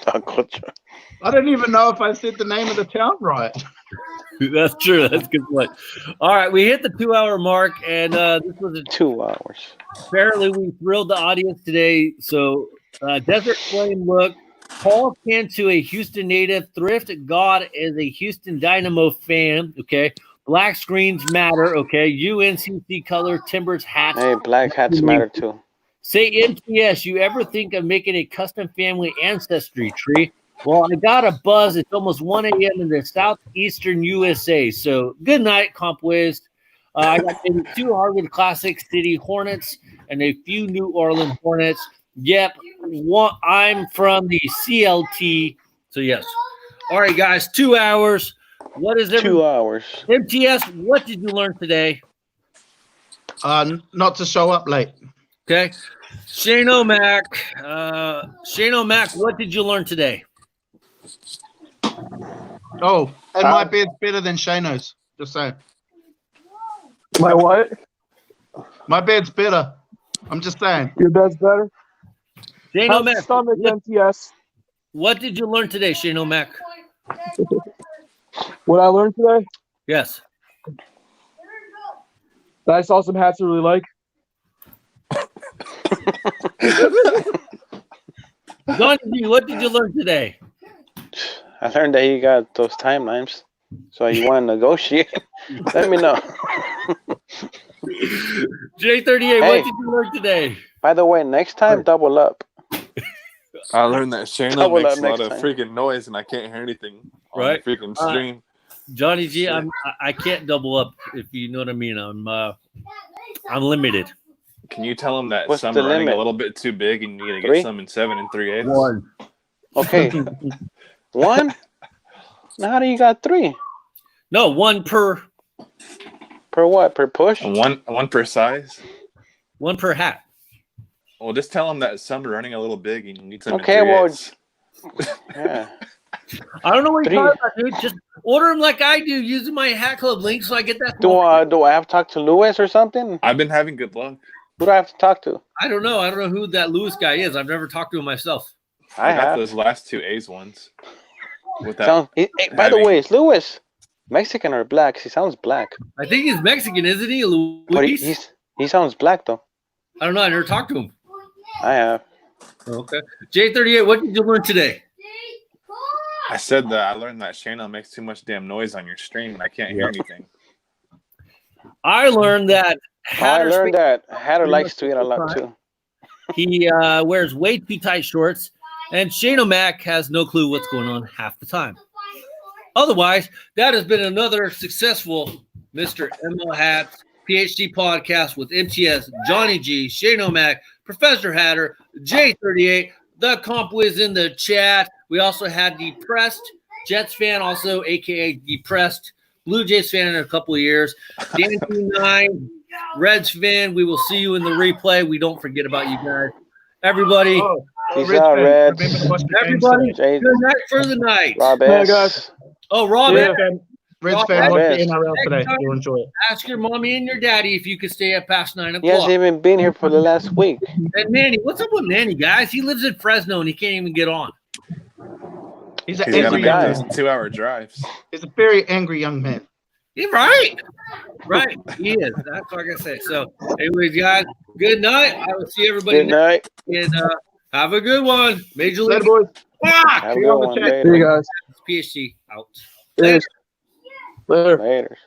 Taco truck. I don't even know if I said the name of the town right. That's true. That's a good point. All right, we hit the 2-hour mark, and this was 2 hours. Apparently, we thrilled the audience today. So, Desert Flame look. Paul Cantu, a Houston native. Thrift God is a Houston Dynamo fan. Okay. Black screens matter. Okay. UNCC color Timbers hats. Hey, black hats matter too. Say MTS, you ever think of making a custom family ancestry tree? Well, I got a buzz. It's almost 1 a.m. in the southeastern USA. So good night, Compwiz. I got maybe 2 Harvard Classic City Hornets and a few New Orleans Hornets. Yep, I'm from the CLT. So yes. All right, guys, 2 hours. What is it? 2 hours. MTS, what did you learn today? Not to show up late. Okay. Shane O'Mac. Shane O'Mac, what did you learn today? Oh, and my bed's better than Shano's. Just saying. My what? My bed's better. I'm just saying. Your bed's better? Shane How's O'Mac. the stomach, MTS? What did you learn today, Shane O'Mac? What I learned today? Yes. That I saw some hats I really like. Johnny G, what did you learn today? I learned that you got those timelines. So you want to negotiate? Let me know. J38, what did you learn today? By the way, next time, double up. I learned that Shane Double makes up a lot next of time. freaking noise and I can't hear anything on Right. the freaking stream. Johnny G, I can't double up, if you know what I mean. I'm limited. Can you tell him that What's some the are running limit? a little bit too big and you need to get 3? some in 7 3/8? 1. Okay. 1? Now how do you got 3? No, 1 per Per what? Per push? One per size? 1 per hat. Well, just tell him that some are running a little big and you need some Okay, in 3/8. well, yeah. I don't know what 3. you're talking about, dude. Just order them like I do, using my Hat Club link so I get that. Do I have to talk to Lewis or something? I've been having good luck. Who do I have to talk to? I don't know. I don't know who that Lewis guy is. I've never talked to him myself. I got have. those last 2 A's ones. With that, By the way, is Lewis Mexican or black? He sounds black. I think he's Mexican, isn't he, But Luis? he sounds black though. I don't know. I never talked to him. I have. Okay. J38, what did you learn today? I said that I learned that Shayna makes too much damn noise on your stream and I can't hear anything. I learned that Hatter likes to eat a lot too. He wears way too tight shorts, and Shane O'Mac has no clue what's going on half the time. Otherwise, that has been another successful Mr. ML Hats PhD podcast with MTS, Johnny G, Shane O'Mac, Professor Hatter, J38, the Comp Wiz in the chat. We also had Depressed Jets fan, also aka Depressed Blue Jays fan in a couple of years. Dan29, Reds fan. We will see you in the replay. We don't forget about you guys. Everybody, Peace out, Reds. everybody, good night for the night. Rob Hey, S. guys. Oh, Rob, Reds fan, watch the Best. NRL today. You'll enjoy it. ask your mommy and your daddy if you could stay up past 9 He hasn't o'clock. even been here for the last week. And Manny, what's up with Manny, guys? He lives in Fresno and he can't even get on. He's an He's got to angry make guy. young those man. 2-hour drives. He's a very angry young man. You're right. Right. He is. That's what I gotta say. So, anyways, guys, good night. I will see everybody Good night. next and have a good one. Major League. Later, boys. Have a good one. See you guys. PSG out. Cheers. Later. Later.